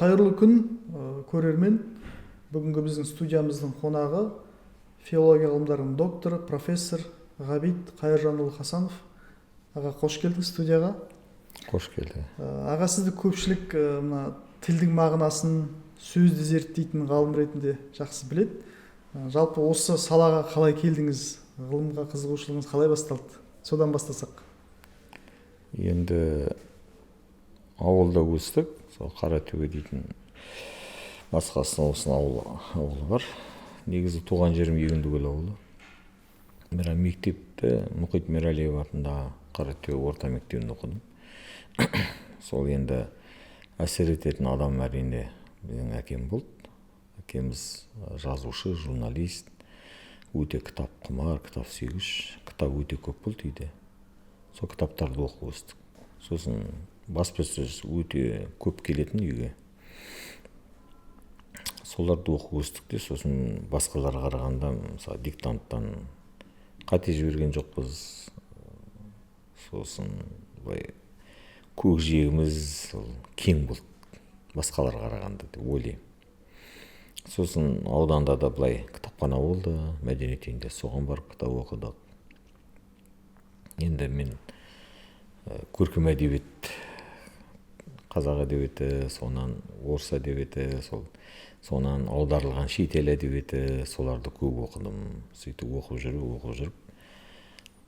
Қайырлы күн, көрермен. Бүгінгі біздің студиямыздың қонағы филология ғылымдарының докторы, профессор Ғабит Қайыржанұлы Хасанов. Аға, қош келдіңіз студияға. Қош келді. Аға, сізді көпшілік мына тілдің мағынасын сөзді зерттейтін ғалым ретінде жақсы біледі. Жалпы осы салаға қалай келдіңіз? Ғылымға қызығушылығыңыз қалай басталды? Содан бастасақ. Енді ауылда өстік, сол Қаратөбе дейтін басқасының ауылы бар. Негізі туған жерім Егіндікөл ауылы. Бірақ мектепті Мұхит Мералиев атындағы Қаратөбе орта мектебінде оқыдым. Сол енді әсер ететін адам әрине менің әкем болды. Әкеміз жазушы, журналист, өте кітап құмар, кітап сүйгіш, кітап өте көп болды үйде. Сол кітаптарды оқып өстік. Сосын баспасөз өте көп келетін үйге. Соларды оқып өстік те, сосын басқаларға қарағанда, мысалы диктанттан қате жіберген жоқпыз. Сосын көкжиегіміз кең болды, басқаларға қарағанда деп ойлаймын. Сосын ауданда да былай кітапхана болды, мәдениет үйінде, соған барып кітап оқыдық. Енді мен көркем әдебиет, қазақ әдебиеті, сонан орыс әдебиеті, сонан аударылған шетел әдебиеті, соларды көп оқыдым. Сөйтіп оқып жүріп,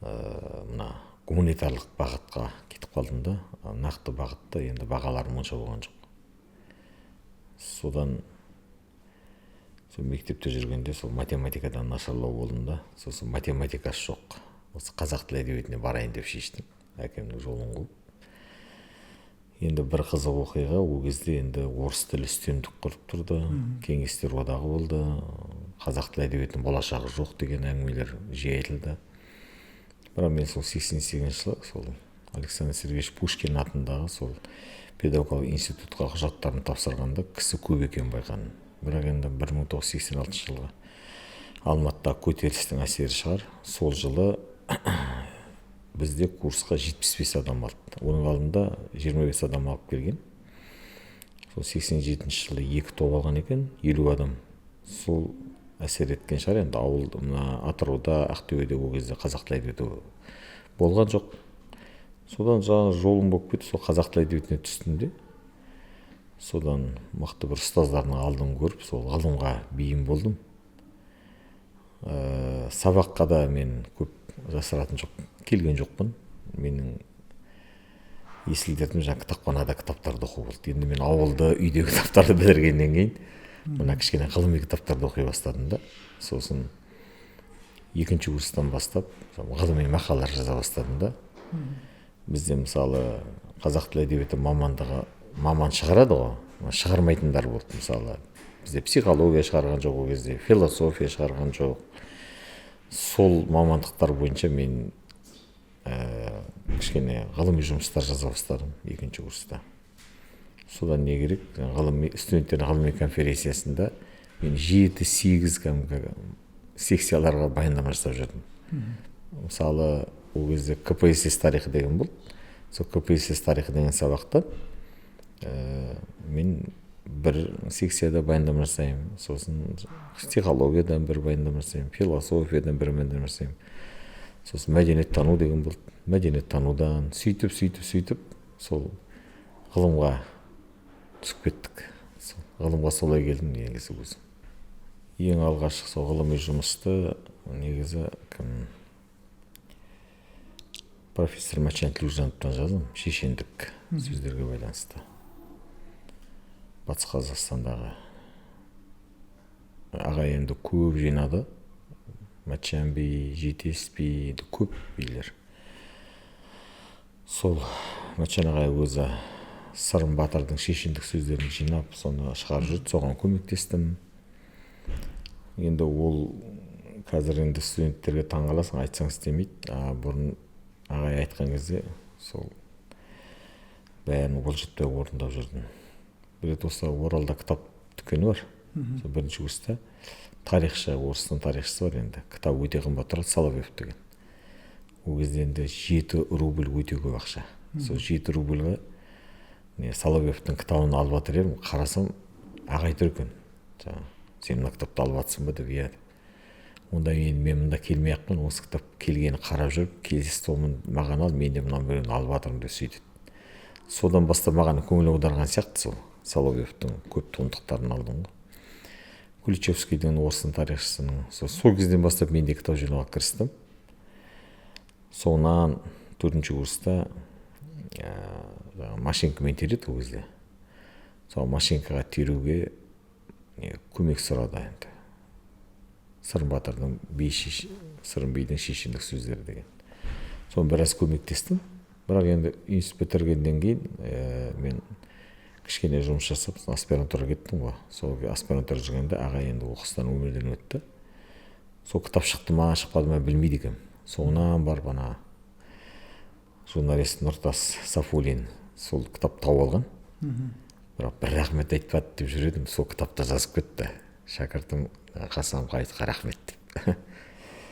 мына гуманитарлық бағытқа кетіп қалдым да, нақты бағытта енді бағаларым онша болған жоқ. Содан мектепте жүргенде сол математикадан нашарлау болдым да, сосын математикасы жоқ. Осы қазақ тіл әдебиетіне барайын деп шештім, әкемнің жолын қуып. Енді бір қызық оқиға, ол кезде енді орыс тілі үстемдік құрып тұрды, кеңестер одағы болды, қазақ тіл әдебиетінің болашағы жоқ деген әңгімелер жиі айтылды. Бірақ мен сол 88 жылы сол Александр Сергеевич Пушкин атындағы сол педагогикалық институтқа құжаттарын тапсырғанда кісі көп екен байқадым. Бірақ енді 1986 жылғы Алматыда көтерілістің әсері шығар. Сол жылы бізде курсқа 75 адам алды. Оның алдында 25 адам алып келген. Сол 87 жылы 2 топ алған екен, 50 адам. Сол әсер еткен шығар. Енді ауылда, мына Атырауда, Ақтөбеде ол кезде қазақ тіл әдебиеті болған жоқ. Содан жаңа жолым болып кетті, сол қазақ тіл әдебиетіне түстім де. Содан мықты бір ұстаздардың алдын көріп, сол ғылымға бейім болдым. Сабаққа да мен көп жасыратын жоқ, келген жоқпын. Менің есілдерім жаңа кітапханада кітаптарды оқу болды. Енді мен ауылда үйде кітаптарды білдіргеннен кейін мына кішкене ғылыми кітаптарды оқи бастадым да. Сосын екінші курстан бастап ғылыми мақалалар жаза бастадым да. Бізде мысалы қазақ тіл әдебиеті маман шығарады ғой, шығармайтындар болды. Мысалы бізде психология шығарған жоқ ол кезде, философия шығарған жоқ. Сол мамандықтар бойынша мен кішкене ғылыми жұмыстар жаза бастадым екінші курста. Содан не керек? Студенттердің ғылыми конференциясында мен 7-8 секцияларға баяндама жасап жүрдім. Мысалы ол кезде КПСС тарихы деген болды. Сол КПСС тарихы деген сабақта мен бір секцияда баяндама жасаймын, сосын психологиядан бір баяндама жасаймын, философиядан бір баяндама жасаймын. Сосын мәдениеттану деген болды. Мәдениеттанудан сөйтіп сол ғылымға түсіп кеттік. Ғылымға солай келдім негізі өзім. Ең алғашқы сол ғылыми жұмысты негізі профессор Мәтжан Тілеужановтан жаздым, шешендік сөздерге байланысты. Батыс Қазақстандағы ағай енді көп жинады. Мәтжан би, Жетес би, көп билер. Сол Мәтжан ағай өзі Сырым Батырдың шешендік сөздерін жинап, соны шығарып жүрді, соған көмектестім. Енді ол қазір енді студенттерге таңғаласың, айтсаң істемейді. Бұрын ағай айтқан кезде сол бәрін бұлжытпай орындап жүрдім. Бір рет осы Оралда кітап дүкені бар. Бірінші курста тарихшы, орыстың тарихшысы бар енді. Кітап өте қымбат тұрады, Соловьев деген. Ол кезде енді 7 рубль өте көп ақша. Сол 7 рубльға Соловьевтің кітабын алып жатыр едім, қарасам ағай тұр екен. Сен мына кітапты алып жатсың ба деп. Иә деп. Онда мен мында келмей ақпын, осы кітап келгені қарап жүріп, келесі столмен маған ал, мен де мына біреуін алып жатырмын деп сөйтеді. Содан бастап маған көңіл аударған сияқты сол Соловьевтің көп туындықтарын алдым ғой. Ключевскийдің орыстың тарихшысының. Сол кезден бастап мен де кітап жинауға кірістім. Соңынан 4-ші курста машинкамен тереді ол кезде. Сол машинкаға теруге көмек сұрады енді. Сырым Батырдың Сырым бидің шешендік сөздері деген. Соны біраз көмектестім. Бірақ енді институт бітіргеннен кейін мен кішкене жұмыс жасап аспирантураға кеттім ғой. Сол аспирантура жүргенде ағай енді оқыстан өмірден өтті. Сол кітап шықты ма шықпады ма білмейді екенмін. Соңынан барып ана журналист Нұртас Сафулин сол кітап тауып алған. Бірақ бір рахмет айтпады деп жүр едім. Сол кітапта жазып кетті. Шәкіртім Қасым Қайытқа рахмет деп.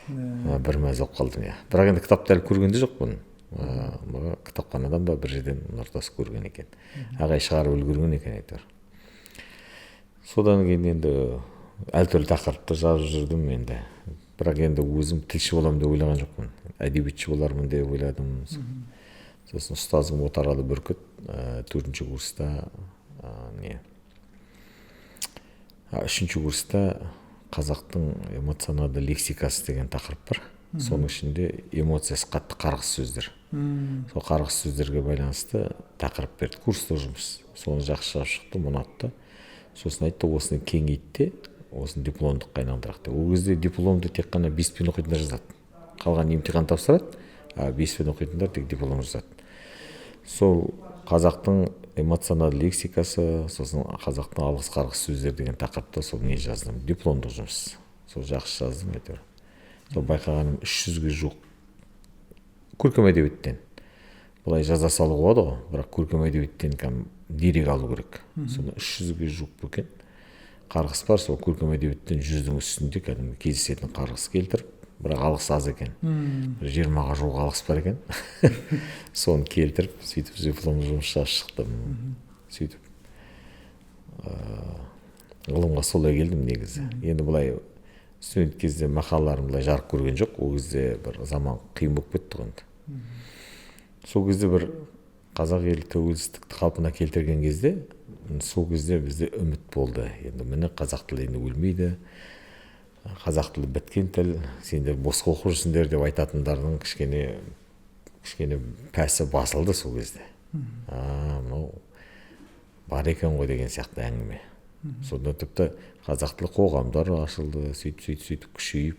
Бір мәз болып қалдым. Бірақ енді кітапты әлі көрген де жоқпын. Кітапханадан ба бір жерден Нұртас көрген екен. Ағай шығарып үлгерген екен әйтеуір. Содан кейін енді әртүрлі тақырыпта жазып жүрдім енді. Бірақ енді өзім тілші боламын деп ойлаған жоқпын. Әдебиетші болармын деп ойладым. Сосын ұстазым Отаралы Бүркіт 4-ші курста 3-ші курста қазақтың эмоционалды лексикасы деген тақырып бар. Соның ішінде эмоциясы қатты қарғыс сөздер. Сол қарғыс сөздерге байланысты тақырып берді. Курста жұмыс. Соны жақсы жазып шықты, ұнатты. Сосын айтты, осыны кеңейтті, осыны дипломдыққа айналдырақ деп. Ол кезде дипломды тек қана 5 пен оқитындар жазады. Қалған емтихан тапсырады, 5 пен оқитындар тек диплом жазады. Сол қазақтың эмоционалды лексикасы, сосын қазақтың алғыс қарғыс сөздер деген тақырыпта сол не жаздым. Дипломдық жұмыс. Сол жақсы жаздым әйтеуір. Сол байқағаным 300-ге жуық көркем әдебиеттен. Бұлай жаза салуға болады ғой, бірақ көркем әдебиеттен дерек алу керек. Соны 300-ге жуық екен. Қарғыс бар, сол көркем әдебиеттен 100-дің үстінде кәдімгі кездесетін қарғыс келтіріп, бірақ алғыс аз екен. 20-ға жуық алғыс бар екен. Соны келтіріп, сөйтіп диплом жұмыс жазып шықтым. Сөйтіп ғылымға солай келдім негізі. Енді бұлай студент кезде мақалаларым былай жарық көрген жоқ. Ол кезде бір заман қиын болып кетті ғой. Сол кезде бір қазақ елі тәуелсіздікті қалпына келтірген кезде, сол кезде бізде үміт болды. Енді міне қазақ тілі енді өлмейді. Қазақ тілі біткен тіл, сендер босқа оқып жүрсіңдер деп айтатындардың кішкене пәсі басылды сол кезде. Мынау бар екен ғой деген сияқты әңгіме. Сонда тіпті қазақ тілі қоғамдар ашылды, сөйтіп күшейіп.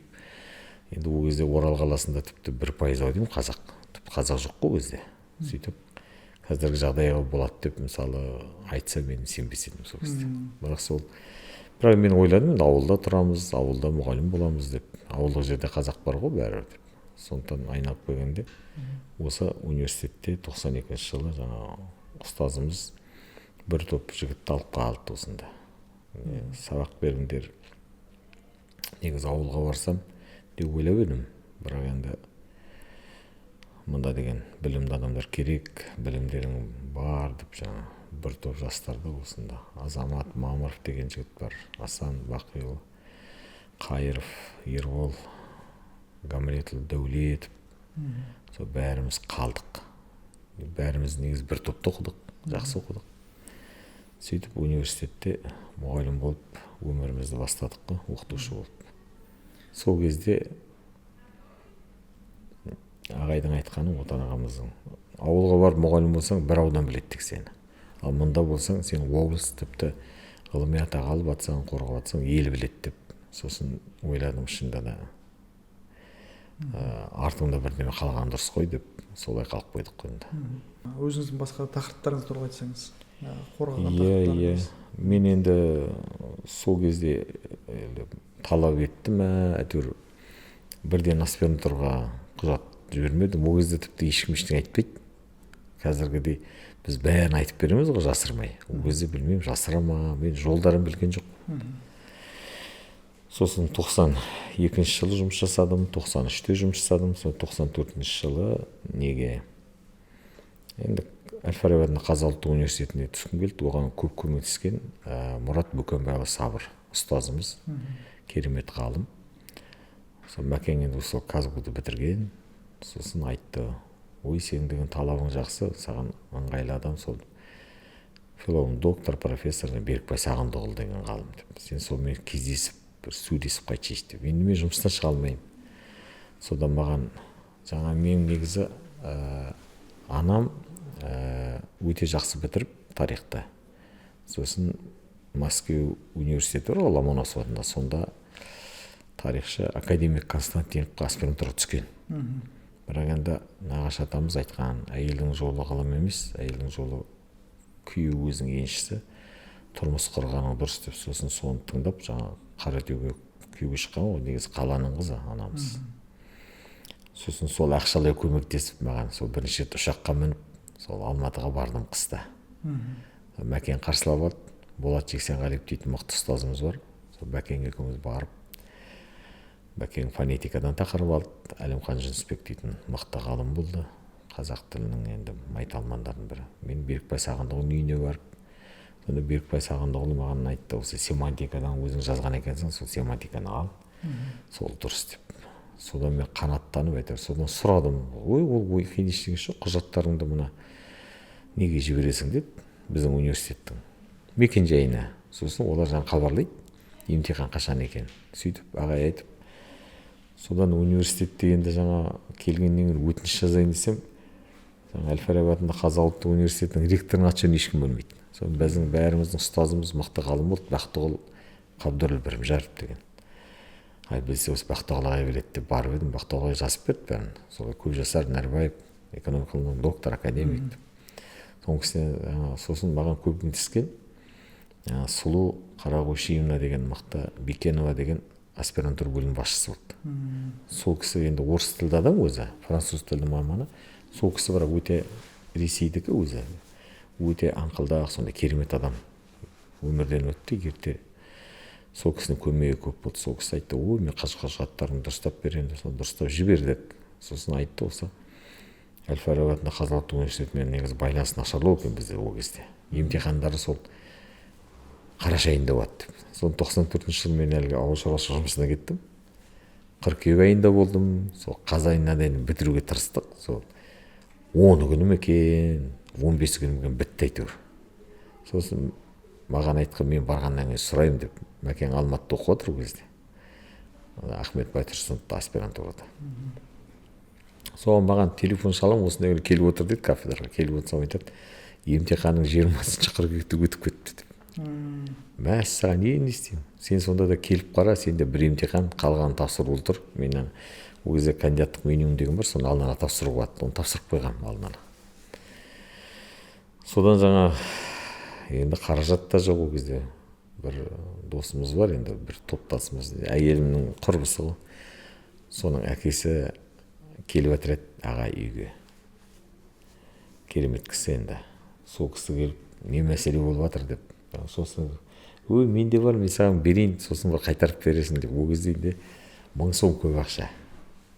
Енді ол кезде Орал қаласында тіпті 1% деймін қазақ жоқ қой кезде. Сөйтіп қазіргі жағдайға болады деп мысалы айтса мен сенбес едім сол кезде. Бірақ мен ойладым, ауылда тұрамыз, ауылда мұғалім боламыз деп. Ауылдық жерде қазақ бар ғой бәрі деп. Сондықтан айналып келгенде осы университетте 92-ші жылы жаңа ұстазымыз бір топ жігітті алып қалды осында. Сабақ беріңдер. Негізі ауылға барсам деп ойлап едім. Бірақ енді мұнда деген білімді адамдар керек, білімдерің бар деп жаңа бір топ жастарды осында. Азамат Мамыров деген жігіт бар. Асан Бақиұлы, Қайыров, Ербол, Гамлетұлы Дәулетов. Сол бәріміз қалдық. Бәріміз негізі бір топта оқыдық, жақсы оқыдық. Сөйтіп университетте мұғалім болып өмірімізді бастадық қой, оқытушы болып. Сол кезде ағайдың айтқаны, Отан ағамыздың, ауылға барып мұғалім болсаң, бір аудан біледі сені. Ал мұнда болсаң, сен облыс тіпті ғылыми атақ алып атсаң, қорғап атсаң, ел біледі деп. Сосын ойладым, шында да артымда бірдеме қалған дұрыс қой деп, солай қалып қойдық қойында. Өзіңіздің басқа тақырыптарыңыз туралы айтсаңыз, қорғаған тақырыптарыңыз. Мен енді сол кезде талап еттім, әйтеуір бірден аспирантураға құжат жібермедім. Ол кезде тіпті ешкім ештеңе айтпайды. Қазіргідей біз бәрін айтып береміз ғой, жасырмай. Ол кезде білмеймін, жасыра ма, мен жолдарын білген жоқ. Сосын 92-ші жылы жұмыс жасадым, 93-те жұмыс жасадым, сосын 94-ші жылы неге енді Әл-Фараби атындағы Қазақ ұлттық университетіне түскім келді. Оған көп көмектескен Мұрат Бөкенбайұлы Сабыр ұстазымыз, керемет ғалым. Сол Мәкең енді сол Казгуды бітірген. Сосын айтты, ой, сенің деген талабың жақсы, саған ыңғайлы адам сол филолог доктор, профессор Берікбай Сағындықұлы деген ғалым деп. Сен сонымен кездесіп, бір сөйлесіп қайтшы деп. Енді мен жұмыстан шыға алмаймын. Содан маған жаңа мен негізі анам өте жақсы бітіріп тарихта. Сосын Мәскеу университеті бар, Ломоносов атында, сонда тарихшы академик Константиновқа аспирантураға түскен. Бірақ енді нағашы атамыз айтқан, әйелдің жолы ғылым емес, әйелдің жолы күйеу өзінің еншісі, тұрмыс құрғаның дұрыс деп. Сосын соны тыңдап, жаңа Қаратөбеге күйеуге шыққан ғой, негізі қаланың қызы анамыз. Сосын сол ақшалай көмектесіп маған, сол бірінші рет ұшаққа мініп, сол Алматыға бардым қыста. Мәкең қарсылап алды. Болат Жексенғалиев дейтін мықты ұстазымыз бар. Сол Мәкең екеуміз барып, Мәкең фонетикадан тақырып алды. Әлімхан Жүнісбек дейтін мықты ғалым болды. Қазақ тілінің енді майталмандардың бірі. Мен Берікбай Сағындықұлының үйіне барып, сонда Берікбай Сағындықұлы маған айтты, осы семантикадан өзің жазған екенсің, сол семантиканы ал, сол дұрыс деп. Содан мен қанаттанып әйтеуір, содан сұрадым, ой қиын ештеңе жоқ, құжаттарыңды мына неге жібересің деді, біздің университеттің мекенжайына. Сосын олар жаңа хабарлайды, емтихан қашан екен. Сөйтіп ағай айтып, содан университетте енді жаңа келгеннен кейін өтініш жазайын десем, Әл-Фараби атындағы Қазақ ұлттық университетінің ректорының аты жөнін ешкім білмейді. Соны біздің бәріміздің ұстазымыз мықты ғалым болды, Бақтығұл Қабдырұлы Бірімжаров деген. Білсе осы Бақтығұлға келеді деп барып едім, Бақтығұлға жазып берді бәрін. Солай Көпжасар Нәрбаев, экономика ғылымының доктор, академик деп. Соның кісіне сосын маған көп көмектескен Сұлу Қарағойшиевна деген мықты, Бекенова деген аспирантура бөлім басшысы болды. Сол кісі енді орыс тілді адам өзі, француз тілді маманы. Сол кісі бірақ өте Ресейдікі өзі, өте аңқылдақ, сондай керемет адам. Өмірден өтті, ерте. Сол кісінің көмегі көп болды. Сол кісі айтты, ой, мен құжаттарымды дұрыстап беремін, дұрыстап жібер деді. Сосын айтты, осы Әл-Фараби атындағы Қазақ ұлттық университетімен негізі байланыс нашарлау екен бізде ол кезде. Емтихандары сол қараша айында болады деп. Соны 94 жылы мен әлгі ауыл шаруашылығы жұмысына кеттім. Қыркүйек айында болдым. Сол қазан айына дейін бітіруге тырыстық. Сол 10 күні ме екен, 15 күні ме екен бітті әйтеуір. Сосын маған айтқан, мен барғаннан кейін сұраймын деп. Мәкең Алматыда оқып отыр ол кезде. Ахмет Байтұрсыновта аспирантурада. Соған маған телефон шалам, осындай келіп отыр дейді, кафедраға келіп отырсам айтады, емтиханның 20 қыркүйекте өтіп кетті деп. Мәссаған, не істеймін? Сен сонда да келіп қара, сенде бір емтихан, қалғанын тапсырып тұр. Мен ол кезде кандидаттық минимум деген бар, соны алдын ала тапсырып алды. Оны тапсырып қойғам алдын ала. Содан жаңа енді қаражат та жоқ ол кезде. Бір досымыз бар, енді бір топтасымыз, әйелімнің құрбысы ғой. Соның әкесі келіп жатыр еді аға үйге. Керемет кісі енді. Сол кісі келіп, не мәселе болып жатыр деп. Сосын, ой, менде бар, мен саған берейін, сосын бір қайтарып бересің деп. Ол кезде енді 1000 сом көп ақша.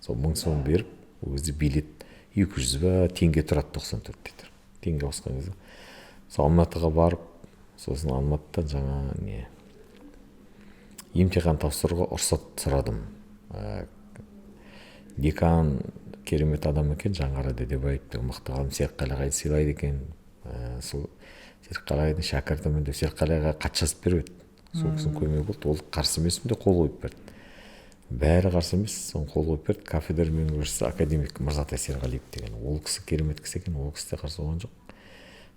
Сол 1000 сом беріп, ол кезде билет 200 ба, теңге тұрады 94 дейді. Теңге қосқан кезде. Сол Алматыға барып, сосын Алматыдан жаңа не емтихан тапсыруға рұқсат сұрадым. Декан керемет адам екен, Жаңғара Дедебаев деген мықты ғалым Серікқали сыйлайды екен. Сол Серікқалидің шәкіртімін деп Серікқалиға хат жазып беріп еді. Сол кісінің көмегі болды. Ол қарсы емеспін де қол қойып берді. Бәрі қарсы емес, соны қол қойып берді. Кафедра меңгерушісі академик Мырзатай Серғалиев деген. Ол кісі керемет кісі екен, ол кісі де қарсы болған жоқ.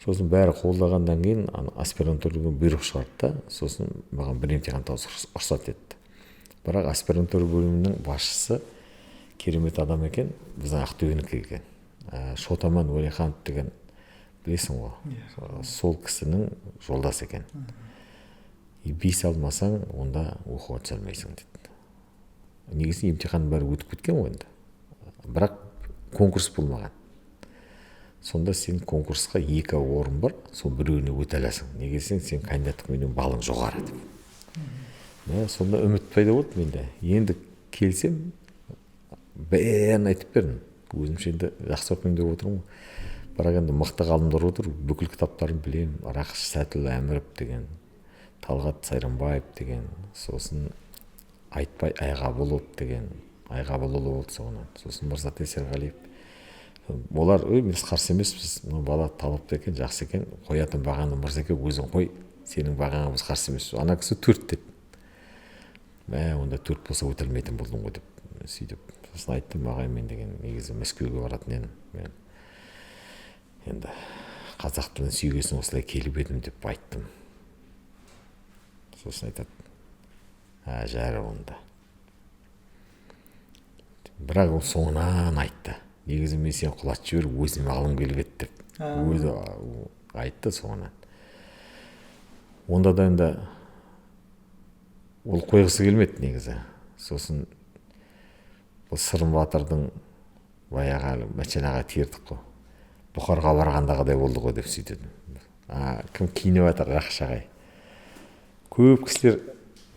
Сосын бәрі қолдағаннан кейін аспирантураға бұйрық шығарды да, сосын маған бір емтихан тапсыруға рұқсат етті. Бірақ аспирантура бөлімінің басшысы керемет адам екен, біздің Ақтөбенікі екен. Шотаман Уәлиханов деген, білесің ғой, сол кісінің жолдасы екен. Бес алмасаң, онда оқуға түсе алмайсың деді. Негізі емтихан бәрі өтіп кеткен ғой енді. Бірақ конкурс болмаған. Сонда сен конкурсқа 2 орын бар, сол біреуіне өте аласың. Неге сен кандидаттық менен балың жоғары деп. Сонда үміт пайда болды менде. Енді келсем, бәрін айтып бердім. Өзімше енді жақсы оқимын деп отырмын. бірақ енді мықты ғалымдар отыр, бүкіл кітаптарын білемін. Рақыш Сәтіл Әміров деген, Талғат Сайрамбаев деген, сосын Айтбай Айғабылов деген, Айғабылұлы болды соңынан, сосын Мырзат Есерғалиев. Олар біз қарсы емеспіз, мына бала талапты екен, жақсы екен, қоятын бағаны Мырзеке өзің қой, сенің бағаңа біз қарсы емеспіз. Ана кісі 4 деді. Онда 4 болса өтілмейтін болдың ғой деп, сөйтіп. Сосын айттым, ағай мен деген негізі Мәскеуге баратын едім. Мен енді қазақ тілін сүйгесін осылай келіп едім деп айттым. Сосын айтады, жәрі онда. Бірақ ол соңынан айтты. Негізі мен сен құлатып жібер, өзіме алым келіп еді деп. Өзі айтты соңынан. Онда да енді ол қойғысы келмеді негізі. Сосын бұл Сырым Батырдың баяғы Мәченаға тердік қой. Бұхарға барғандағыдай болды ғой деп сөйтеді. Кім киініп жатыр? Рақыш ағай. Көп кісілер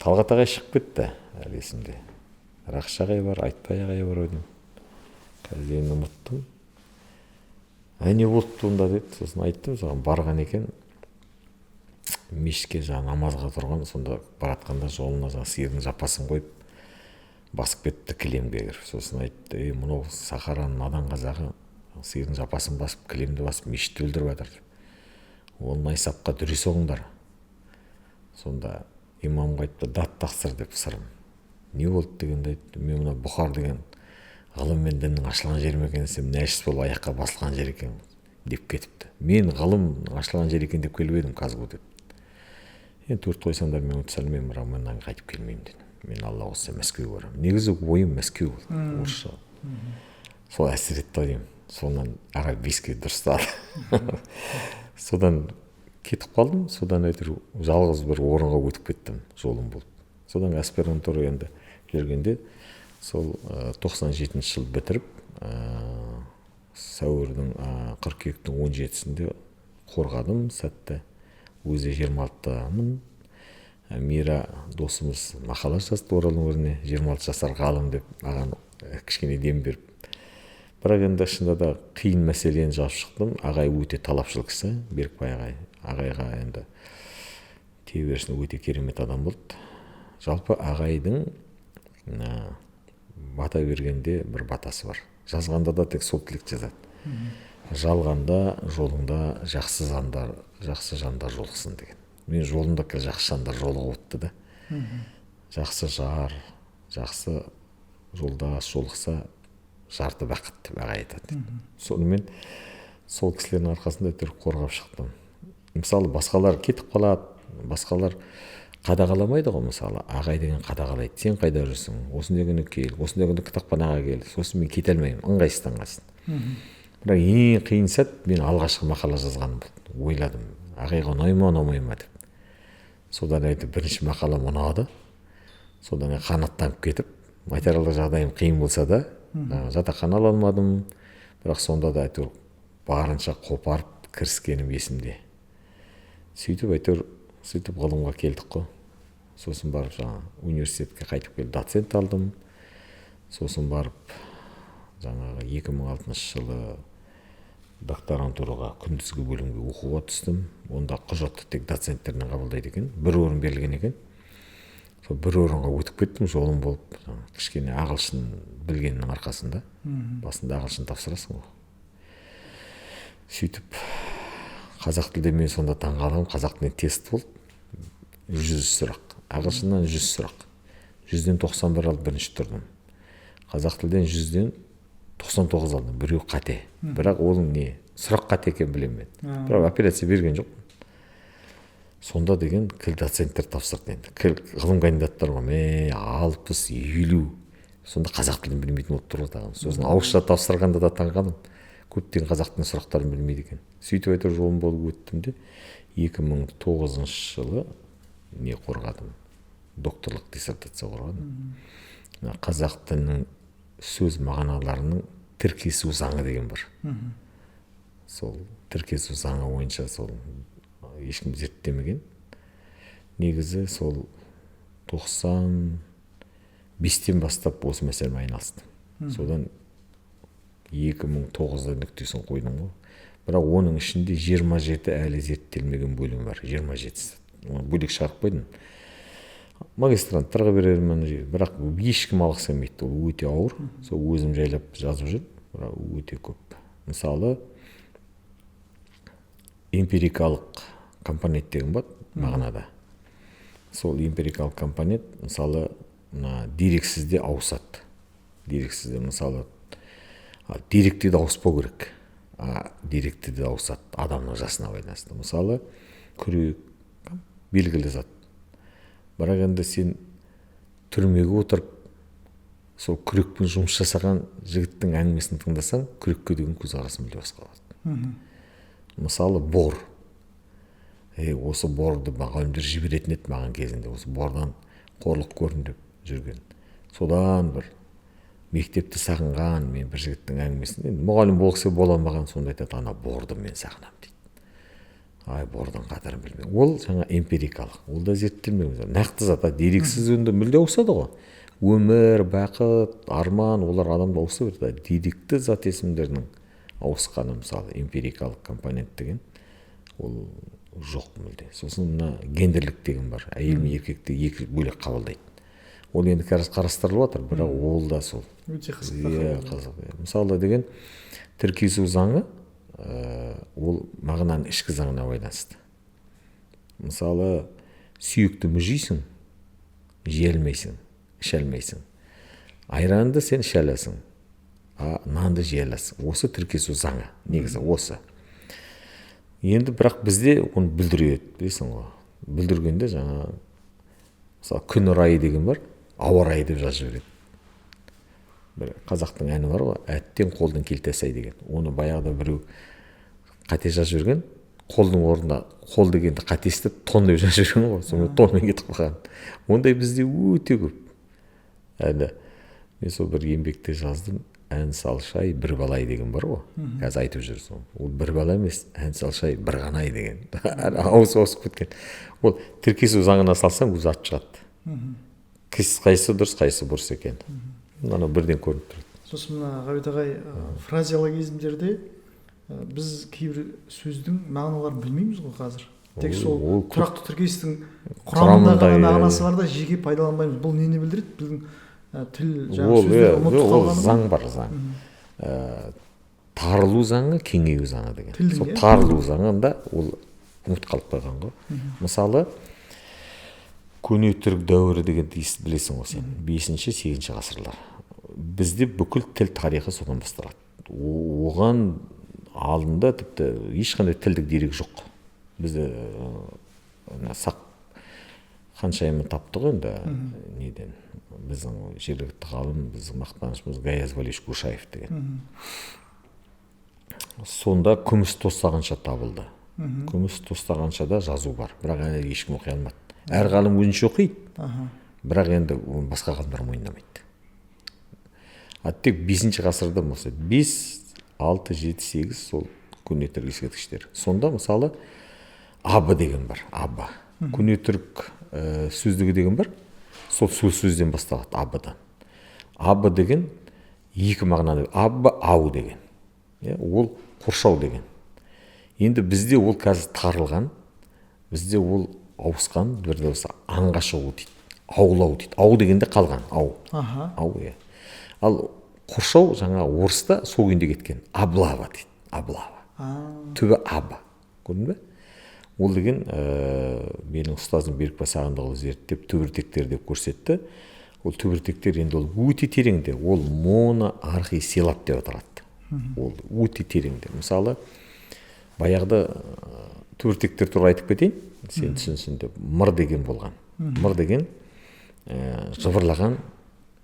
Талғат ағай шығып кетті, әлі есімде. Рақыш ағай бар, Айтбай ағай бар өдім. Қазір енді ұмыттым. Не болды онда деді. Сосын айттым, соған барған екен. Мешітке намазға тұрған, сонда баратқанда жолына сиырдың жапасын қойып басып кетті кілемге кіріп. Сосын айтты, мынау Сахараның надан қазағы сиырдың жапасын басып, кілемді басып, мешітті өлдіріп жатыр. Ол найсапқа дүре соғыңдар. Сонда имамға айтты, дат тақсыр деп Сырым. Не болды дегенде айтты, мен мына Бұхар деген ғылым мен діннің ашылған жері ме екен десем, нәжіс болып аяққа басылған жер екен деп кетіпті. Мен ғылым ашылған жер екен деп келіп едім Казгу деп. Енді 4 қойсаңдар мен өте салмаймын, бірақ мен қайтып келмеймін дедім. Мен Алла қосса Мәскеуге барамын. негізі ойым Мәскеу болды, орысша. Сол әсер етті деймін. Сонан арабийский дұрыстады. Содан кетіп қалдым. Содан әйтеуір жалғыз бір орынға өтіп кеттім, жолым болды. Содан аспирантура енді жүргенде сол 97 жыл бітіріп, сәуірдің қыркүйектің 17-сінде қорғадым сәтті. Өзі 26-мын. Мира досымыз мақала жазды Орал өңіріне, 26 жасар ғалым деп маған кішкене дем беріп. Бірақ енді шынында да қиын мәселені жауып шықтым. Ағай өте талапшыл кісі, Берікбай ағай. Ағайға енді теберсін өте керемет адам болды. Жалпы ағайдың бата бергенде бір батасы бар. Жазғанда да тек сол тілекті жазады. Жалғанда жолыңда жақсы жандар жолықсын деген. Мен жолымда жақсы жандар жолығып өтті да. Жақсы жар, жақсы жолдас жолықса жарты бақыт деп ағай айтады. Сонымен сол кісілердің арқасында әйтеуір қорғап шықтым. Мысалы басқалар кетіп қалады, басқалар қадағаламайды ғой. Мысалы ағай деген қадағалайды. Сен қайда жүрсің? Осындай күні кел, осындай күні кітапханаға кел. Сосын мен кете алмаймын, ыңғайсызданғасын. Бірақ ең қиын сәт мен алғашқы мақала жазғаным болды. Ойладым, ағайға ұнай ма, ұнамай ма деп. Содан айтып бірінші мақалам ұнады. Содан қанаттанып кетіп, материалдық жағдайым қиын болса да, жатақхана ала алмадым. Бірақ сонда да әйтеуір барынша қопарып кіріскенім есімде. Сөйтіп ғылымға келдік қой. Сосын барып университетке қайтып келіп доцент алдым. Сосын барып 2006 жылы докторантураға күндізгі бөлімге оқуға түстім. Онда құжатты тек доценттерден қабылдайды екен. Бір орын берілген екен. Сол бір орынға өтіп кеттім, жолым болып. Кішкене ағылшын білгеннің арқасында. Басында ағылшын тапсырасың ғой. Сөйтіп қазақ тілде мен сонда таңғалдым. Қазақ тілінен тест болды. 100 сұрақ. Ағылшыннан 100 сұрақ. 100-ден 91 алып бірінші тұрдым. Қазақ тілден 100-ден 99 алдым. Біреу қате. Бірақ оның не? Сұрақ қате екен білемін мен. Бірақ операция берген жоқ. Сонда деген кіл доценттер тапсырды енді. Ғылым кандидаттар ғой. 60, 50. Сонда қазақ тілін білмейтін болып тұр ғой. Сосын ауызша тапсырғанда да таңғалдым. Көптеген қазақ тілінің сұрақтарын білмейді екен. Сөйтіп әйтеуір жолым болып өттім де 2009 жылы не қорғадым? Докторлық диссертация қорғадым. Қазақ тілінің сөз мағыналарының тіркесу заңы деген бар. Сол тіркесу заңы бойынша сол ешкім зерттемеген. Негізі сол 95-тен бастап осы мәселемен айналыстым. Содан 2009-да нүктесін қойдым ғой. бірақ оның ішінде 27 әлі зерттелмеген бөлім бар. 27-сі. Оны бөлек шығарып қойдым. Магистранттарға берермін, бірақ ешкім алғысы келмейді. Ол өте ауыр. Сол өзім жайлап жазып жүрмін, бірақ өте көп. Мысалы, эмпирикалық компонент деген бар мағынада. Сол эмпирикалық компонент, мысалы, дерексізде ауысады. Дерексізде, мысалы, деректе де ауыспау керек. Деректе де ауысады адамның жасына байланысты. Мысалы, күрек белгілі зат. Бірақ енді сен түрмеге отырып, сол күрекпен жұмыс жасаған жігіттің әңгімесін тыңдасаң, күрекке деген көзқарасың мүлде басқа болады. Мысалы, бор. Осы борды мұғалімдер жіберетін еді маған кезінде. Осы бордан қорлық көрдім деп жүрген. Содан бір мектепті сағынған мен бір жігіттің әңгімесін. Енді мұғалім болғысы бола алмаған, сонда айтады, ана борды мен сағынамын дейді. Бордың қатарын білмеймін. Ол жаңа эмпирикалық. Ол да зерттелмеген. Нақты зат, дерексіз өнді мүлде ауысады ғой. Өмір, бақыт, арман, олар адамда ауыса береді. Деректі зат есімдерінің ауысқаны, мысалы, эмпирикалық компонент деген, ол жоқ мүлде. Сосын мына гендерлік деген бар. Әйел мен еркекті екі бөлек қабылдайды. Ол енді қарастырылып жатыр, бірақ ол да сол. Өте қызық. Мысалы деген тіркесу заңы, ол мағынаның ішкі заңына байланысты. Мысалы, сүйекті мүжейсің, жей алмайсың, іше алмайсың. Айранды сен іше аласың, нанды жей аласың. Осы тіркесу заңы, негізі осы. Енді бірақ бізде оны бүлдіреді, білесің ғой. Бүлдіргенде жаңа, мысалы, күн райы деген бар, ауа райы деп жазып жібереді. Бір қазақтың әні бар ғой, әттен қолдың келтесай деген. Оны баяғыда біреу қате жазып жүрген, қолдың орнына қол дегенді қатесті тон деп жазып жүрген ғой, соны тонмен кетіп қалған. Ондай бізде өте көп. Әлі мен сол бір еңбекте жаздым, ән салшай бір балай деген бар ғой. Қазір айтып жүрсің. Ол бір бала емес, ән салшай бір ғанай деген. Ауысып кеткен. Ол тіркесу заңына салсаң өзі ат шығады. Қайсы дұрыс, қайсы бұрыс екен. Мына бірден көрініп тұрады. Сосын мына Ғабит ағай, фразеологизмдерде біз кейбір сөздің мағыналарын білмейміз ғой қазір. Тек сол тұрақты тіркестің құрамындағы мағынасы бар да жеке пайдаланбаймыз. Бұл нені білдіреді? Біздің тіл сөздер ұмытып қалғаны. Ол заң бар, заң. Тарылу заңы, кеңею заңы деген. Сол тарылу заңында ол ұмытып қалып қойған ғой. Мысалы, көне түрік дәуірі дегенді білесің ғой сен. 5-8 ғасырлар. Бізде бүкіл тіл тарихы содан басталады. Оған алдында тіпті ешқандай тілдік дерек жоқ. Бізді сақ қаншайымын таптық енді неден. Біздің жергілікті ғалым, біздің мақтанышымыз Гаяз Валиш Кушаев деген. Сонда күміс тостағанша табылды. Күміс тостағаншада жазу бар, бірақ әлі ешкім оқи алмады. Әр ғалым өзінше оқиды, бірақ енді басқа ғалымдар мойындамайды. Тек 5-ші ғасырда болса 5, 6, 7, 8 сол көне түрік ескерткіштер. Сонда мысалы абы деген бар, абы. Көне түрік сөздігі деген бар, сол сөзден басталады, абыдан. Абы деген екі мағынаны, абы ау деген. Ол қоршау деген. Енді бізде ол қазір тарылған, бізде ол ауысқан, бірде болса аңға шығу дейді, аулау дейді. Ау дегенде қалған, ау. Ау, ал қоршау жаңа орыста сол күйінде кеткен, аблава дейді, аблава. Түбі абы. Көрдің бе? Ол деген менің ұстазым Берікбай Сағындықұлы зерттеп түбіртектер деп көрсетті. Ол түбіртектер енді ол өте тереңде, ол моноархисилаб деп аталады. Ол өте тереңде. Мысалы, баяғыда түбіртектер туралы айтып кетейін, сен түсінсін деп. Мыр деген болған. Мыр деген жыбырлаған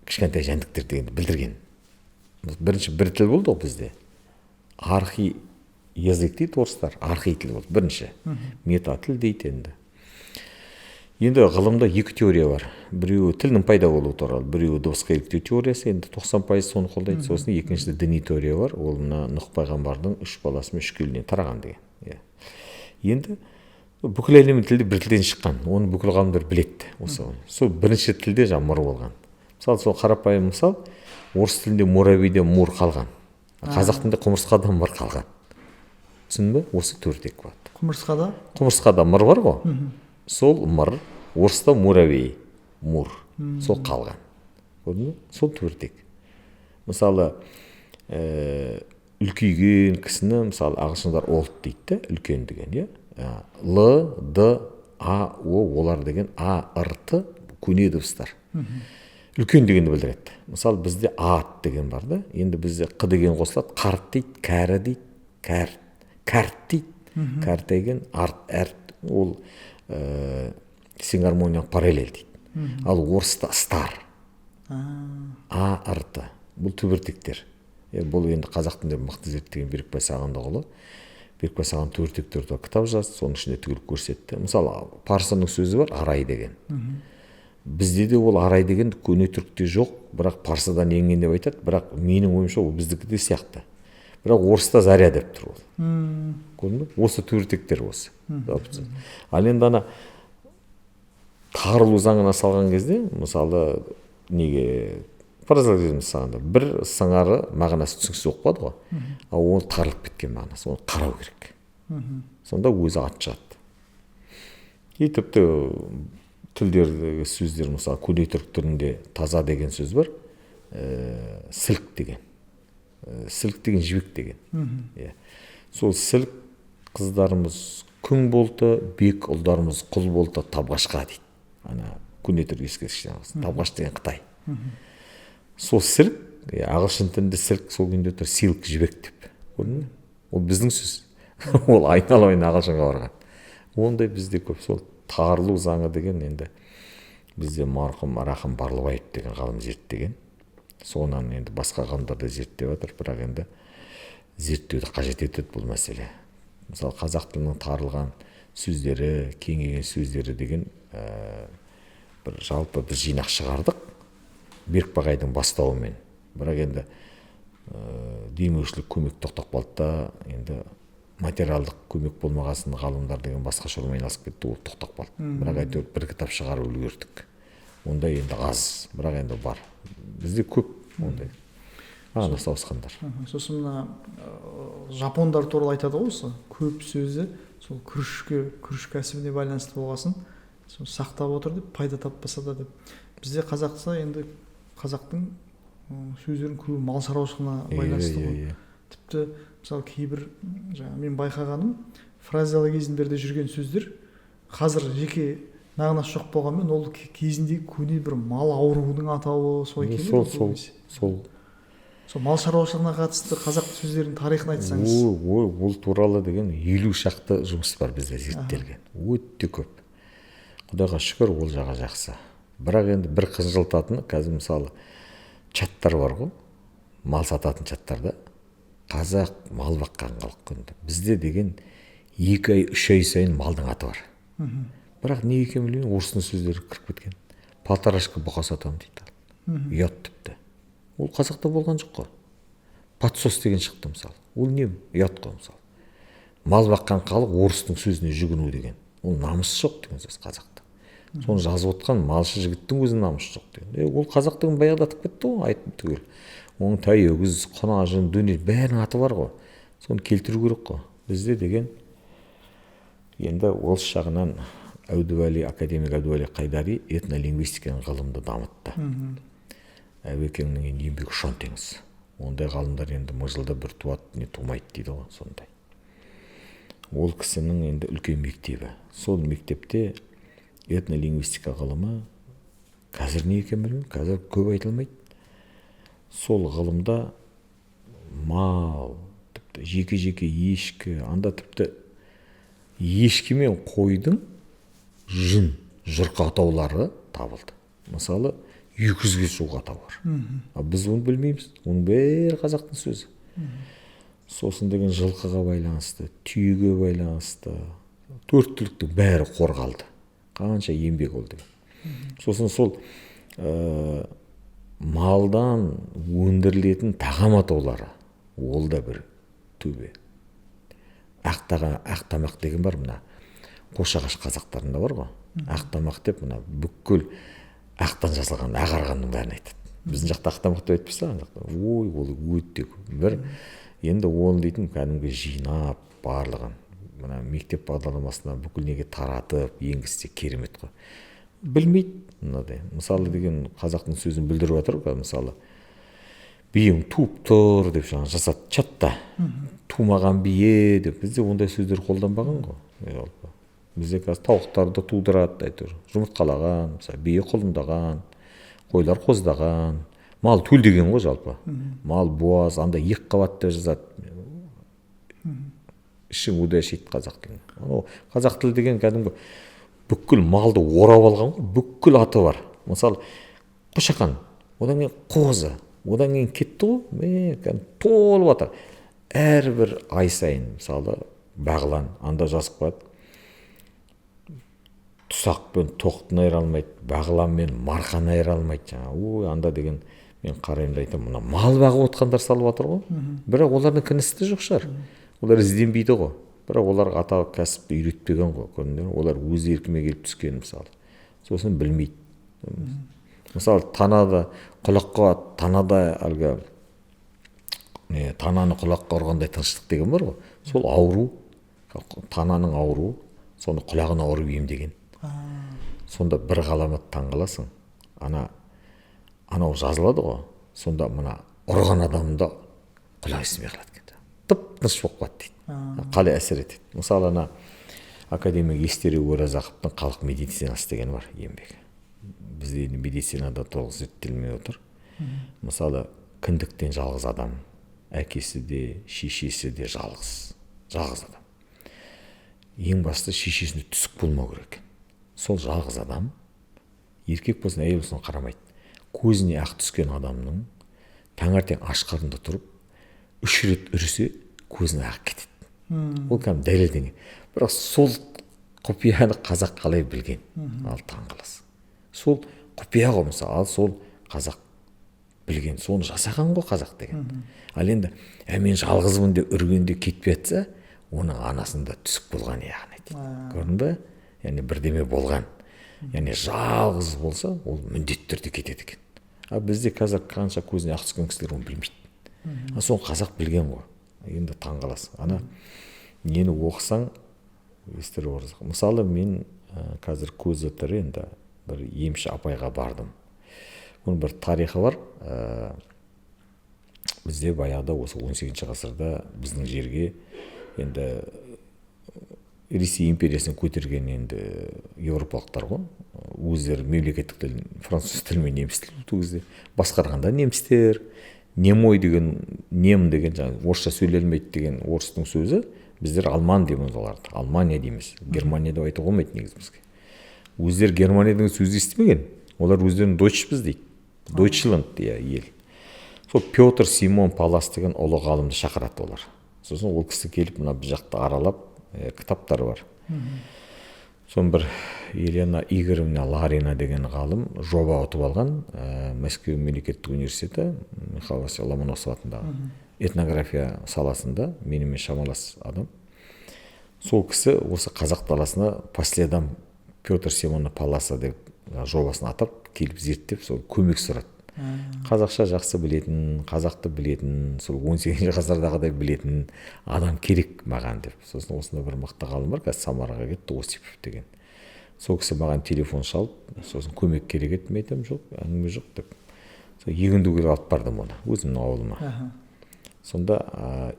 кішкентай жәндіктер дегенді білдірген. Бірінші бір тіл болды ғой бізде. Архи язык дейді орыстар, архи тіл болды бірінші. Мета тіл дейді енді. Енді ғылымда екі теория бар. Біреуі тілдің пайда болуы туралы, біреуі дыбысқа еліктеу теориясы, енді 90% соны қолдайды. Сосын екіншісі діни теория бар. Ол мына Нұх пайғамбардың 3 баласы мен 3 келіннен тараған деген. Енді бүкіл әлем тілде бір тілден шыққан. Оны бүкіл ғалымдар біледі. Сол бірінші тілде жаңа мұр болған. Мысалы, сол қарапайым мысал, орыс тілінде муравейде мур қалған. Қазақ тілінде құмырсқадан мұр қалған. түсіндің бе? Осы төртек болады. Құмырсқада Құмырсқада мыр бар ғой, сол мыр, орыста муравей, мур, сол қалған. Көрдің бе? Сол төртек. Мысалы, үлкейген кісіні, мысалы, ағылшындар old дейді да, үлкен деген, иә? Л, Д, А, О, олар деген А, Р, Т, көне дыбыстар. Үлкен дегенді білдіреді. Мысалы, бізде ат деген бар да, енді бізде Қ деген қосылады, қарт дейді, кәрі дейді, кәрт дейді, кәрт деген арт, әрт, ол сингармонияның параллель дейді. Ал орыста стар, А, Р, Т, бұл түбіртектер. Бұл енді қазақ тілінде мықты зерттеген Берікбай Сағындықұлы. Берікбай Саған төртек кітап жазды, соның ішінде түгел көрсетті. Мысалы, парсының сөзі бар, арай деген. Бізде де ол арай деген көне түркте жоқ, бірақ парсыдан енген деп айтады, бірақ менің ойымша ол біздікі де сияқты. Бірақ орыста заря деп тұр ол. Көрдің бе? Осы төртектер осы. Ал енді ана тарылу заңына салған кезде, мысалы, неге паразологизм сағанда бір сыңары мағынасы түсініксіз оқпады ғой, ал ол тарылып кеткен мағынасы, оны қарау керек. Сонда өзі ат шығады. И тіпті тілдердегі сөздер, мысалы, көне түрік тілінде таза деген сөз бар, сілк деген. Сілк деген жібек деген. Сол сілк қыздарымыз күң болды, бек ұлдарымыз құл болды, табғашқа дейді. Ана көне түрік ескерткіштен алсын. Табғаш деген Қытай. Сол сілк, ағылшын тілінде сілк сол күнде тұр, силк жібек деп. Көрдің бе? Ол біздің сөз. Ол айналайын ағылшынға барған. Ондай бізде көп. Сол тарылу заңы деген енді бізде марқұм Рахым Барлыбаев деген ғалым зерттеген. Соңынан енді басқа ғалымдар да зерттеп жатыр, бірақ енді зерттеуді қажет етеді бұл мәселе. Мысалы, қазақ тілінің тарылған сөздері, кеңейген сөздері деген бір жалпы біз жинақ шығардық. Берікбайдың бастауымен. Бірақ енді демеушілік көмек тоқтап қалды да, енді материалдық көмек болмағасын ғалымдар деген басқа шаруамен айналысып кетті, ол тоқтап қалды. Бірақ әйтеуір бір кітап шығарып үлгердік. Ондай енді аз, бірақ енді бар. Бізде көп ондай. Ағына сауысқандар. Сосын мына жапондар туралы айтады ғой, осы көп сөзі сол күріш кәсібіне байланысты болғасын, сол сақтап отыр деп, пайда таппаса да деп. Бізде қазақта енді қазақтың сөздерінің көбі мал шаруашылығына байланысты ғой. Тіпті мысалы кейбір мен байқағаным фразеологизмдерде жүрген сөздер қазір жеке мағынасы жоқ болғанмен ол кезінде көне бір мал ауруының атауы сол екен. Сол мал шаруашылығына қатысты қазақ сөздерінің тарихын айтсаңыз. Ол туралы деген 50 шақты жұмыс бар бізде зерттелген. Өте көп. Құдайға шүкір, ол жағы жақсы. Бірақ енді бір қынжылтатыны, қазір мысалы чаттар бар ғой, мал сататын чаттарда қазақ мал баққан халық күнді. Бізде деген 2 ай, 3 ай сайын малдың аты бар. Бірақ не екенін білмеймін, орыстың сөздері кіріп кеткен. Полторашка бұқа сатамын дейді. Ұят тіпті. Ол қазақта болған жоқ қой. Подсос деген шықты мысалы. Ол не? Ұят қой мысалы. Мал баққан халық орыстың сөзіне жүгіну деген. Ол намыс жоқ деген сөз қазақта. Соны жазып отқан малшы жігіттің өзі намыс жоқ деген. Ол қазақтың баяғыдатып кетті ғой, айтып түгел. Оның тайөгіз, қонажын, дөне бәрінің аты бар ғой. Соны келтіру керек қой. Бізде деген енді орыс жағынан академик Әбдуәли Қайдари этнолингвистиканың ғылымды дамытты. Әбекеңнің еңбегі ұшан теңіз. Ондай ғалымдар енді жылда бір туады, не тумайды дейді ғой, сондай. Ол кісінің енді үлкен мектебі. Сол мектепте этнолингвистика ғылымы қазір не екен білмеймін, қазір көп айтылмайды. Сол ғылымда мал, тіпті жеке-жеке ешкі, анда тіпті ешкі мен қойдың жүн, жұрқа атаулары табылды. Мысалы, 200-ге жуық атау бар. Біз оны білмейміз. Оның бәрі қазақтың сөзі. Сосын деген жылқыға байланысты, түйеге байланысты, 4 түліктің бәрі қорғалды. Қанша еңбек ол деген. Сосын сол малдан өндірілетін тағам атаулары, ол да бір төбе. Ақтамақ деген бар, мына Қошағаш қазақтарында бар ғой. Ақтамақ деп, мына бүкіл ақтан жасалған ағарғанның бәрін айтады. Біздің жақта ақтамақ деп айтпаса, ой, ол өте бір енді оны дейтін кәдімгі жинап барлығын мына мектеп бағдарламасына бүкіл неге таратып енгізсе керемет қой. Білмейді мынадай. Мысалы деген қазақтың сөзін білдіріп жатыр ғой, мысалы биең туып тұр деп жаңа жасады чатта. Тумаған бие деп бізде ондай сөздер қолданбаған ғой. Бізде қазір тауықтарды тудырады, әйтеуір жұмыртқалаған, мысалы бие құлындаған, қойлар қоздаған, мал төл деген ғой жалпы. Мал буаз, анда екі қабат деп жазады. Ішің удай шейді қазақ тілін. Қазақ тілі деген кәдімгі бүкіл малды орап алған ғой, бүкіл аты бар. Мысалы қошақан, одан кейін қозы, одан кейін кетті ғой, толып жатыр. Әрбір ай сайын мысалы бағлан анда жазып қояды. Тұсақпен тоқтыны айыра алмайды, бағланмен марқаны айыра алмайды. Жаңа анда деген мен қараймын да айтамын, мына мал бағып отқандар салып жатыр ғой. Бірақ олардың кінісі де жоқ шығар. Олар ізденбейді ғой. Бірақ оларға ата кәсіпті үйретпеген ғой. Көрдіңдер ме? Олар өз еркіме келіп түскен мысалы. Сосын білмейді. Мысалы танада құлаққа танада әлгі тананы құлаққа ұрғандай тыныштық деген бар ғой. Сол ауру, тананың ауруы, соны құлағына ұрып емдеген. Сонда бір ғаламат таңғаласың. Анау жазылады ғой. Сонда мына ұрған адамда құлақ естімей қалады екен. Тып-тыныш болып қалады дейді. Қалай әсер етеді? Мысалы академик Естері Оразақовтың халық медицинасы деген бар еңбегі. Бізде медицинада толық зерттелмей отыр. Мысалы кіндіктен жалғыз адам, әкесі де, шешесі де жалғыз адам. Ең басты шешесіне түсік болмау керек. Сол жалғыз адам, еркек болсын, әйел болсын қарамайды. Көзіне ақ түскен адамның таңертең аш қарында тұрып, 3 рет үрсе, көзіне ақ кетеді. Ол кәдімгі дәлелденген. Бірақ сол құпияны қазақ қалай білген? Ал таңғаласың. Сол құпия ғой мысалы, ал сол қазақ білген, соны жасаған ғой қазақ деген. Ал енді мен жалғызмын деп үргенде кетпей жатса, оның анасында түсік болған яғни дейді. Көрдің бе? Яғни бірдеме болған. Яғни жалғыз болса, ол міндетті түрде кетеді екен. А бізде қазір қанша көзіне ақ түскен кісілер оны білмейді. Соны қазақ білген ғой. Енді таңғаласың. Нені оқысаң, мысалы мен қазір көзі тірі енді бір емші апайға бардым. Оның бір тарихы бар. Бізде баяғыда осы 18 ғасырда біздің жерге енді Ресей империясын көтерген енді еуропалықтар ғой. Өздері мемлекеттік тілін француз тілі мен неміс тілін бұл кезде басқарғанда немістер, немой деген, нем деген жаңағы орысша сөйлелмейді деген орыстың сөзі, біздер алман дейміз оларды. Алмания дейміз. Германия деп айтуға болмайды негізі бізге. Өздері Германияның сөзі естімеген. Олар өздерін Дойчпіз дейді. Дойчланд ел. Сол Петр Симон Палас деген ұлы ғалымды шақырады олар. Сосын ол кісі келіп мына бір жақты аралап, кітаптары бар. Сон бір Елена Игоревна Ларина деген ғалым жоба ұтып алған, Мәскеу мемлекеттік университеті Михаил Васильевич Ломоносов атындағы этнография саласында менімен шамалас адам. Сол кісі осы қазақ даласына последам Петр Симона Паласа деп жобасын атап келіп зерттеп сол көмек сұрады. Қазақша жақсы білетін, қазақты білетін, сол 18 ғасырдағыдай білетін адам керек маған деп. Сосын осында бір мықты ғалым бар, қазір Самараға кетті, Осипов деген. Сол кісі маған телефон шалып, сосын көмек керек еді, мен айтамын, жоқ, әңгіме жоқ деп. Сол Егіндігүл алып бардым оны, өзімнің ауылыма. Сонда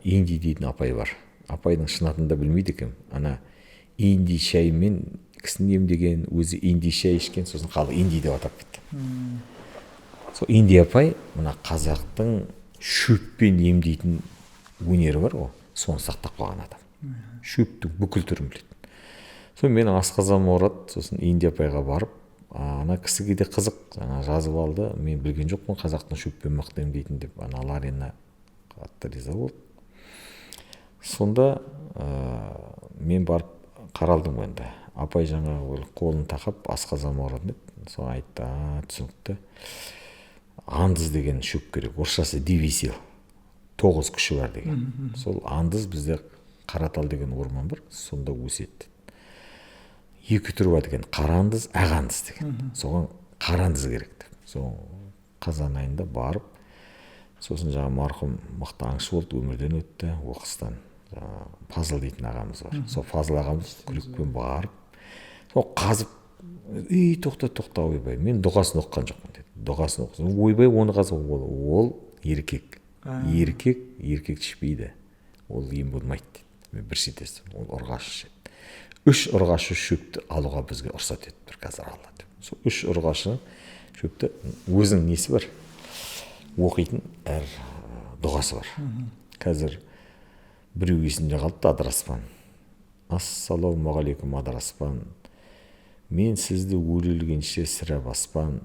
Инди дейтін апай бар. Апайдың шын атын да білмейді екенмін. Инди шаймен кісіні емдеген, өзі инди шай ішкен, сосын халық Инди деп атап кеткен. Сол Инди апай мына қазақтың шөппен емдейтін өнері бар ғой, соны сақтап қалған адам. Шөптің бүкіл түрін біледі. Сол менің асқазаным ауырады, сосын Инди апайға барып, ана кісіге де қызық, жаңа жазып алды, мен білген жоқпын қазақтың шөппен мықты емдейтін деп, ана Ларина қатты риза болды. Сонда мен барып қаралдым енді. Апай жаңа қолын тақап асқазаным ауырады деп, соны айтты, түсінікті. Андыз деген шөп керек, орысшасы дивисил, 9 күші бар деген. Сол андыз бізде Қаратал деген орман бар, сонда өседі. 2 түрі бар деген, қарандыз, ағандыз деген. Соған қарандыз керек деп. Сол қазан айында барып, сосын жаңағы марқұм мықты аңшы болды, өмірден өтті. Оқыстан жаңағы Фазыл дейтін ағамыз бар. Сол Фазыл ағамыз күрекпен барып, сол қазып, тоқта ойбай, мен дұғасын оқыған жоқпын деді. Дұғасын оқысын, ойбай оны қазып, ол еркек. Еркек ішпейді. Ол ем болмайды дейді. Мен бір шетесім, ол ұрғашы еді. 3 ұрғашы шөпті алуға бізге ұрсат етіп тұр қазір алла деп. Сол 3 ұрғашы шөпті өзінің несі бар, оқитын әр дұғасы бар. Қазір біреу есімде қалды, Адыраспан. Ассалаумағалейкум Адыраспан. Мен сізді өлілгенше сірә баспан.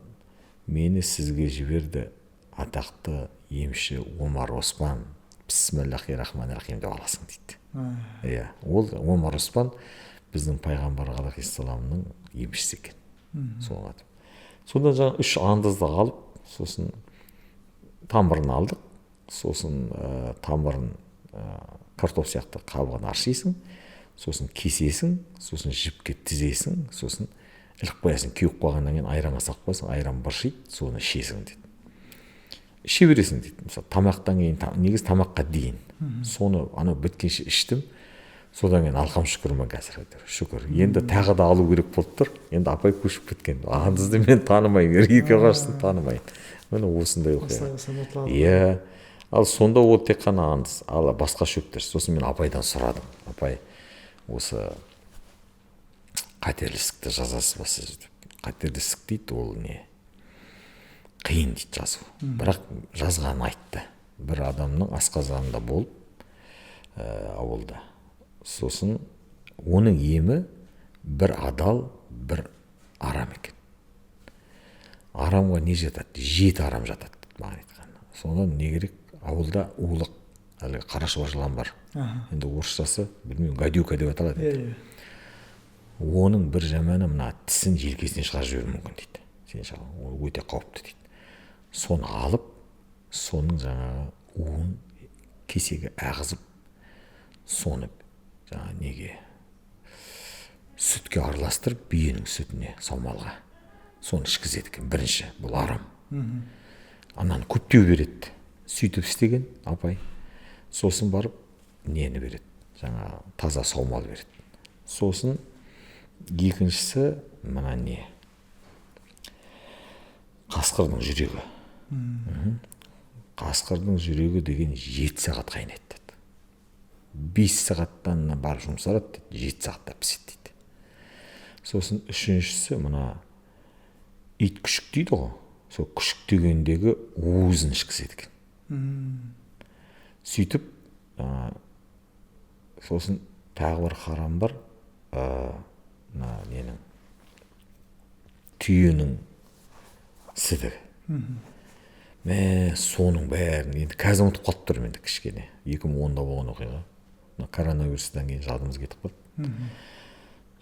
Мені сізге жіберді атақты емші Омар Оспан. Бисмиллахи-рахмани-рахим деп аласың дейді. Иә, ол Омар Оспан біздің пайғамбар алейхиссаламның емшісі екен. Сол атып. Сонда жаңа 3 андызды алып, сосын тамырын алдық. Сосын тамырын картоп сияқты қабығын аршисың, сосын кесесің, сосын жіпке тізесің, сосын іліп қоясың. Кеуіп қойғаннан кейін айранға салып қоясың, айран быршиды, соны ішесің дейді. Іше бересің дейді. Мысалы тамақтан кейін, негізі тамаққа дейін. Соны анау біткенше іштім. Содан кейін алхам шүкірмін қазір. Шүкір. Енді тағы да алу керек болып тұр. Енді апай көшіп кеткен. Андызды мен танымаймын, екі ағашты танымаймын. Міне осындай оқиға. Иә. Ал сонда ол тек қана андыз, ал басқа шөптер. Сосын мен апайдан сұрадым. Апай, осы қатерлісікті жазасыз ба сіз деп. Қатерлісік дейді, ол не? Қиын дейді жазу. Бірақ жазғанын айтты. Бір адамның асқазанында болып, ауылда. Сосын оның емі бір адал, бір арам екен. Арамға не жатады? 7 арам жатады, маған айтқан. Содан не керек? Ауылда уылық, әлі қарашуар жылан бар. Енді орысшасы, білмеймін, гадюка деп аталады. Оның бір жаманы мына тісін желкесінен шығарып жіберуі мүмкін дейді. Сен шыға, ол өте қауіпті дейді. Соны алып, соның жаңағы уын кесеге ағызып, соны жаңағы неге сүтке араластырып, биенің сүтіне, саумалға. Соны ішкізеді екен, бірінші, бұл арам. Ананы көптеу береді. Сөйтіп істеген апай. Сосын барып нені береді, жаңа таза саумал береді. Сосын екіншісі мына не, қасқырдың жүрегі. Қасқырдың жүрегі деген 7 сағат қайнайды деді. 5 сағаттан барып жұмсарады деді, 7 сағатта піседі дейді. Сосын үшіншісі мына ит күшік дейді ғой. Сол күшік дегендегі уызын ішкізеді екен. Сөйтіп, сосын тағы бір харам бар, ненің түйенің сідігі. Соның бәрін енді қазір ұмытып қалып тұрмын енді кішкене. 2010-да болған оқиға. Коронавирустан кейін жадымыз кетіп қалды.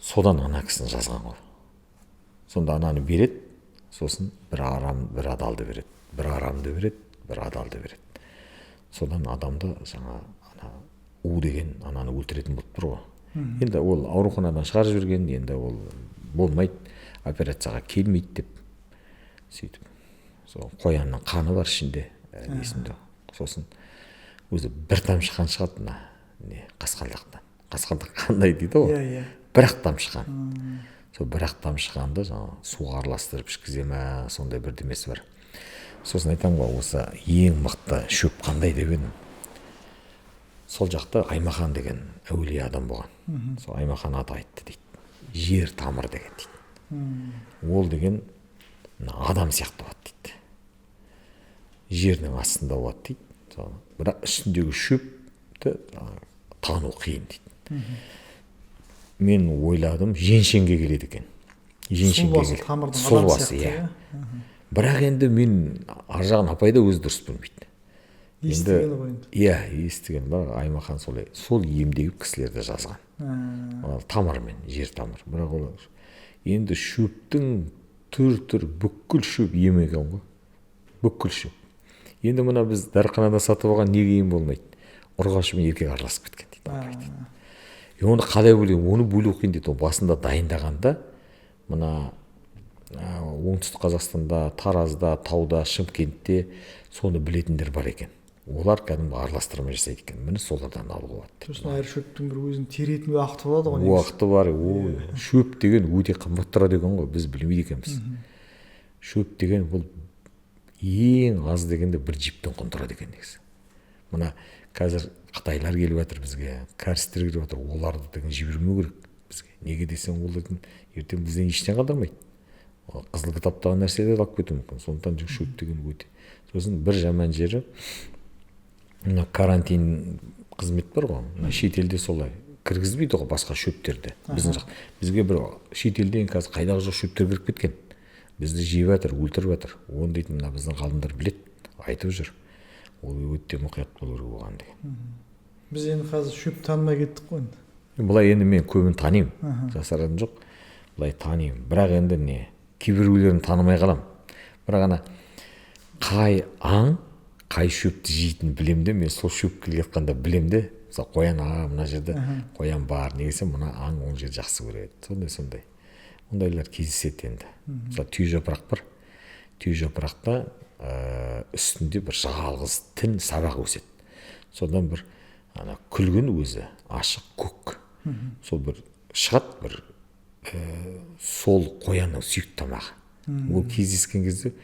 Содан ана кісіні жазған ғой. Сонда ананы береді, сосын бір арам, бір адалды береді. Бір арамды береді, бір адалды береді. Содан адамды жаңа у деген ананы өлтіретін болып тұр ғой. Енді ол ауруханадан шығарып жіберген, енді ол болмайды, операцияға келмейді деп сөйтіп. Сол қоянның қаны бар ішінде, есімде. Сосын өзі бір тамшы қан шығады мына қасқалдақтан. Қасқалдақ қандай дейді ғой. Бір-ақ тамшы қан. Сол бір-ақ тамшы қанды жаңа суға араластырып ішкізе ме, сондай бір демесі бар. Сосын айтамын ғой, осы ең мықты шөп қандай деп едім. Сол жақта Аймахан деген әулие адам болған. Сол Аймахан аты айтты дейді. Жер тамыр деген дейді. Ол деген адам сияқты болады дейді. Жердің астында болады дейді. Бірақ үстіндегі шөпті тану қиын дейді. Мен ойладым, женшенге келеді екен. Сол басы, иә. Бірақ енді мен аржағын апай да өзі дұрыс білмейді. Естіген ғой енді. Иә, естіген. Бірақ Аймахан сол емдегі кісілерді жазған. Тамырмен, жер тамыр. Бірақ ол енді шөптің түр бүкіл шөп ем екен ғой. Бүкіл шөп. Енді мына біз дәріханада сатып алған неге ем болмайды? Ұрғашы мен еркек араласып кеткен дейді. Оны қалай бөлейін? Оны бөлу қиын дейді. Басында дайындағанда мына оңтүстік Қазақстанда, Таразда, Тауда, Шымкентте соны білетіндер бар екен. Олар кәдімгі араластырма жасайды екен. Міне солардан алуға болады. сосын әр шөптің бір өзінің теретін уақыты болады ғой. Уақыты бар. Шөп деген өте қымбат тұрады екен ғой. Біз білмейді екенбіз. Шөп деген бұл ең аз дегенде бір джиптен құн тұрады екен негізі. Мына қазір Қытайлар келіп жатыр бізге, кәрістер келіп жатыр. Оларды деген жібермеу керек бізге. Неге десең, олар ертең бізден ештеңе қалдырмайды. Қызыл кітаптағы нәрселер алып кетуі мүмкін. Сондықтан шөп деген өте. Сосын бір жаман жері, мына карантин қызмет бар ғой. Шетелде солай кіргізбейді ғой басқа шөптерді. Біздің жақ бізге бір шетелден қазір қайдағы жоқ шөптер кіріп кеткен. Бізді жеп жатыр, өлтіріп жатыр. Оны дейтін мына біздің ғалымдар біледі, айтып жүр. Ол өте мұқият болу керек оған деген. Біз енді қазір шөп танымай кеттік қой енді. Бұлай енді мен көбін танимын, жасыратыным жоқ. Бұлай танимын. Бірақ енді не, кейбіреулерін танымай қалам. Бірақ ана қай аң, қай шөпті жейтінін білем де, мен сол шөп келе жатқанда білем де. Мысалы қоян, мына жерде қоян бар, негесе мына аң ол жер жақсы көреді. Сондай. Ондайлар кездеседі енді. Мысалы түйе жапырақ бар. Түйе жапырақта үстінде бір жалғыз тін сабақ өседі. Содан бір күлгін өзі ашық көк. Сол бір шығат бір сол қоянның сүйікті тамағы. Ол кездескен кезде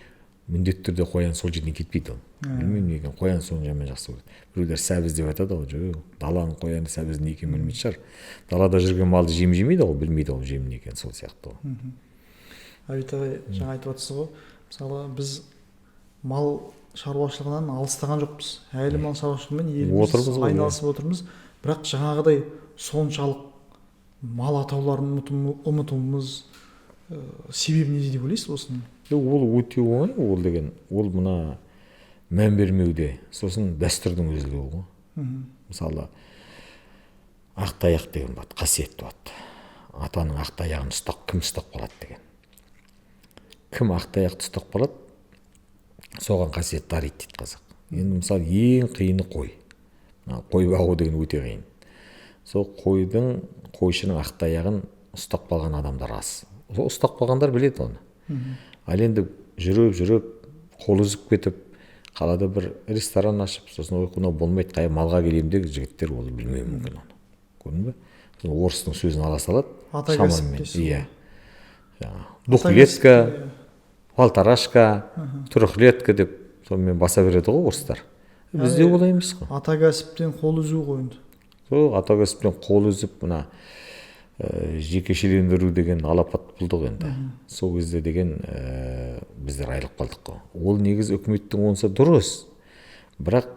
міндетті түрде қоян сол жерден кетпейді ол. Білмеймін неге қоян соны жаман жақсы көреді. Біреулер сәбіз деп айтады ғой, жоқ, даланың қояны сәбіз не екенін білмейтін шығар. Далада жүрген малды жемейді ғой, білмейді ол жем не екенін, сол сияқты ғой. Әбит ағай жаңа айтып отырсыз ғой, мысалы біз мал шаруашылығынан алыстаған жоқпыз. Әлі мал шаруашылығымен еліміз айналысып отырмыз. Бірақ жаңағыдай соншалық мал атауларын ұмытуымыз себебі неде деп ойлайсыз осының? Ол өте оңай, ол деген, ол мына мән бермеуде, сосын дәстүрдің өзілуі ғой. Мысалы, ақтаяқ деген бар, қасиетті болады. Атаның ақтаяғын кім ұстап қалады деген. Кім ақтаяқты ұстап қалады, соған қасиет дариды дейді қазақ. Енді мысалы ең қиыны қой. Қой бағу деген өте қиын. Сол қойшының ақтаяғын ұстап қалған адамдар аз. Ұстап қалғандар біледі оны. Ал енді жүріп қол үзіп кетіп, қалада бір ресторан ашып, сосын ойқына болмайды, қай малға келейін деген жігіттер ол білмеуі мүмкін оны. Көрдің бе? Орыстың сөзін ала салады. Ата кәсіп дейсіз. Иә. Духлетка, полторашка, трехлетка деп сонымен баса береді ғой орыстар. Бізде олай емес қой. Ата кәсіптен қол үзу ғой енді. Сол ата кәсіптен қол үзіп, мына жекешелендіру деген алапат болдық енді. Сол кезде деген біздер айырылып қалдық қой. Ол негіз үкіметтің онса дұрыс. Бірақ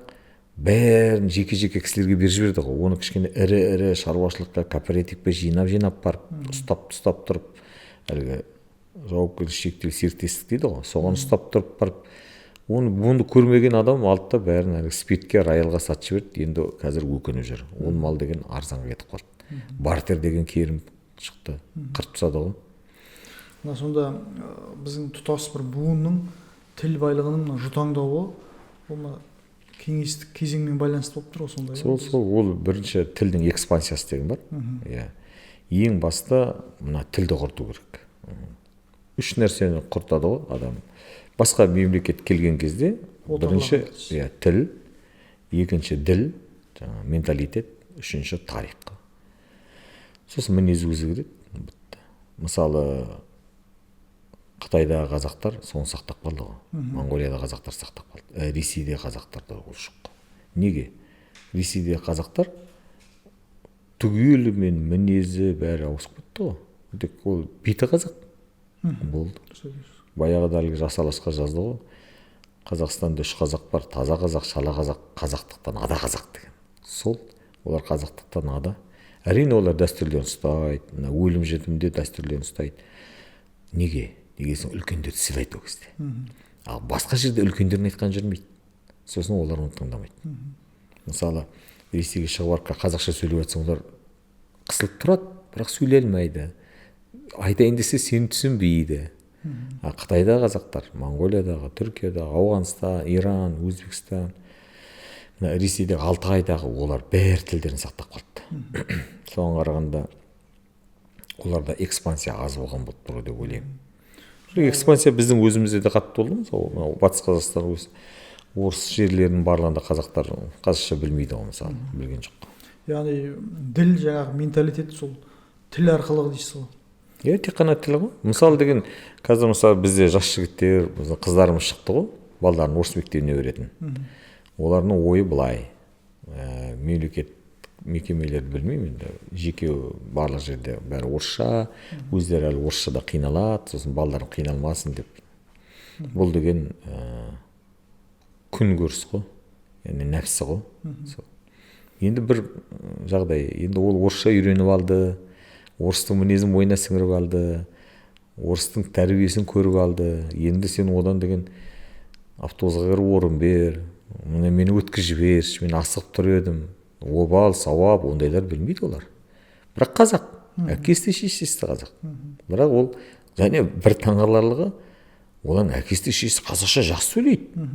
бәрін жеке-жеке кісілерге беріп жіберді ғой. Оны кішкене ірі шаруашылыққа, кооперативке жинап барып, ұстап тұрып, әлгі жауапкершілігі шектеулі серіктестік дейді ғой. Соған ұстап тұрып барып, оны көрмеген адам алды да бәрін спиртке, роялға сатып жіберді. Енді қазір өкініп жүр. Ол мал деген арзанға кетіп қалды. Бартер деген керім шықты, қырып тастады ғой. Сонда біздің тұтас бір буынның тіл байлығының жұтаңдауы ол кеңестік кезеңмен байланысты болып тұр ғой сондай. Сол ол бірінші тілдің экспансиясы деген бар. Иә. Ең басты мына тілді құрту керек. Үш нәрсені құртады ғой адам. Басқа мемлекет келген кезде бірінші тіл, екінші діл, менталитет, үшінші тарих. Сосын мінез өзгереді. Мысалы, Қытайдағы қазақтар соны сақтап қалды ғой. Монғолияда қазақтар сақтап қалды. Ресейде қазақтарда ол жоқ. Неге? Ресейде қазақтар түгелімен мінезі бәрі ауысып кетті ғой. Тек ол беті қазақ болды. Баяғыда жас алашқа жазды ғой. Қазақстанда үш қазақ бар, таза қазақ, шала қазақ, қазақтықтан ада қазақ деген. Сол, олар қазақтықтан ада. Әрине олар дәстүрлерін ұстайды, өлім жітімде дәстүрлерін ұстайды. Неге? Негесін үлкендерді сыйлайды ол кезде. Ал басқа жерде үлкендерін айтқан жүрмейді. Сосын олар оны тыңдамайды. Мысалы, Ресейге шығып қазақша сөйлеп жатсаң, олар қысылып тұрады, бірақ сөйлей алмайды. Айтайын десе сені түсінбейді. Қытайда қазақтар, Монғолиядағы, Түркиядағы, Ауғанстан, Иран, Өзбекстан, Ресейдегі 6 айдағы олар бәр тілдерін сақтап қалды. Соған қарағанда оларда экспансия аз болған болып тұр деп ойлаймын. экспансия біздің өзімізде де қатты болды. Мысалы мынау батыс қазақстан орыс жерлерінің барлығында қазақтар қазақша білмейді ғой, мысалы білген жоқ. яғни діл жаңағы менталитет сол тіл арқылы дейсіз ғой. Иә, тек қана тіл ғой. Мысалы деген қазір мысалы бізде жас жігіттер, қыздарымыз шықты ғой, балдарын орыс мектебіне беретін. Олардың ойы былай, мемлекет мекемелерді білмеймін енді, жеке барлық жерде бәрі орысша, өздері әлі орысшада қиналады, сосын балдарым қиналмасын деп. Бұл деген күн көріс қой, яғни нәпсі ғой. Енді бір жағдай, енді ол орысша үйреніп алды, орыстың мінезін ойына сіңіріп алды, орыстың тәрбиесін көріп алды. Енді сен одан деген автобусқа кіріп орын бер, мені өткізіп жіберші, мен асығып тұр едім, обал, сауап, ондайлар білмейді олар. Бірақ қазақ, әкесі де шешесі де қазақ. Бірақ ол және бір таңғаларлығы, олардың әкесі де шешесі қазақша жақсы сөйлейді.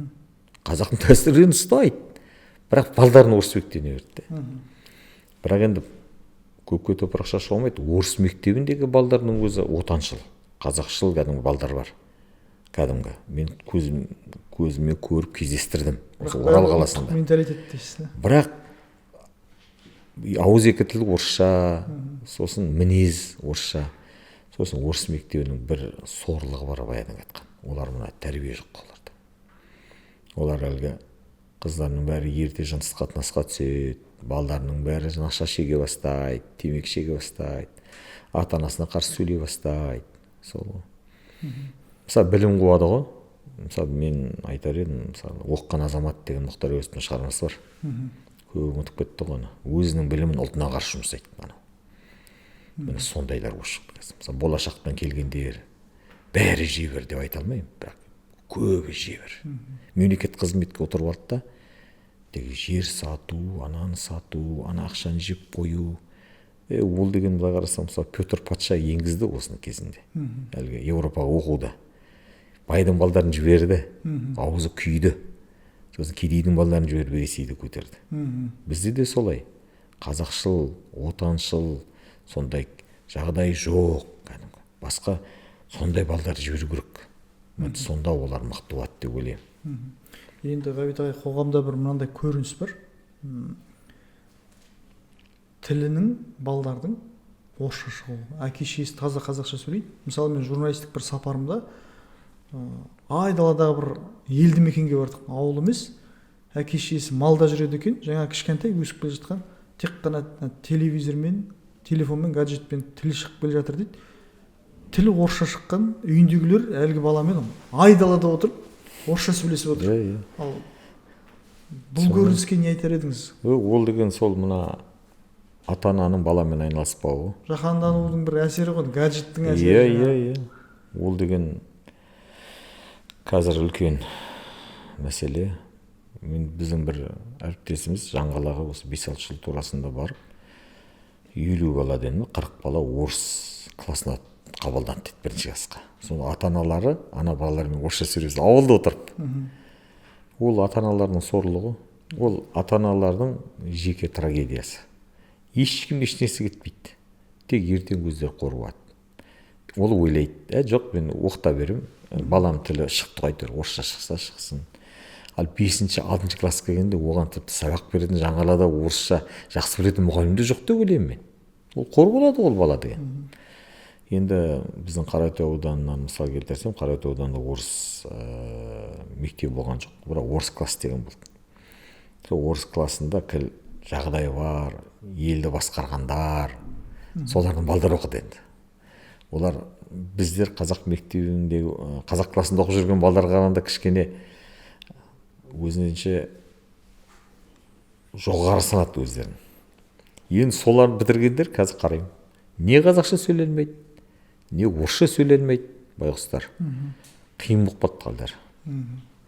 Қазақтың дәстүрін ұстайды. Бірақ балдарын орыс мектебіне берді. Бірақ енді көпке топырақ шашуға болмайды. Орыс мектебіндегі балдардың өзі отаншыл, қазақшыл кәдімгі балдар бар. Кәдімгі. Мен көзіме көріп кездестірдім. Осы Орал қаласында. Менталитет дейсіз. Бірақ ауызекі тіл орысша, сосын мінез орысша. Сосын орыс мектебінің бір сорлығы бар, баянан айтқан. Олар мына тәрбие жоқ оларда. Олар әлгі қыздарының бәрі ерте жыныстық қатынасқа түседі, балдарының бәрі наша шеге бастайды, темекі шеге бастайды, ата-анасына қарсы сөйлей бастайды. Сол ғой. Мысалы білім қуады ғой. Мысалы мен айтар едім, мысалы оқыған азамат деген Мұхтар Әуезовтің шығармасы бар. Көп ұмытып кетті ғой оны. Өзінің білімін ұлтына қарсы жұмсайды. Міне сондайлар болып шықты. Мысалы болашақтан келгендер бәрі жебір деп айта алмаймын, бірақ көбі жебір. Мемлекет қызметке отырып алды да, жер сату, ананы сату, ана ақшаны жеп қою. Ол деген былай қарасам, мысалы Петр патша енгізді осының кезінде. Әлгі Европаға оқуда. Байдың балдарын жіберді, аузы күйді. Сосын кедейдің балдарын жіберіп Ресейді көтерді. Бізде де солай. Қазақшыл, отаншыл, сондай жағдай жоқ. Басқа сондай балдар жіберу керек. Сонда олар мықты болады деп ойлаймын. Енді Ғабит ағай, қоғамда бір мынандай көрініс бар. Тілінің балдардың орысша шығуы. Әке шешесі таза қазақша сөйлейді. Мысалы мен журналистік бір сапарымда айдаладағы бір елді мекенге бардық, ауыл емес. Әке шешесі малда жүреді екен, жаңа кішкентай өсіп келе жатқан, тек қана телевизормен, телефонмен, гаджетпен тілі шығып келе жатыр дейді. Тілі орысша шыққан, үйіндегілер әлгі баламен айдалада отырып орысша сөйлесіп отыр. Ал бұл көрініске не айтар едіңіз? Ол деген сол мына ата-ананың баламен айналыспауы. Жаһанданудың бір әсері ғой, гаджеттің әсері. Ол деген қазір үлкен мәселе. Біздің бір әріптесіміз Жаңғалаға осы 5-6 жыл турасында барып, 50 бала дені 40 бала орыс классына қабылданды дейді, бірінші классқа. Соны ата-аналары ана балалармен орысша сөйлесіп ауылда отырып. Ол ата-аналардың сорлығы, ол ата-аналардың жеке трагедиясы. Ешкім ешнесі кетпейді. Тек ертең өздері қорғады. Ол ойлайды, жоқ, мен оқыта берем, балам тілі шықты қайтыр, орысша шықса шықсын. Ал 5-6 классқа келгенде оған тіпті сабақ беретін Жаңғалада орысша жақсы білетін мұғалім де жоқ деп ойлаймын мен. Ол қор болады ол бала деген. Енді біздің Қараөтек ауданынан мысал келтірсем, Қараөтек ауданында орыс мектеп болған жоқ, бірақ орыс класс деген болды. Сол орыс классында жағдай бар, елді басқарғандар, солардың балдар оқыды енді. Олар біздер қазақ мектебінде, қазақ классында оқып жүрген балдарға қарағанда кішкене өзінше жоғары санады өздерін. Енді соларды бітіргендер қазір қараймын. Не қазақша сөйлелмейді, не орысша сөйлелмейді, байғұстар. Қиын болып кетті қалдар.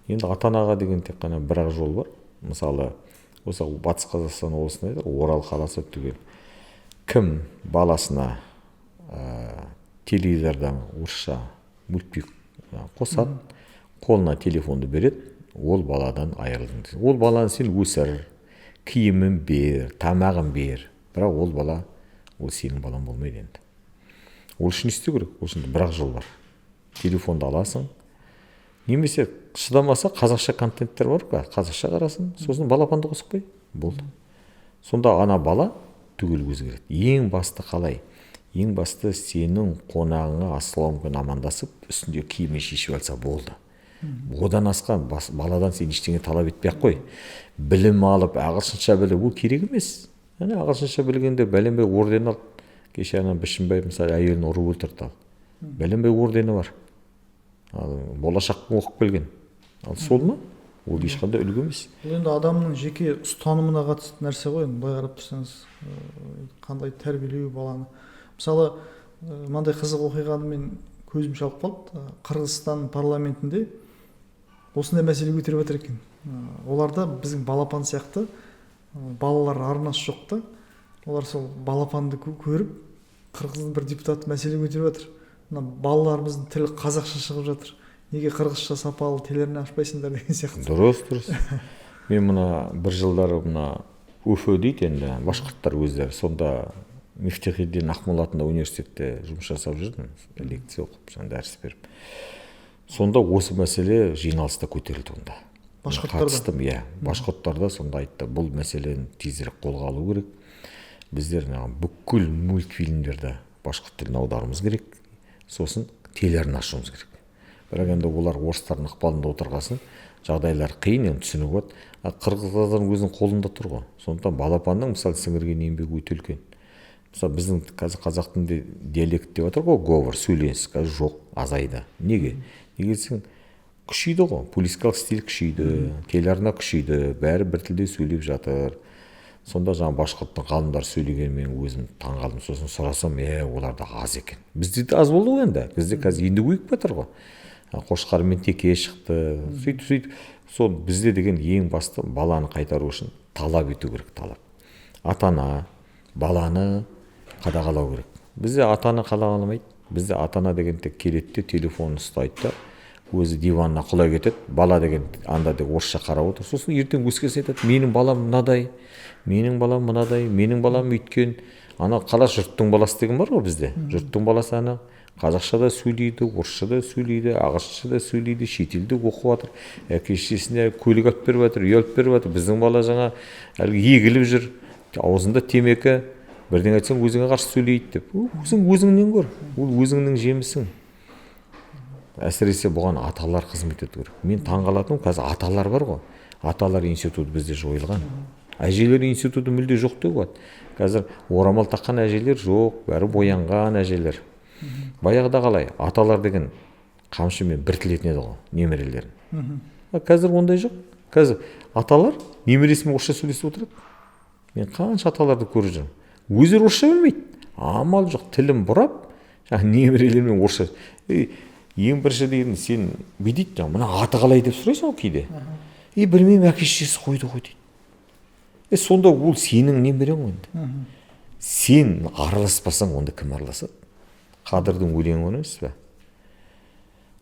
Енді ата-анаға деген тек қана бір-ақ жол бар. Мысалы, осы Батыс Қазақстан облысында Орал қаласы түгел. Кім баласына телевизордан орысша мультфильм қосады, қолына телефонды береді, ол баладан айырылдың. Ол баланы сен өсір, киімін бер, тамағын бер. Бірақ ол бала, ол сенің балаң болмайды енді. Ол үшін істеу керек, ол үшін бір-ақ жол бар. телефонды аласың, немесе шыдамаса қазақша контенттер бар ғой, қазақша қарасын, сосын балапанды қосып қой, болды. Сонда ана бала түгел өзгереді. Ең басты қалай? Ең басты сенің қонағыңа ассалаумағалейкум амандасып, үстінде киімін шешіп алса болды. Одан асқан баладан сен ештеңе талап етпей ақ қой. Білім алып, ағылшынша біліп, ол керек емес. Ағылшынша білгенде бәленбай орден ал. Кеше ана Бішімбай мысалы әйелін ұрып өлтірді ал. Бәленбай ордені бар. Ал болашаққа оқып келген. Ал сол ма? Ол ешқандай үлгі емес. Бұл енді адамның жеке ұстанымына қатысты нәрсе ғой. Былай қарап тұрсаңыз, қандай тәрбиелеу баланы. Мысалы, мынандай қызық оқиғаны мен көзім шалып қалды. Қырғызстан парламентінде осындай мәселе көтеріп жатыр екен. Оларда біздің балапан сияқты балалар арнасы жоқ та. Олар сол балапанды көріп, қырғыздың бір депутаты мәселе көтеріп жатыр. Мына балаларымыздың тілі қазақша шығып жатыр. Неге қырғызша сапалы телеарна ашпайсыңдар деген сияқты. Дұрыс. Мен мына бір жылдары мына УФО дейді енді, башқұрттар өздері. Сонда Мифтахиддин Ақмола атындағы университетте жұмыс жасап жүрдім, лекция оқып, дәріс беріп. Сонда осы мәселе жиналыста көтерілді онда. Қатыстым, иә. Башқұрттарда сонда айтты, бұл мәселені тезірек қолға алу керек. Біздер бүкіл мультфильмдерді башқұрт тіліне аударуымыз керек. Сосын телеарна ашуымыз керек. Бірақ енді олар орыстардың ықпалында отырғасын, жағдайлар қиын, енді түсініп болады. Қырғыздардың өзінің қолында тұр ғой. Сондықтан балапанның мысалы сіңірген еңбегі өте үлкен. Мысалы біздің қазір қазақ тілінде диалект деп жатыр ғой, говор, сөйленіс, қазір жоқ, азайды. Неге? Неге десең, күшейді ғой, публицистикалық стиль күшейді, телеарна күшейді, бәрі бір тілде сөйлеп жатыр. Сонда жаңа башқұрттың ғалымдар сөйлеген мен өзім таңғалдым. Сосын сұрасам, оларда аз екен. Бізде де аз болды ғой енді. Бізде қазір енді көйіп жатыр ғой. Қошқар мен теке шықты. Сөйтіп. Сол бізде деген ең басты баланы қайтару үшін талап ету керек, талап. Ата-ана баланы қадағалау керек. Бізде ата-ана қадағаламайды. Бізде ата-ана деген тек келеді де телефонын ұстайды да, өзі диванына құлай кетеді. Бала деген анда деп орысша қарап отыр. Сосын ертең өскесін айтады, менің балам мынадай, менің балам мынадай, менің балам өйткен. Ана қала жұрттың баласы деген бар ғой бізде. Жұрттың баласы ана қазақша да сөйлейді, орысша да сөйлейді, ағылшынша да сөйлейді, шетелде оқып жатыр. Әке-шешесіне көлік алып беріп жатыр, үй алып беріп жатыр. Біздің бала жаңа әлгі егіліп жүр, аузында темекі, бірден айтсаң өзіңе қарсы сөйлейді деп. Өзіңнен көр, ол өзіңнің жемісің. Әсіресе бұған аталар қызмет ету керек. Мен таңғалатыным, қазір аталар бар ғой. Аталар институты бізде жойылған. Әжелер институты мүлде жоқ деп болады. Қазір орамал таққан әжелер жоқ, бәрі боянған әжелер. Баяғыда қалай? Аталар деген қамшымен біртілетін еді ғой, немерелерін. Қазір ондай жоқ. Қазір аталар немересімен орысша сөйлесіп отырады. Мен қанша аталарды көріп жүрмін. Өздері орысша білмейді. Амал жоқ, тілін бұрап, немерелермен орысша. Ең бірінші деген сен бүйтейді, мына аты қалай деп сұрайсың ғой кейде. Білмеймін, әке-шешесі қойды ғой дейді. Сонда ол сенің немерең ғой енді. Сен араласпасаң, онда кім араласады? Қадырдың өлеңі емес пе?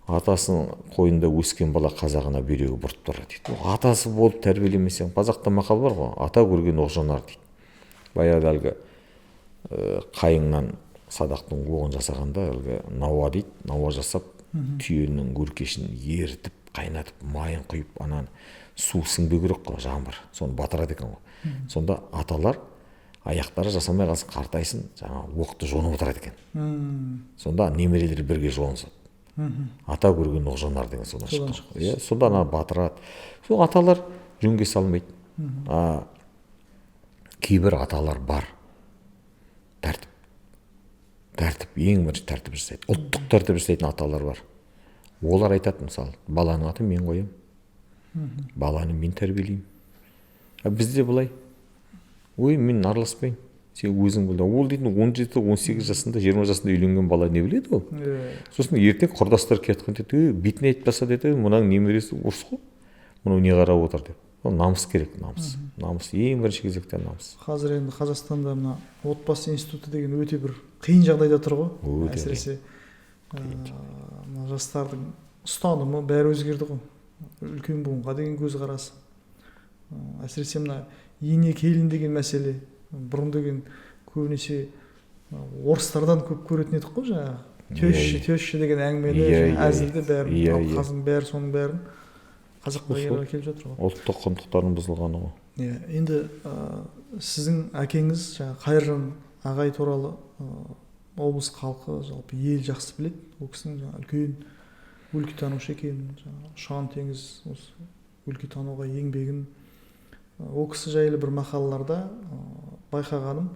Атасының қойнында өскен бала қазағына бүйрегі бұрып тұрады дейді. Атасы болып тәрбиелемесең, қазақта мақал бар ғой, ата көрген оқ жонар дейді. Баяғыда әлгі қайыңнан садақтың оғын жасағанда әлгі науа дейді, науа жасап, түйенің өркешін ерітіп, қайнатып, майын құйып, ананы су сіңбеу керек қой, жаңбыр, соны батырады екен ғой. Сонда аталар аяқтары жасамай қалсын, қартайсын, жаңа оқты жонып отырады екен. Сонда немерелер бірге жонысады. Ата көрген оқ жонар деген содан шыққан. Сонда ана батырады. Сол аталар жөнге салмайды. Кейбір аталар бар. Тәртіп, ең бірінші тәртіп жасайды. Ұлттық тәртіп жасайтын аталар бар. Олар айтады, мысалы, баланың атын мен қоям. Баланы мен тәрбиелеймін. Бізде былай. Мен араласпаймын. Сен өзің біл. Ол дейтін 17-18 жасында, 20 жасында үйленген бала не біледі ол? Сосын ертең құрдастар кеткен дейді, бетіне айтпаса деді, мынаның немересі орыс қой. Мынау не қарап отыр деп. Ол намыс керек, намыс. Намыс ең бірінші кезекте намыс. Қазір енді Қазақстанда мына отбасы институты деген өте бір қиын жағдайда тұр ғой. Әсіресе мына жастардың ұстанымы бәрі өзгерді ғой. Үлкен буынға деген көзқарасы. Әсіресе мына ене келін деген мәселе. Бұрын деген көбінесе орыстардан көп көретін едік қой жаңағы. тещі деген әңгімені әзілді бәрін қазір бәрі соның бәрін қазаққа келіп жатыр ғой. Ұлттық құндылықтардың бұзылғаны ғой. Иә, енді сіздің әкеңіз жаңағы Қайыржан ағай туралы облыс халқы, жалпы ел жақсы біледі. Ол кісінің жаңағы үлкен өлкетанушы екенін, жаңағы Ұшан теңіз осы өлкетануға еңбегін, ол кісі жайлы бір мақалаларда байқағаным,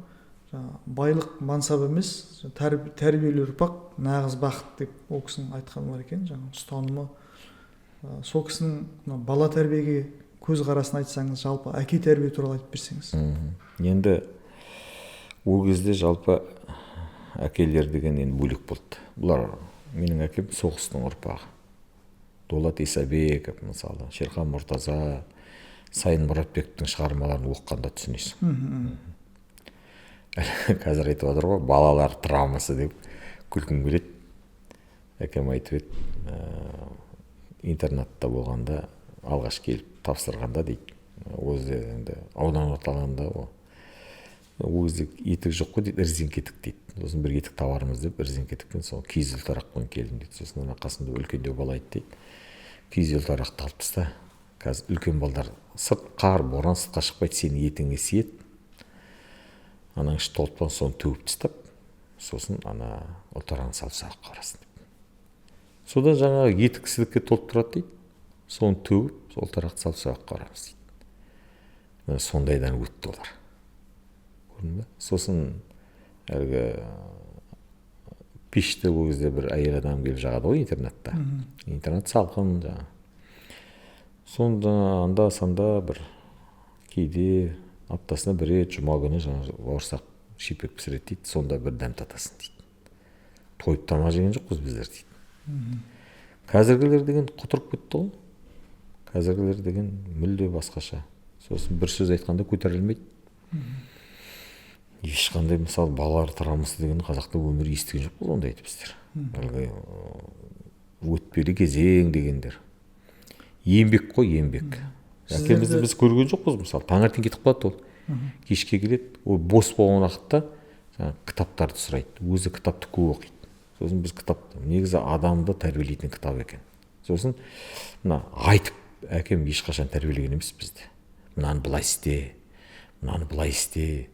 байлық мансап емес, тәрбиелі ұрпақ нағыз бақыт деп ол кісінің айтқаны бар екен, жаңағы ұстанымы. Сол кісінің бала тәрбиеге көзқарасын айтсаңыз, жалпы әке тәрбие туралы айтып берсеңіз. Енді ол кезде жалпы әкелер деген енді бөлек болды. Бұлар менің әкем соғыстың ұрпағы. Дулат Исабеков, мысалы, Шерхан Мұртаза, Сайын Мұратбектің шығармаларын оқығанда түсінесің. Қазір айтып отыр ғой, балалар травмасы деп күлкім келеді. Әкем айтып еді, интернатта болғанда алғаш келіп тапсырғанда дейді, өзі енді аудан орталығында ол кезде етік жоқ қой дейді, ірзең кетік дейді. Сосын бір етік табармыз деп ірзең кетікпен сол киіз ұлтарақпен келдім дейді. Сосын ана қасымда үлкендеу бала айтты дейді, киіз ұлтарақты алып таста, қазір үлкен балдар сырт қар боран сыртқа шықпайды, сені етіңе сиет, анаң іші толтпан соны төгіп тастап, сосын ана ұлтарағын салып сабаққа барасың деп. Содан жаңағы етік сідікке толып тұрады дейді, соны төгіп ұлтарақты салып сабаққа барамыз дейді. Сондайдан өтті олар. Көрдің бе? Сосын әлгі пешті ол кезде бір әйел адам келіп жағады ғой интернатта. Интернат салқын жаңа. Сонда анда-санда бір кейде аптасына бір рет жұма күні жаңа бауырсақ шипек пісіреді дейді, сонда бір дәм татасың дейді. Тойып тамақ жеген жоқпыз біздер дейді. Қазіргілер деген құтырып кетті ғой. Қазіргілер деген мүлде басқаша. Сосын бір сөз айтқанда көтерілмейді. Ешқандай, мысалы, балалар травмасы деген қазақта өмір естіген жоқпыз ондайды біздер. Өтпелі кезең дегендер. Еңбек қой, еңбек. Әкемізді біз көрген жоқпыз, мысалы, таңертең кетіп қалады ол. Кешке келеді, ол бос болған уақытта кітаптарды сұрайды. Өзі кітапты көп оқиды. Сосын біз кітапты, негізі адамды тәрбиелейтін кітап екен. Сосын мына айтып, әкем ешқашан тәрбиелеген емес бізді. Мынаны былай істе, мынаны былай істе.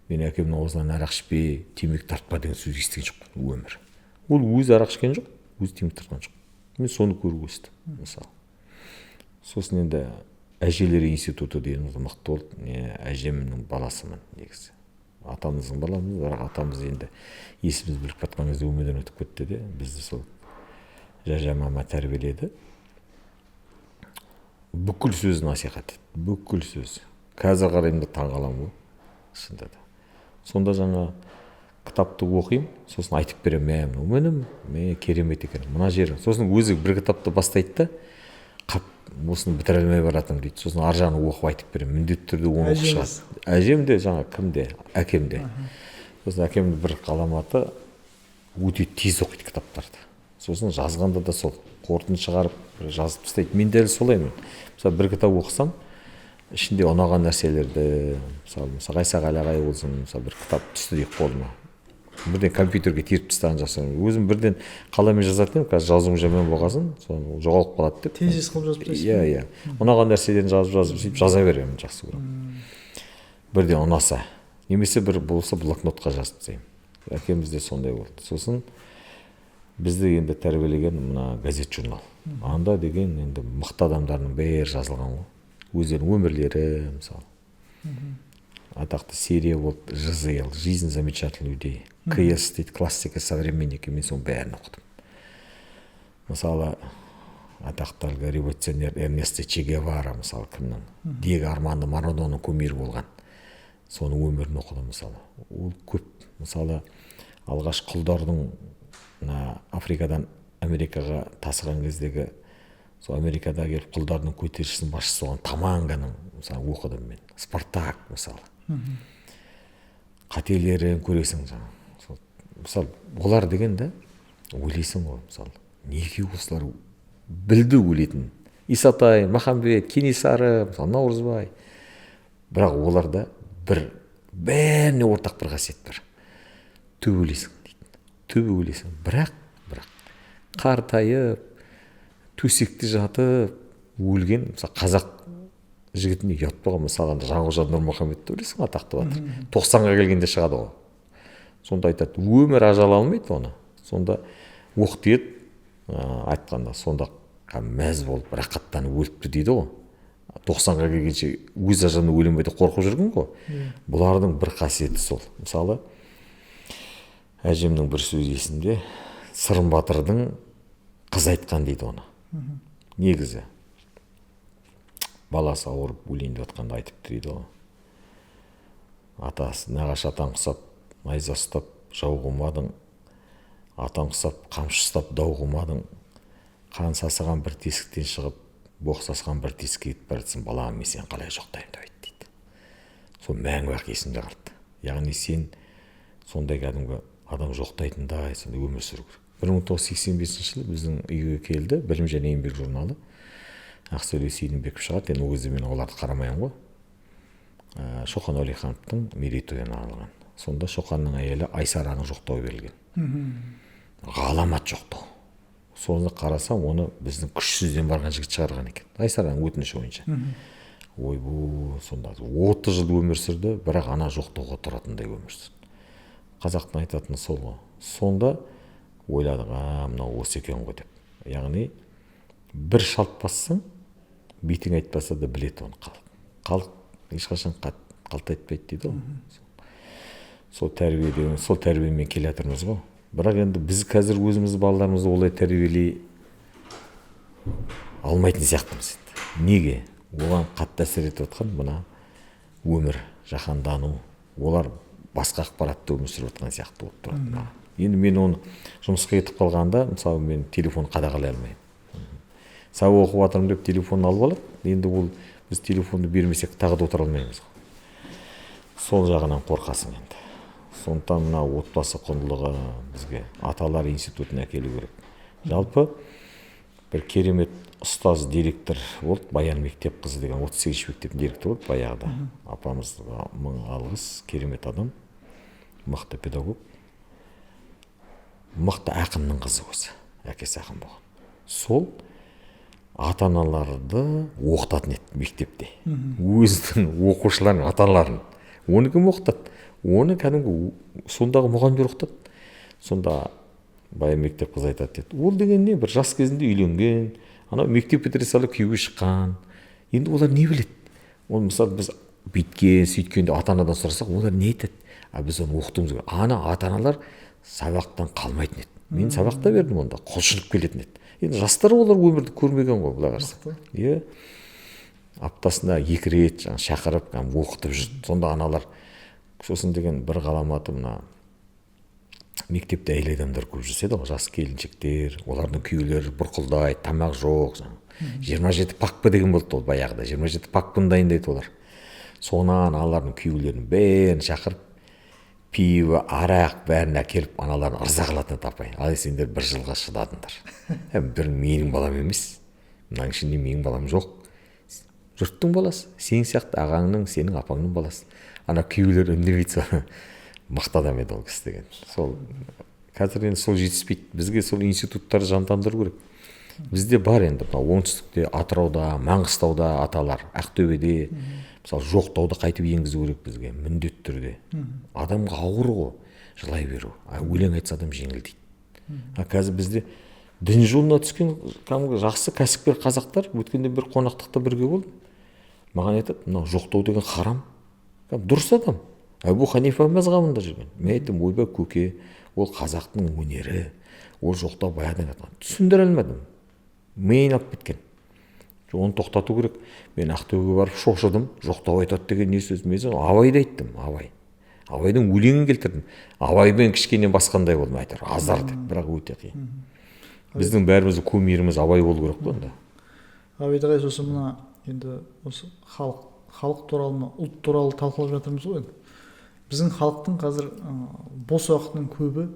Мен әкемнің аузынан арақ ішпе, темекі тартпа деген сөз естіген жоқпын өмір. Ол өзі арақ ішкен жоқ, өзі темекі тартқан жоқ. Мен соны көріп өстім, мысалы. Сосын енді әжелер институты деген мықты болды. Әжемнің баласымын негізі. Атамыздың баламыз, бірақ атамыз енді есіміз біліп жатқан кезде өмірден өтіп кетті де, бізді сол жажа мама тәрбиеледі. Бүкіл сөз насихат еді, бүкіл сөз. Қазір қараймын да таңғаламын ғой, шынында да. Сонда жаңа кітапты оқимын, сосын айтып беремін, мен керемет екен, мына жері. Сосын өзі бір кітапты бастайды да, осыны бітіре алмай баратым дейді. Сосын ар жағын оқып айтып беремін, міндетті түрде оны оқып шығады. Әжем де жаңа кімде, әкем де. Сосын әкемнің бір қаламаты өте тез оқиды кітаптарды. Сосын жазғанда да сол қорытынды шығарып жазып тастайды. Мен дәл солаймын. Мысалы бір кітап оқысам, ішінде ұнаған нәрселерді, мысалы Ғайсақ Әлағай болсын, мысалы бір кітап түсті дейік қолыма. Бірден компьютерге теріп тастаған жасаймын. Өзім бірден қаламмен жазатын, қазір жазуым жаман болғасын, соны жоғалып қалады деп. Тезис қылып жазып тастайсыз. Иә. Ұнаған нәрселерін жазып жаза беремін, жақсы көремін. Бірден ұнаса. Немесе бір болса блокнотқа жазып тастаймын. Әкемізде сондай болды. Сосын бізді енді тәрбиелеген мына газет журнал. Анда деген енді мықты адамдардың бәрі жазылған ғой. Өздерінің өмірлері, мысалы. Атақты серия болды, ЖЗЛ, «Жизнь замечательных людей». КС дейді, классика современники, мен соның бәрін оқыдым. Мысалы, атақты революционер Эрнесто Че Гевара, мысалы, кімнің? Диего Армандо Марадонаның кумирі болған. Соның өмірін оқыдым, мысалы. Ол көп, мысалы, алғаш құлдардың Африкадан Америкаға тасыған кездегі, сол Америкада келіп құлдардың көтерілісінің басшысы болған Таманганың, мысалы, оқыдым мен. Спартак, мысалы. Қателерін көресің жаңа. Мысалы, олар деген да ойлайсың ғой, мысалы, неге осылар білді өлетін. Исатай, Махамбет, Кенесары, мысалы, Наурызбай. Бірақ оларда бәріне ортақ бір қасиет бар. Түбі өлесің дейді. Түбі өлесің. Бірақ қартайып төсекте жатып өлген мысалы қазақ жігітіне ұят болған мысалы жанғожа нұрмұхамедті білесің атақты батыр 90-ға келгенде шығады ғой. Сонда айтады өмір ажал алмайды оны. Сонда оқ тиеді айтқанда сонда мәз болып рақаттанып өліпті дейді ғой. 90-ға келгенше өз ажалына өлмейді қорқып жүрген ғой. Бұлардың бір қасиеті сол. Мысалы әжемнің бір сөзі есімде, Сырым батырдың қыз айтқан дейді оны. Негізі баласы ауырып өлейін деп жатқанда айтыпты дейді ғой. Атасы нағашы атаң құсап найза ұстап жау қылмадың, атаң құсап қамшы ұстап дау қылмадың, қан сасыған бір тесіктен шығып боқ сасқан бір тесікке кетіп бара жатсың, балам мен сені қалай жоқтаймын деп айтты дейді. Сол мәңгі бақ есімде қалды. Яғни сен сондай кәдімгі адам жоқтайтындай сондай өмір сүру керек. 1985 жылы біздің үйге келді білім және еңбек журналы. Ақсәуле Сейдімбеков шығарды. Енді ол кезде мен оларды қарамаймын ғой. Шоқан Уәлихановтың мерейтойына арналған. Сонда Шоқанның әйелі Айсараның жоқтауы берілген. Ғаламат жоқтау. Соны қарасам, оны біздің күшсізден барған жігіт шығарған екен. Айсараның өтініші бойынша. Ойбу, сонда 30 жыл өмір сүрді, бірақ ана жоқтауға тұратындай өмір сүрді. Қазақтың айтатыны сол ғой. Сонда ойладық, мынау осы екен ғой деп. Яғни бір шалт бассаң, бетің айтпаса да біледі оны халық. Халық ешқашан қалт айтпайды дейді ғой. Сол тәрбиемен келе жатырмыз ғой. Бірақ енді біз қазір өзіміз балаларымызды олай тәрбиелей алмайтын сияқтымыз. Неге? Оған қатты әсер етіп отқан мына өмір, жаһандану, олар басқа ақпаратты өмір сүріп отқан сияқты болып тұрады. Енді мен оны жұмысқа кетіп қалғанда, мысалы мен телефон қадағалай алмаймын. Сабақ оқып жатырмын деп телефон алып алады. Енді ол біз телефонды бермесек тағы да отыра алмаймыз. Сол жағынан қорқасың енді. Сондықтан мына отбасы құндылығы бізге аталар институтына келу керек. Жалпы бір керемет ұстаз директор болды, Баян мектеп қызы деген 38 мектептің директоры болды баяғыда. Апамызға мың алғыс, керемет адам, мықты педагог, мықты ақынның қызы өзі, әкесі ақын болған. Сол ата-аналарды оқытатын еді мектепте. Өзінің оқушыларын, ата-аналарын. Оны кім оқытады? Оны кәдімгі сондағы мұғалімдер оқытады. Сонда Баян мектеп қызы айтады деді. Ол деген не? Бір жас кезінде үйленген, ана мектеп бітіре сала күйеуге шыққан. Енді олар не біледі? Ол мысалы біз бүйткен, сөйткенде ата-анадан сұрасақ, олар не айтады? Біз оны оқытуымыз керек. Ана ата-аналар сабақтан қалмайтын еді. Мен сабақта бердім онда, құлшынып келетін еді. Енді жастар олар өмірді көрмеген ғой былай қарасаң. Иә. Аптасында 2 рет шақырып оқытып жүрді. Сонда аналар сосын деген бір ғаламаты мына мектепте әйел адамдар көп жүрседі ғой, жас келіншектер, олардың күйеулері бұрқылдайды, тамақ жоқ. 27 пакпы деген болды ол баяғыда. 27 пакпын дайындайды олар. Сонан аналардың күйеулерін бәрін шақырып, пиво, арақ бәрін әкеліп аналарын ырза қылатын тапайын. Ал сендер 1 жылға шыдадыңдар. Бір менің балам емес. Мынаның ішінде менің балам жоқ. Жұрттың баласы. Сен сияқты ағаңның, сенің апаңның баласы. Ана күйеулер үндемейді соны. Мықты адам еді ол кісі деген. Сол қазір енді сол жетіспейді. Бізге сол институттарды жандандыру керек. Бізде бар енді оңтүстікте, Атырауда, Маңғыстауда аталар, Ақтөбеде мысалы жоқтауды қайтып енгізу керек бізге міндетті түрде. Адамға ауыр ғой жылай беру. Өлең айтса адам жеңілдейді. Қазір бізде дін жолына түскен жақсы кәсіпкер қазақтар өткенде бір қонақтықта бірге болды. Маған айтады, мынау жоқтау деген харам. Дұрыс адам. Әбу Ханифа мазхабында жүрген. Мен айттым, ойбай көке, ол қазақтың өнері, ол жоқтау баяғыдан айтқан. Түсіндіре алмадым. Миын алып кеткен. Оны тоқтату керек. Мен Ақтөбеге барып шошыдым. Жоқтау айтады деген не сөз? Мен Абайды айттым, Абай. Абайдың өлеңін келтірдім. Абаймен кішкене басқандай болдым айтар. Азар деп, бірақ өте қиын. Біздің бәріміздің кумиріміз Абай болу керек қой онда. Абайда сосын мына енді осы халық туралы, ұлт туралы талқылап жатырмыз ғой. Біздің халықтың қазір бос уақытының көбі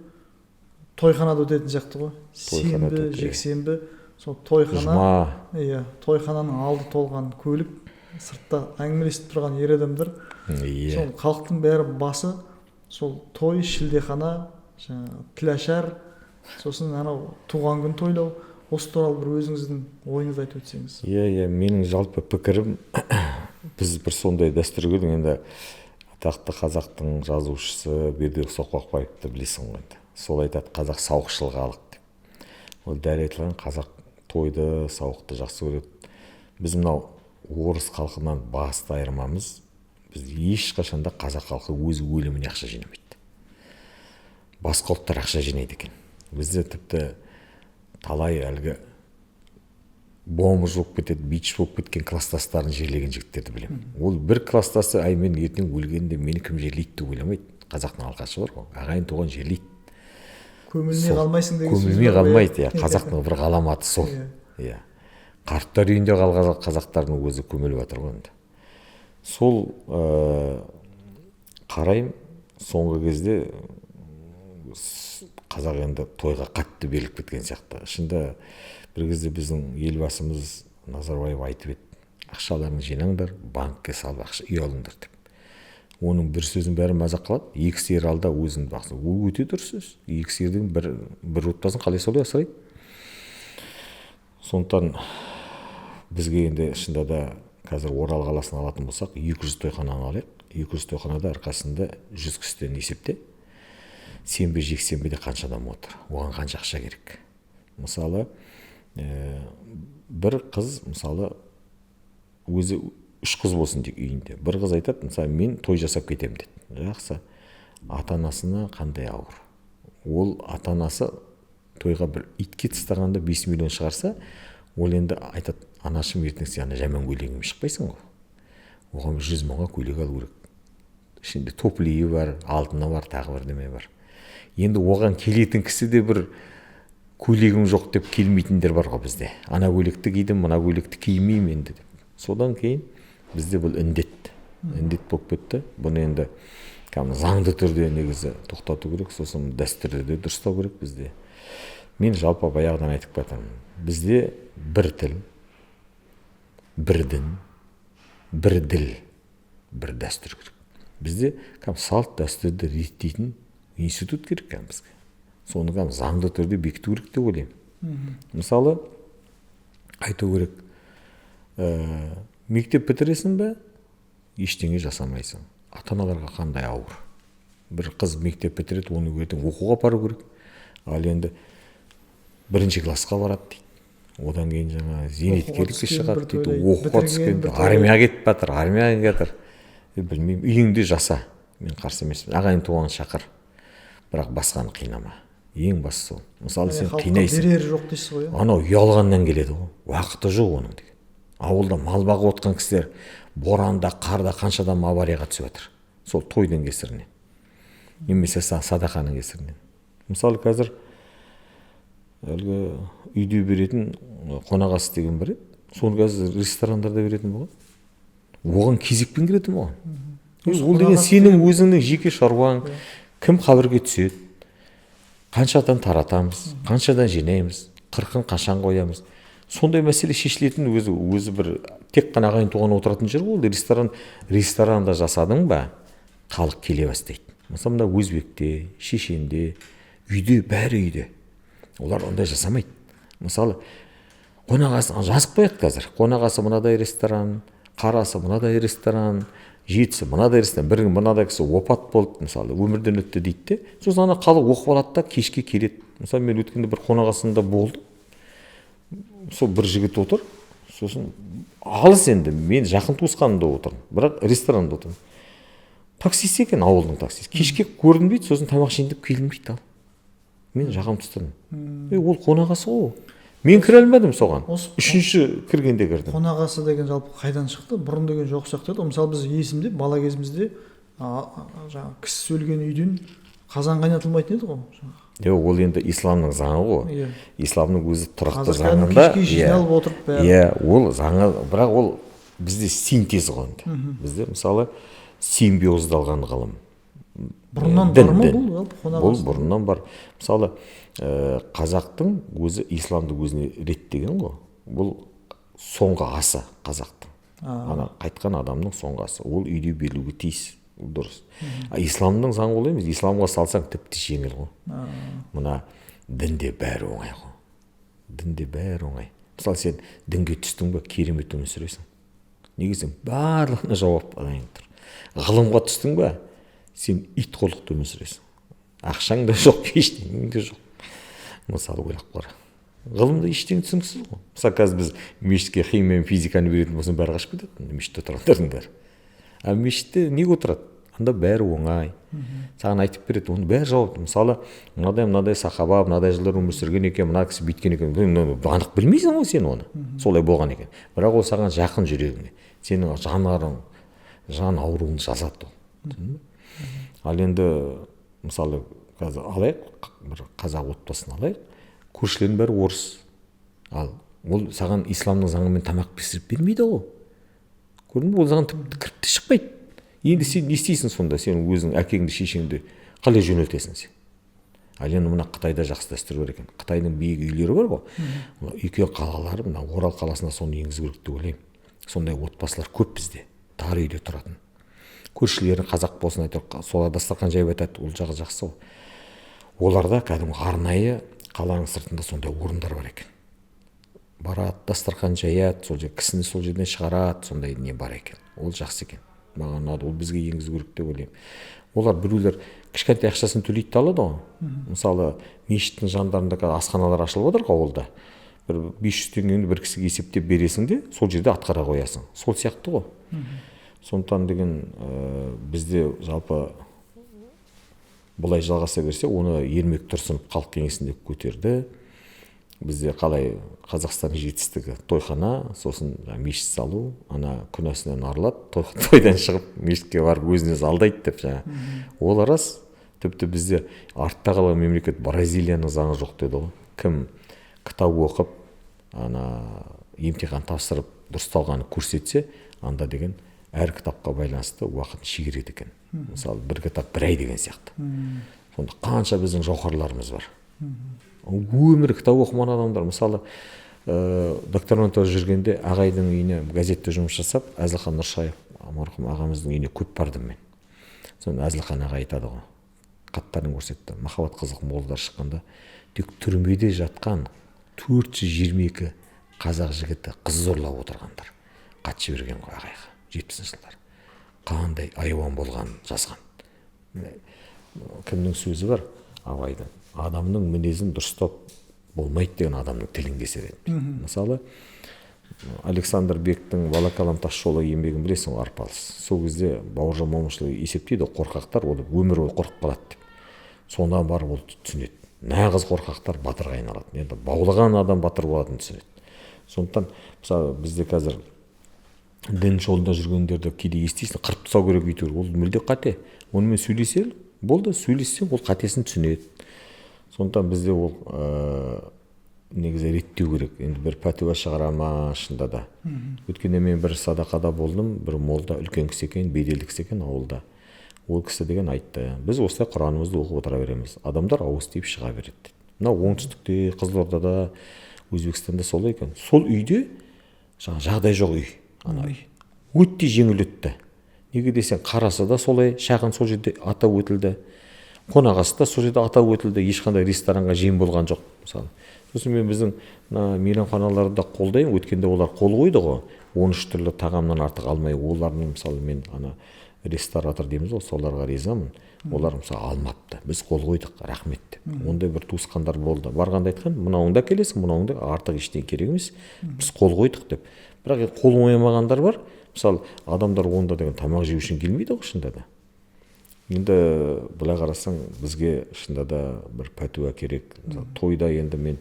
тойханада өтетін сияқты ғой. Сенбі, жексенбі, сол тойхана, иә, тойхананың алды толған көлік, сыртта әңгімелесіп тұрған ер адамдар. Сол халықтың бәрі басы сол той, шілдехана, тілашар, Сосын анау туған күн тойлау, осы туралы бір өзіңіздің ойыңызды айтып өтсеңіз. Иә, менің жалпы пікірім, біз бір сондай дәстүр көрдік. Енді атақты қазақтың жазушысы Бердібек Соқпақбаевты білесің ғой енді. Сол айтады, қазақ сауықшыл халық деп. Ол дәл айтылған, қазақ тойды, сауықты жақсы көреді. Біз мынау орыс халқынан басты айырмамыз, біз ешқашанда қазақ халқы өз өліміне ақша жинамайды. Басқа ұлттар ақша жинайды екен. Бізде тіпті талай әлгі бомж болып кетеді, бич болып кеткен класстастарын жерлеген жігіттерді білемін. Ол бір класстасы, ай мен ертең өлгенде мені кім жерлейді деп ойламайды. Қазақтың алқасы бар ғой, ағайын туған жерлейді. Көмілмей қалмайсың деген сөз. Көмілмей қалмайды, қазақтың бір ғаламаты сол. Иә. Қарттар үйінде қалған қазақтардың өзі көміліп жатыр ғой енді. Сол қарайым, соңғы кезде қазақ енді тойға қатты беріліп кеткен сияқты. Шында бір кезде біздің елбасымыз Назарбаев айтып еді, ақшаларыңды жинаңдар, банкке салып ақша үй алыңдар деп. Оның бір сөзін бәрі мазақ қылады, екі сиыр алда өзің бақсы. Ол өте дұрыс сөз. Екі сиырдың бір отбасын қалай солай асырайды. Сондықтан бізге енді шында да қазір Орал қаласын алатын болсақ, 200 тойхананы алайық. 200 тойханада әрқасында 100 кісіден есепте. Сенбі жексенбіде қанша адам отыр, оған қанша ақша керек. Мысалы, бір қыз, мысалы, өзі 3 қыз болсын дейік үйінде. Бір қыз айтады, мысалы, мен той жасап кетем деді. Жақсы, ата-анасына қандай ауыр. Ол ата-анасы тойға бір итке тастағанда 5 миллион шығарса, ол енді айтады, анашым ертең сен жаман көйлегімен шықпайсың ғой. Оған 100 мыңға көйлек алу керек. Ішінде топлиі бар, алтыны бар, тағы бірдеме бар. Енді оған келетін кісі де бір көйлегім жоқ деп келмейтіндер бар ғой бізде. Ана көйлекті кидім, мына көйлекті кимеймін енді деп. Содан кейін бізде бұл індет болып кетті. Бұны енді заңды түрде негізі тоқтату керек, сосын дәстүрді де дұрыстау керек бізде. Мен жалпы баяғыдан айтып жатырмын. Бізде бір тіл, бір дін, бір діл, бір дәстүр керек. Бізде салт дәстүрді реттейтін институт керек бізге. Соны заңды түрде бекіту керек деп ойлаймын. Мысалы, айту керек, мектеп бітіресің бе, ештеңе жасамайсың. Ата-аналарға қандай ауыр. Бір қыз мектеп бітіреді, оны ертең оқуға бару керек. Ал енді 1-ші классқа барады дейді. Одан кейін жаңа зейнеткерлікке шығады дейді. Оқуға түскенде армияға кетіп жатыр, армияға кетір. Білмеймін, үйіңде жаса. Мен қарсы емеспін. Ағайын туған шақыр. Бірақ басқаны қинама. Ең бастысы ол. Мысалы, сен қинайсың. Берері жоқ дейсіз ғой. Анау ұялғаннан келеді ғой. Уақыты жоқ оның деген. Ауылда мал бағып отқан кісілер боранда, қарда қаншадан аварияға түсіп жатыр. Сол тойдың кесірінен. Немесе садақаның кесірінен. Мысалы, қазір әлгі үйде беретін қонақасы деген бар еді. Соны қазір ресторандарда беретін болған. Оған кезекпен кіретін болған. Ол деген сенің өзіңнің жеке шаруаң. Кім қабірге түседі? Қаншадан таратамыз? Қаншадан жинаймыз? Қырқын қашан қоямыз? Сондай мәселе шешілетін өзі бір тек қана ағайын туған отыратын жер болды. Ресторанда жасадың ба, халық келе бастайды. Мысалы, мына өзбекте, шешенде, үйде, бәрі үйде. Олар ондай жасамайды. Мысалы, қонақасы жазып қояды қазір. Қонақасы мынадай ресторан, қарасы мынадай ресторан, жетісі мынадай ресторан, бір мынадай кісі опат болды, мысалы, өмірден өтті дейді де. Сосын ана халық оқып алады да кешке келеді. Мысалы, мен өткенде бір қонақасында болдым. Сол бір жігіт отыр, сосын алыс енді, мен жақын туысқанымда отырмын, бірақ ресторанда отырмын. Таксист екен, ауылдың таксист. Кешке көрінбейді, сосын тамақ ішейін деп келмейді ал. Мен жағам тұстырдым. Ол қонақасы ғой. Мен кіре алмадым соған. Үшінші кіргенде кірдім. Қонақасы деген жалпы қайдан шықты? Бұрын деген жоқ сияқты еді. Мысалы, біз есімде, бала кезімізде кісі өлген үйден қазан қайнатылмайтын еді ғой. Ол енді исламның заңы ғой. Исламның өзі тұрақты заңында. Кешке жиналып отырып бәрі. Ол заңы, бірақ ол бізде синтез ғой енді. Бізде мысалы симбиоздалған ғылым. Бұрыннан бар ма бұл қонақасы? Бұл бұрыннан бар. Мысалы, қазақтың өзі исламды өзіне реттеген ғой. Бұл соңғы асы қазақтың. Ана қайтқан адамның соңғы асы. Ол үйде берілуге тиіс. Дұрыс. Исламның заңы ол емес. Исламға салсаң тіпті жеңіл ғой. Мына дінде бәрі оңай ғой. Дінде бәрі оңай. Мысалы сен дінге түстің бе, керемет өмір сүресің. Неге сен барлығына жауап дайын тұр. Ғылымға түстің бе, сен ит қорлықты өмір сүресің. Ақшаң да жоқ, ештеңең де жоқ. Мысалы ойлап қара. Ғылымда ештеңе түсініксіз ғой. Мысалы қазір біз мешітке химия мен физиканы беретін болсаң бәрі қашып кетеді. Мешітте отырғандардың бәрі. А мешітте неге отырады? Анда бәрі оңай. Саған айтып береді, оның бәрі жауапты. Мысалы, мынадай сахаба, мынадай жылдар өмір сүрген екен, мына кісі бүйткен екен. Анық білмейсің ғой сен оны. Солай болған екен. Бірақ ол саған жақын жүрегіңе. Сенің жанарың, жан ауруыңды жазады ол. Ал енді мысалы қазір алайық, бір қазақ отбасын алайық. Көршілердің бәрі орыс. Ал ол саған исламның заңымен тамақ пісіріп бермейді ғой. Көрдің бе, ол саған тіпті кіріп те шықпайды. Енді сен не істейсің сонда? Сен өзің әкеңді, шешеңді қалай жөнелтесің сен? Ал енді мына Қытайда жақсы дәстүр бар екен. Қытайдың биік үйлері бар ғой. Үлкен қалалары, мына Орал қаласына соны енгізу керек деп ойлаймын. Сондай отбасылар көп бізде. Тар үйде тұратын. Көршілері қазақ болсын айтып, солар дастархан жайып айтады, ол жағы жақсы ғой. Оларда кәдімгі арнайы қаланың сыртында сондай орындар бар екен. Барады, дастархан жаяды, сол кісіні сол жерден шығарады, сондай не бар екен. Ол жақсы екен. Маған ұнады, ол бізге енгізу керек деп ойлаймын. Олар біреулер кішкентай ақшасын төлейді де алады ғой. Мысалы, мешіттің жандарында асханалар ашылып отыр ауылда. Бір 500 теңгені бір кісіге есептеп бересің де, сол жерде атқара қоясың. Сол сияқты ғой. Сондықтан деген бізде жалпы бұлай жалғаса берсе, оны Ермек Тұрсынов халық кеңесінде көтерді. Бізде қалай Қазақстан жетістігі тойхана, сосын мешіт салу, ана күнәсінен арылады, тойдан шығып мешітке барып өзіне алдайды деп жаңа. Ол рас. Тіпті бізде артта қалған мемлекет Бразилияның заңы жоқ деді ғой. Кім кітап оқып, ана емтихан тапсырып дұрысталғанын көрсетсе, анда деген әр кітапқа байланысты уақытын шегереді екен. Мысалы, бір кітап бір ай деген сияқты. Сонда қанша біздің жауһарларымыз бар. Өмірі кітап оқымаған адамдар, мысалы, докторантура жүргенде ағайдың үйіне газетте жұмыс жасап, Әзілхан Нұршаев марқұм ағамыздың үйіне көп бардым мен. Сонда Әзілхан ағай айтады ғой, хаттарын көрсетті. Махаббат қызық молдар шыққанда, тек түрмеде жатқан 422 қазақ жігіті қыз зорлап отырғандар. Хат жіберген ғой ағайға, 70 жылдар. Қандай айуан болғанын жазған. Кімнің сөзі бар? Абайдың. Адамның мінезін дұрыстап болмайды деген адамның тілін кеседі. Мысалы, Александр Бектің Волоколам тас жолы еңбегін білесің, арпалыс. Сол кезде Бауыржан Момышұлы есептейді, қорқақтар ол өмір бойы қорқып қалады деп. Сондан барып ол түсінеді. Нағыз қорқақтар батырға айналады. Енді баулаған адам батыр болатынын түсінеді. Сондықтан, мысалы, бізде қазір дін жолында жүргендерді кейде естисің, қырып тастау керек өйтіп, ол мүлде қате. Онымен сөйлесе, болды, сөйлессе, ол қатесін түсінеді. Сондықтан бізде ол негізі реттеу керек. Енді бір пәтуа шығара ма шында да. Өткенде мен бір садақада болдым, бір молда үлкен кісі екен, беделді кісі екен ауылда. Ол кісі деген айтты, біз осылай Құранымызды оқып отыра береміз. Адамдар ауыз тиіп шыға береді. Мына оңтүстікте, Қызылордада, Өзбекстанда солай екен. Сол үйде жағдай жоқ үй, ана үй. Өте жеңіл өтті. Неге десең, қарасы да солай, шағын сол жерде атап өтілді. Қонағасы да сол жерде атап өтілді, ешқандай ресторанға жем болған жоқ, мысалы. Сосын мен біздің мейрамханаларда қолдаймын, өткенде олар қол қойды ғой, 13 түрлі тағамнан артық алмай, олардың мысалы мен ана ресторатор дейміз ғой, соларға ризамын. Олар мысалы алмапты. Біз қол қойдық, рахмет деп. Ондай бір туысқандар болды. Барғанда айтқан, мынауыңда келесің, мынауыңда артық ештеңе керек емес. Біз қол қойдық деп. Бірақ қол қоймағандар бар. Мысалы, адамдар онда деген тамақ жеу үшін келмейді ғой шынында да. Енді былай қарасаң, бізге шынында да бір пәтуа керек. Тойда енді мен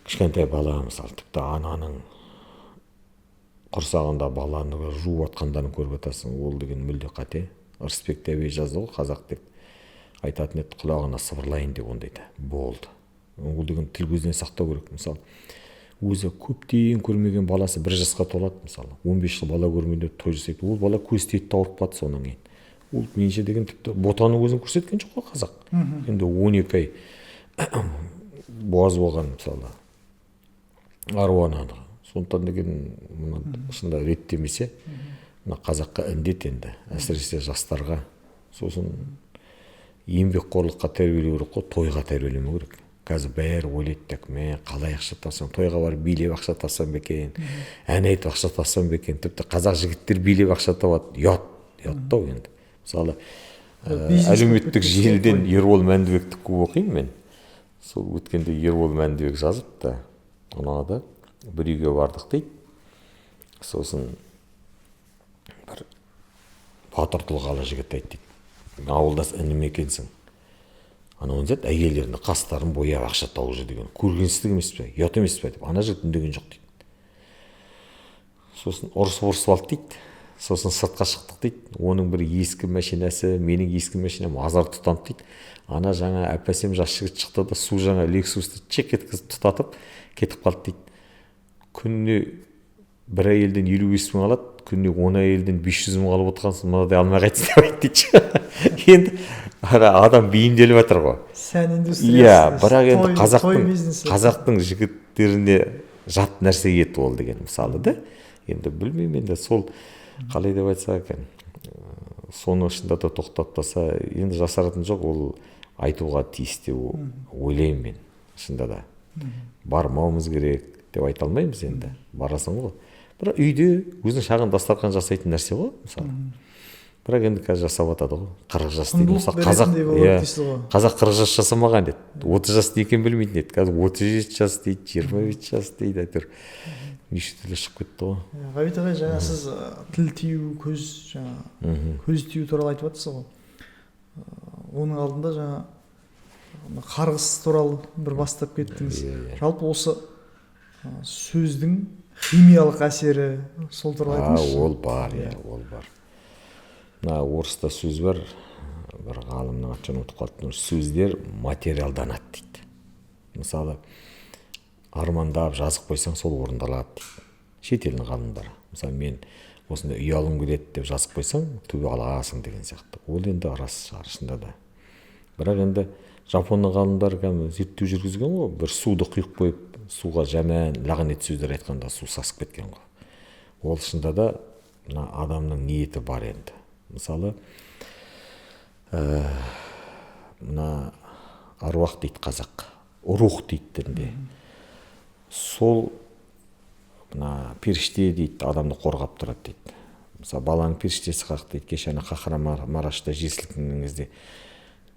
кішкентай бала, мысалы, тіпті ананың құрсағында баланы жуып атқандарын көріп жатасың, ол деген мүлде қате. Ырысбек Дәбей жазды ғой, қазақ деп айтатын еді, құлағына сыбырлайын деп ондайды. Болды. Ол деген тіл көзден сақтау керек. Мысалы, өзі көптен көрмеген баласы 1 жасқа толады, мысалы, 15 жыл бала көрмейді той жасайды. Ол бала көз тиеді ауырып қалды содан кейін. Ол менше деген тіпті ботаның өзін көрсеткен жоқ қой қазақ. Енді 12 ай буаз болған, мысалы, аруанады. Сондықтан деген шында реттемесе, қазаққа індет енді, әсіресе жастарға. Сосын еңбекқорлыққа тәрбиелеу керек қой, тойға тәрбиелемеу керек. қазір бәрі ойлайды так мен қалай ақша тапсам, тойға барып билеп ақша тапсам ба екен, ән айтып ақша тапсам ба екен. Тіпті қазақ жігіттер билеп ақша табады, ұяттау енді. Мысалы әлеуметтік желіден Ербол Мәндібекті көп оқимын мен. Сол өткенде Ербол Мәндібек жазыпты, ұнады, бір үйге бардық дейді. Сосын бір батыр тұлғалы жігіт айтты дейді, ауылдас інім екенсің, анау не әйелдеріне қастарын бояп ақша тауып жүр деген көргенсіздік емес пе, ұят емес пе деп. Ана жігіт үндеген жоқ дейді. Сосын ұрысып алды дейді. Сосын сыртқа шықтық дейді. Оның бір ескі машинасы, менің ескі машинам азар тұтанды дейді. Ана жаңа әп-әсем жас жігіт шықты да су жаңа Лексусты чек еткізіп тұтатып кетіп қалды дейді. Күніне бір әйелден 55 мың алады, күніне 10 әйелден 500 мың алып отырғансың, мынадай алмай қайтсын деп айтты дейді. Енді адам бейімделіп жатыр ғой. Сән индустриясы. Бірақ енді қазақтың жігіттеріне жат нәрсе еді ол деген мысалы да. Енді білмеймін, енді сол қалай деп айтса екен, соның ішінде де тоқтатпаса енді жасаратын жоқ, ол айтуға тиісті ойлаймын мен. Шында да бармауымыз керек деп айта алмаймыз енді, барасың ғой. Бірақ үйде өзің шағын дастархан жасайтын нәрсе ғой мысалы. Бірақ енді қазір жасап жатады ғой. 40 жас дейді. Қазақ 40 жас жасамаған деді. 30 жас екен білмейтін еді. Қазір 37 жас дейді, 25 жас дейді. Әйтеуір неше түрлі шығып кетті ғой. Ғабит ағай, жаңа сіз тіл тию, көз тию туралы айтып жатсыз ғой. Оның алдында жаңа қарғыс туралы бір бастап кеттіңіз. Жалпы осы сөздің химиялық әсері сол туралы айтыңызшы. Ол бар, ол бар. Мына орыста сөз бар, бір ғалымның атын ұмытып қалдым, сөздер материалданады дейді. Мысалы, армандап жазып қойсаң, сол орындалады дейді. Шетелдің ғалымдары. Мысалы, мен осында үй алғым келеді деп жазып қойсаң, төбе аласың деген сияқты. Ол енді рас шығар, шынында да. Бірақ енді Жапонның ғалымдары зерттеу жүргізген ғой, бір суды құйып қойып, суға жаман лағнет сөздер айтқанда су сасып кеткен ғой. Ол шынында да мына адамның ниеті бар енді. Мысалы, мына аруақ дейді қазақ, рух дейді дінде. Сол мына періште дейді, адамды қорғап тұрады дейді. Мысалы, баланың періштесі қақ дейді, кеше ана Қахрамарашта жер сілкінген кезде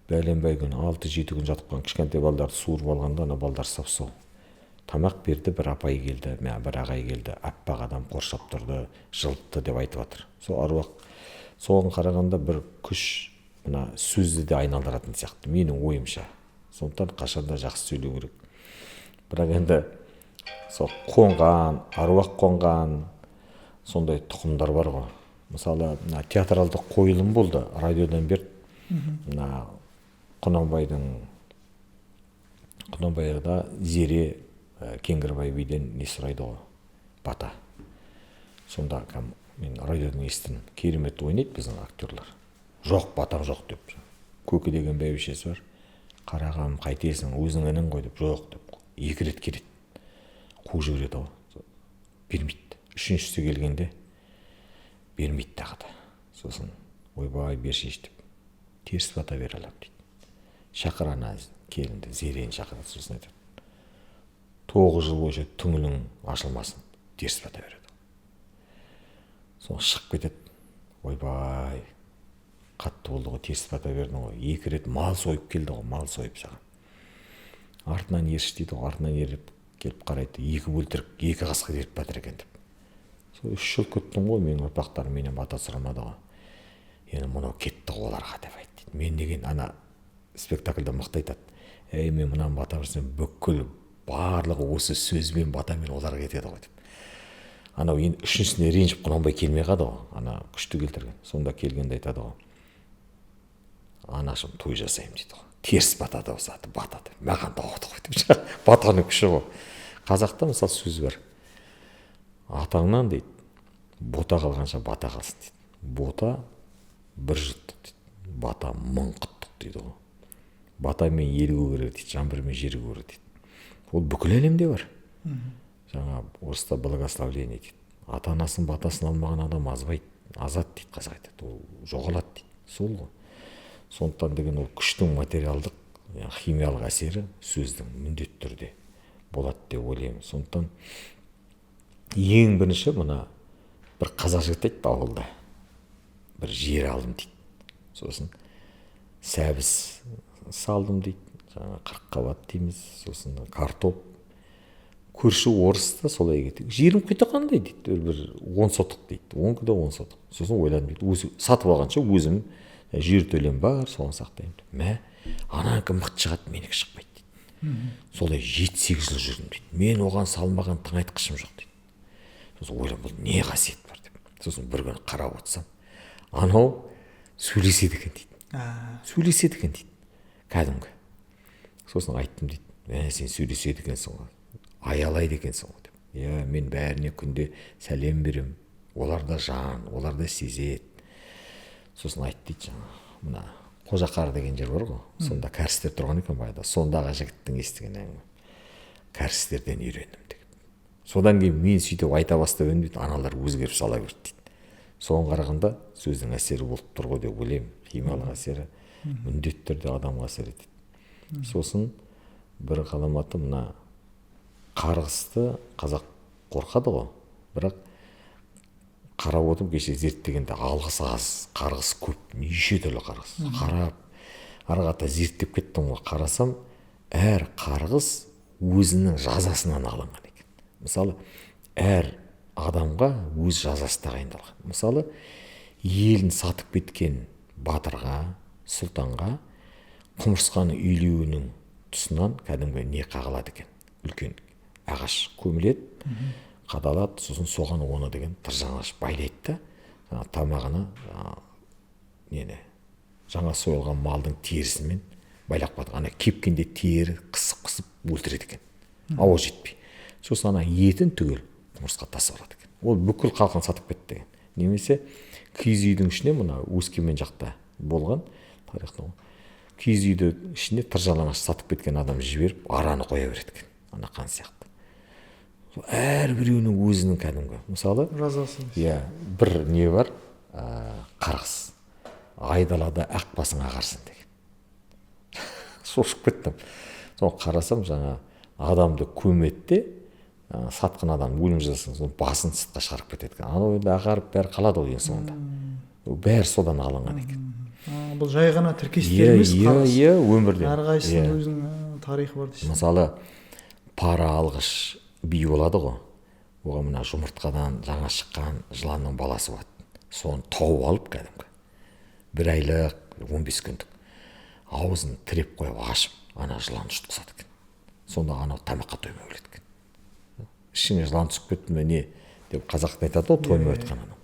бәленбай күн 6-7 күн жатып қалған кішкентай балдарды суырып алғанда, ана балдар сап-сау. Тамақ берді, бір апай келді, бір ағай келді, аппақ адам қоршап тұрды, жылытты деп айтып жатыр. Сол аруақ соған қарағанда бір күш мына сөзді де айналдыратын сияқты, менің ойымша. Сондықтан қашанда жақсы сөйлеу керек. Бірақ енді сол қонған, аруақ қонған сондай тұқымдар бар ғой. Мысалы, театралдық қойылым болды, радиодан берді. Мына Құнанбайда Зере Кеңгірбай биден не сұрайды ғой, бата. Сонда мен радиодан естідім, керемет ойнайды біздің актерлар. Жоқ, батам жоқ деп. Көке деген бәйбішесі бар. Қарағам, қайтесің, өзің інің ғой деп. Жоқ деп. 2 рет келеді. Қуып жібереді ғой. Бермейді. 3-шісі келгенде бермейді тағы да. Сосын ойбай бершеш деп. Теріс бата бере аламын дейді. Шақыр ана келінді, Зерені шақырады, сосын айтады. 9 жыл бойынша түңілің ашылмасын, теріс бата береді. Соны шығып кетеді. Ойбай, қатты болды ғой, теріс бата бердің ғой. 2 рет мал сойып келді ғой, мал сойып саған. Артынан еріш дейді ғой, артынан еріп келіп қарайды, 2 бөлтірік, 2 қасқа беріп батыр екен деп. Сол 3 жыл күттім ғой, менің ұрпақтарым менен бата сұрамады ғой. Енді мынау кетті оларға деп айтты. Мен деген ана спектакльда мықты айтады. Мен мынаны бата берсем, бүкіл барлығы осы сөзбен батамен оларға кетеді ғой деп. Анау енді 3-шісіне ренжіп Құнанбай келмей қалды ғой, ана күшті келтірген. Сонда келгенде айтады ғой. Анашым той жасаймын дейді ғой. Теріс батады осы аты, батады. Маған дауды ғой деп. Батаның күші ғой. Қазақта мысалы сөз бар. Атаңнан дейді, бота қалғанша бата қалсын дейді. Бота бір жұттық дейді. Бата 1000 құттық дейді ғой. Батамен елгу керек дейді, жаңбырмен жергу керек дейді. Ол бүкіл әлемде бар. Жаңа орыста благословление дейді. Ата-анасын батасын алмаған адам азбайды, азат дейді қазақ айтады. Ол жоғалады дейді. Сол ғой. Сондықтан деген ол күштің материалдық химиялық әсері сөздің міндетті түрде болады деп ойлаймын. Сондықтан ең бірінші мына бір қазақ жігіт айтты ауылда, бір жер алдым дейді. Сосын сәбіз салдым дейді, жаңа 40 қабат дейміз, сосын картоп. Көрші орыс та солай кетті. Жерім құйта қандай дейді, бір 10 сотық дейді, 10 күде 10 сотық. Сосын ойладым дейді, өзі сатып алғанша өзім жер төлем бар, соған сақтаймын. Мә, ананікі мықты шығады, менікі шықпайды дейді. Солай 7-8 жыл жүрдім дейді. Мен оған салмаған тыңайтқышым жоқ дейді. Сосын ойладым, бұл не қасиет бар деп. Сосын бір күні қарап отырсам, анау сөйлеседі екен дейді. Сөйлеседі екен дейді, кәдімгі. Сосын айттым дейді, сен сөйлеседі екенсің ғой, аялайды екенсің ғой деп. Мен бәріне күнде сәлем берем, олар да жан, олар да сезеді. Сосын айтты дейді, жаңа мына Қожақар деген жер бар ғой, сонда кәрістер тұрған екен баяғыда. Сондағы жігіттің естіген әңгіме, кәрістерден үйрендім деп. Содан кейін мен сөйтіп айта бастап едім дейді, аналар өзгеріп сала берді дейді. Соған қарағанда сөздің әсері болып тұр ғой деп ойлаймын. Химиялық әсері міндетті түрде адамға әсер етеді. Сосын бір ғаламаты мына қарғысты қазақ қорқады ғой, бірақ қарап отырып кеше зерттегенде алғыс аз, қарғыс көп, неше түрлі қарғыс. Қарап, арғата зерттеп кеттім ғой, қарасам, әр қарғыс өзінің жазасынан алынған екен. Мысалы, әр адамға өз жазасы тағайындалған. Мысалы, елін сатып кеткен батырға, сұлтанға құмырсқаны үйлеуінің тұсынан кәдімгі не қағылады екен. Үлкен ағаш көміледі, қадалады, сосын соған оны деген тыржаңаш байлайды да, тамағына жаңа сойылған малдың терісімен байлап қойды. Ана кепкенде тері қысып өлтіреді екен, ауа жетпей. Сосын ана етін түгел құмырсқа тасып алады екен. Ол бүкіл халқын сатып кетті деген. Немесе киіз үйдің ішіне, мына Өскемен жақта болған тарихта, киіз үйдің ішіне тыржалаңаш сатып кеткен адам жіберіп араны қоя береді екен, ана қан сияқты. Әрбіреуінің өзінің кәдімгі. Мысалы, жазасы. бір не бар, қарғыс. Айдалада ақ басың ағарсын деген. Шошып кеттім. Соны қарасам, жаңа адамды көметте, сатқын адам өлім жазасын, соны басын сыртқа шығарып кетеді екен. Анау енді ағарып бәрі қалады ғой ең соңында. Бәрі содан алынған екен. Бұл жай ғана тіркестер емес, қарғыс. Өмірде. Әрқайсының өзінің тарихы бар дейсің. Мысалы, пара алғыш би болады ғой, оған мына жұмыртқадан жаңа шыққан жыланның баласы болады. Соны тауып алып кәдімгі, 1 айлық, 15 күндік аузын тіреп қойып ашып, ана жылан жұтқызады екен. Сонда анау тамаққа тоймай өледі екен. Ішіне жылан түсіп кетті ме не деп қазақтың айтады ғой, тоймай өткен анау.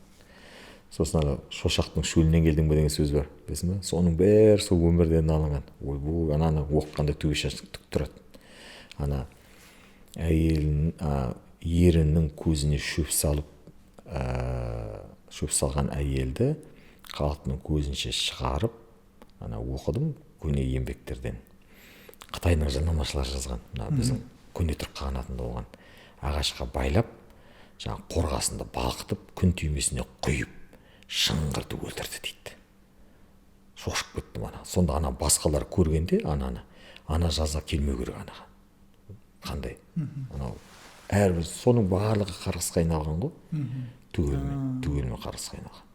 Сосын ана шошақтың шөлінен келдің бе деген сөз бар, білесің бе? Соның бәрі сол өмірден алынған. Ойбу, ананы оқығанда төбе шашы тік тұрады. Ана ерінің көзіне шөп салып, шөп салған әйелді халықтың көзінше шығарып, ана оқыдым көне еңбектерден. Қытайдың жылнамашылары жазған, біздің көне түрік қағанатында болған. Ағашқа байлап, жаңа қорғасында балқытып, күн түймесіне құйып, шыңғырды өлтірді дейді. Шошып кеттім ана. Сонда ана басқалар көргенде ана жаза келмеу керек анаға. Қандай? Анау әрбір соның барлығы қарғысқа айналған ғой. Түгелмен қарғысқа айналған.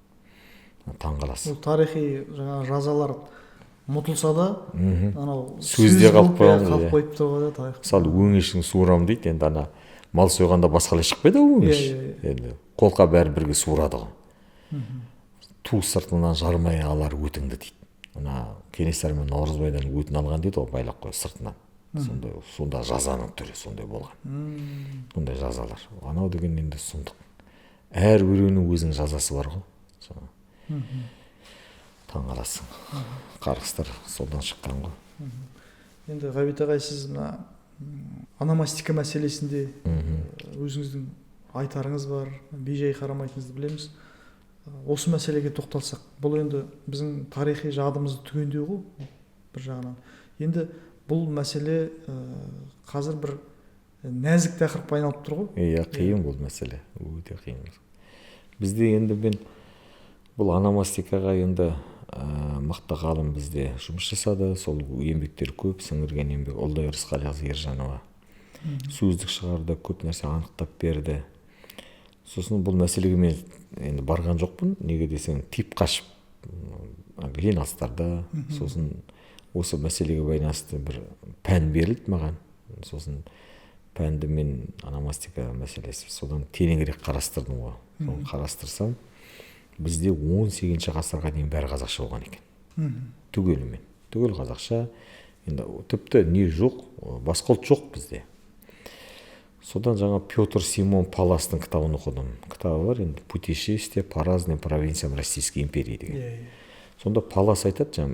Таң қаласың. Бұл тарихи жаңағы жазалар ұмытылса да, анау сөзде қалып қойыпты ғой да тарих. Мысалы, өңешің суырам дейді, енді ана мал сойғанда басқалай шықпайды ғой өңеш. Енді қолқа бәрі бірге суырады ғой. Ту сыртынан жармай алар өтіңді дейді. Ана Кенесары мен Наурызбайдан өтін алған дейді ғой, байлап қойып сыртынан. Сонда жазаның түрі сондай болған. Сондай жазалар. Анау деген енді сұмдық. Әр біреуінің өзінің жазасы бар ғой. Таң қаласың. Қарғыстар солдан шыққан ғой. Енді Ғабит ағай, сіз мына ономастика мәселесінде өзіңіздің айтарыңыз бар, бейжай қарамайтыныңызды білеміз. Осы мәселеге тоқталсақ, бұл енді біздің тарихи жадымызды түгендеу ғой, бір жағынан. Енді бұл мәселе қазір бір нәзік тақырыпқа айналып тұр ғой. Қиын бұл мәселе, өте қиын. Бізде енді бұл ономастикаға енді мықты ғалым бізде жұмыс жасады, сол еңбектер көп, сіңірген еңбек. Олдай Рысқалиқызы Ержанова сөздік шығарды, көп нәрсе анықтап берді. Сосын бұл мәселеге мен енді барған жоқпын, неге десең тип қашып жиналыстарда. Сосын осы мәселеге байланысты бір пән берілді маған. Сосын пәнді мен ономастика мәселесі содан тереңірек қарастырдым ғой. Соны қарастырсам, бізде 18 ғасырға дейін бәрі қазақша болған екен. Түгелімен. Түгел қазақша. Енді тіпті не жоқ, басқа ұлт жоқ бізде. Содан жаңа Петр Симон Паластың кітабын оқыдым. Кітабы бар енді «Путешествие по разным провинциям Российской империи» деген. Сонда Палас айтады,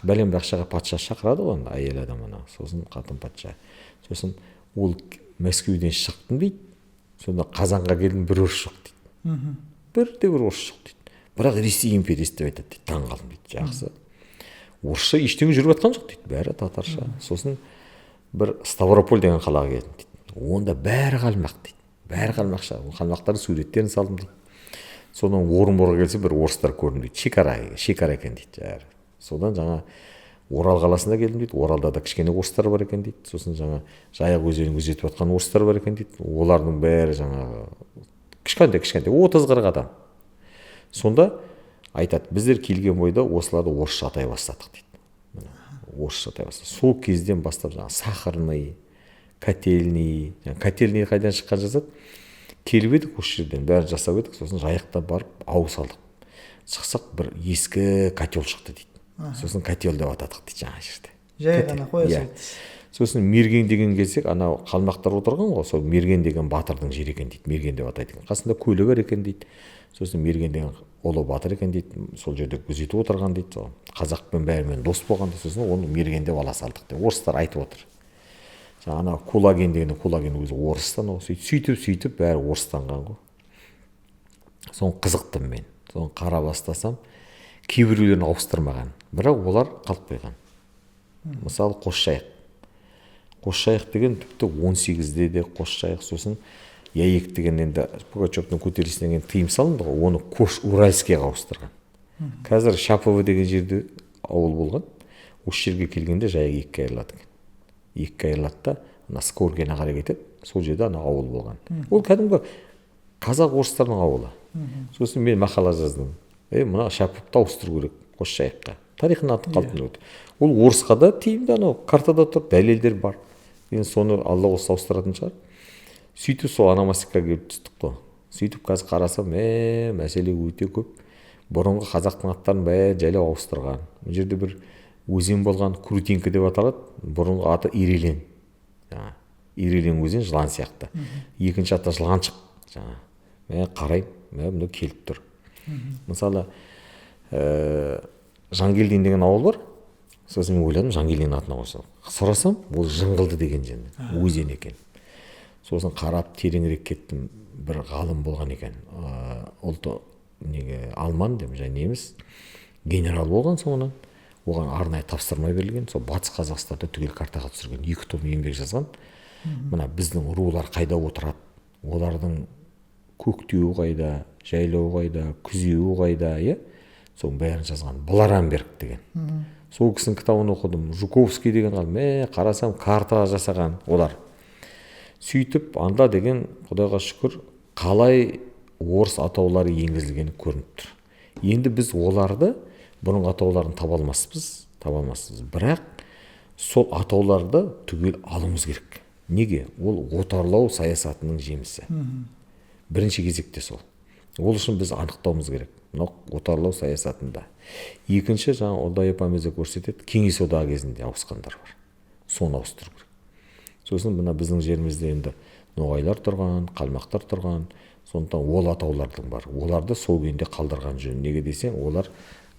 бәлем ақшаға патша шақырады ғой, әйел адамына. Сосын қатын патша. Сосын ол Мәскеуден шықтым дейді. Сонда Қазанға келдім, бір орыс жоқ дейді. Бір орыс жоқ дейді. Бірақ Ресей империясы деп айтады дейді. Таң қалдым дейді. Жақсы. Орысша ештеңе жүріп жатқан жоқ дейді. Бәрі татарша. Сосын бір Ставрополь деген қалаға келдім дейді. Онда бәрі қалмақ дейді. Бәрі қалмақша. Ол қалмақтардың суреттерін салдым дейді. Содан Орынборға келсе бір орыстар көрдім дейді. Шекара екен дейді. Содан жаңа Орал қаласына келдім дейді. Оралда да кішкене орыстар бар екен дейді. Сосын жаңа Жайық өзенін күзетіп жатқан орыстар бар екен дейді. Олардың бәрі жаңа кішкентай 30-40 адам. Сонда айтады, біздер келген бойда осыларды орысша атай бастадық дейді. Орысша атай бастадық. Сол кезден бастап жаңа Сахарный, Котельный, Котельный қайдан шыққан жазады. Келіп едік осы жерден бәрін жасап едік. Сосын Жайықта барып ауыз алдық. Шықсақ бір ескі котел шықты дейді. Сосын котел деп атадық дейді жаңа жерде. Жай ғана қоя салды. Сосын Мерген деген келсек, анау қалмақтар отырған ғой, сол Мерген деген батырдың жері екен дейді. Мерген деп атайды екен. Қасында көлі бар екен дейді. Сосын Мерген деген ұлы батыр екен дейді. Сол жерде күзетіп отырған дейді. Сол қазақпен бәрімен дос болған дейді. Сосын оны Мерген деп ала салдық деп орыстар айтып отыр. Ана Кулагин деген Кулагин өзі орыстан, сөйтіп бәрі орыстанған ғой. Соны қызықтым мен. Соны қара бастасам, кейбіреулерін ауыстырмаған. Бірақ олар қалып қойған. Мысалы Қосшайық деген тіпті 18-де де Қосшайық. Сосын Яек деген енді Пугачевтың көтерілісінен кейін тыйым салынды ғой, оны Кош-Уральскийға ауыстырған. Қазір Шапово деген жерде ауыл болған. Осы жерге келгенде Жайық екіге айырылады екен. Екіге айырылады да Скоргенге қарай кетеді. Сол жерде ана ауыл болған. Ол кәдімгі қазақ орыстардың ауылы. Сосын мен мақала жаздым. Мына Шаповты ауыстыру керек Қосшайыққа. Тарихын атып қалдым. Ол орысқа да тиімді, анау картада тұр, дәлелдер бар. Енді соны алла осы ауыстыратын шығар. Сөйтіп сол ономастикаға келіп түстік қой. Сөйтіп қазір қарасам, мәселе өте көп. Бұрынғы қазақтың аттарын бәрін жайлап ауыстырған. Бұл жерде бір өзен болған, Крутинка деп аталады. Бұрынғы аты Ирелен. Ирелен өзен жылан сияқты. Екінші аты жыланшық. Қарайым, мына келіп тұр. Мысалы, Жангелдин деген ауыл бар. Сосын мен ойладым, Жангелдин атына қойса. Сұрасам, ол Жыңғылды деген өзен екен. Сосын қарап тереңірек кеттім. Бір ғалым болған екен. Алман деп, және неміс. Генерал болған соңынан. Оған арнайы тапсырма берілген. Сол Батыс Қазақстанда түгел картаға түсірген. 2 том еңбек жазған. Мына біздің рулар қайда отырады? Олардың көктеуі қайда, жайлауы қайда, күзеуі қайда, соның бәрін жазған. Бларамберг деген. Сол кісінің кітабын оқыдым. Жуковский деген ғалым. Қарасам, карта жасаған олар. Сөйтіп, анда деген, Құдайға шүкір, қалай орыс атаулары енгізілгені көрініп тұр. Енді біз оларды, бұрынғы атауларын таба алмаспыз. Бірақ сол атауларды түгел алуымыз керек. Неге? Ол отарлау саясатының жемісі. Бірінші кезекте сол. Ол үшін біз анықтауымыз керек. Отарлау саясатында. Екінші, жаңа Олдай апамыз көрсетеді, Кеңес одағы кезінде ауысқандар бар. Соны ауыстыру керек. Сосын мына біздің жерімізде енді ноғайлар тұрған, қалмақтар тұрған, сондықтан ол атаулардың бар. Оларды сол күйінде қалдырған жөн. Неге десең, олар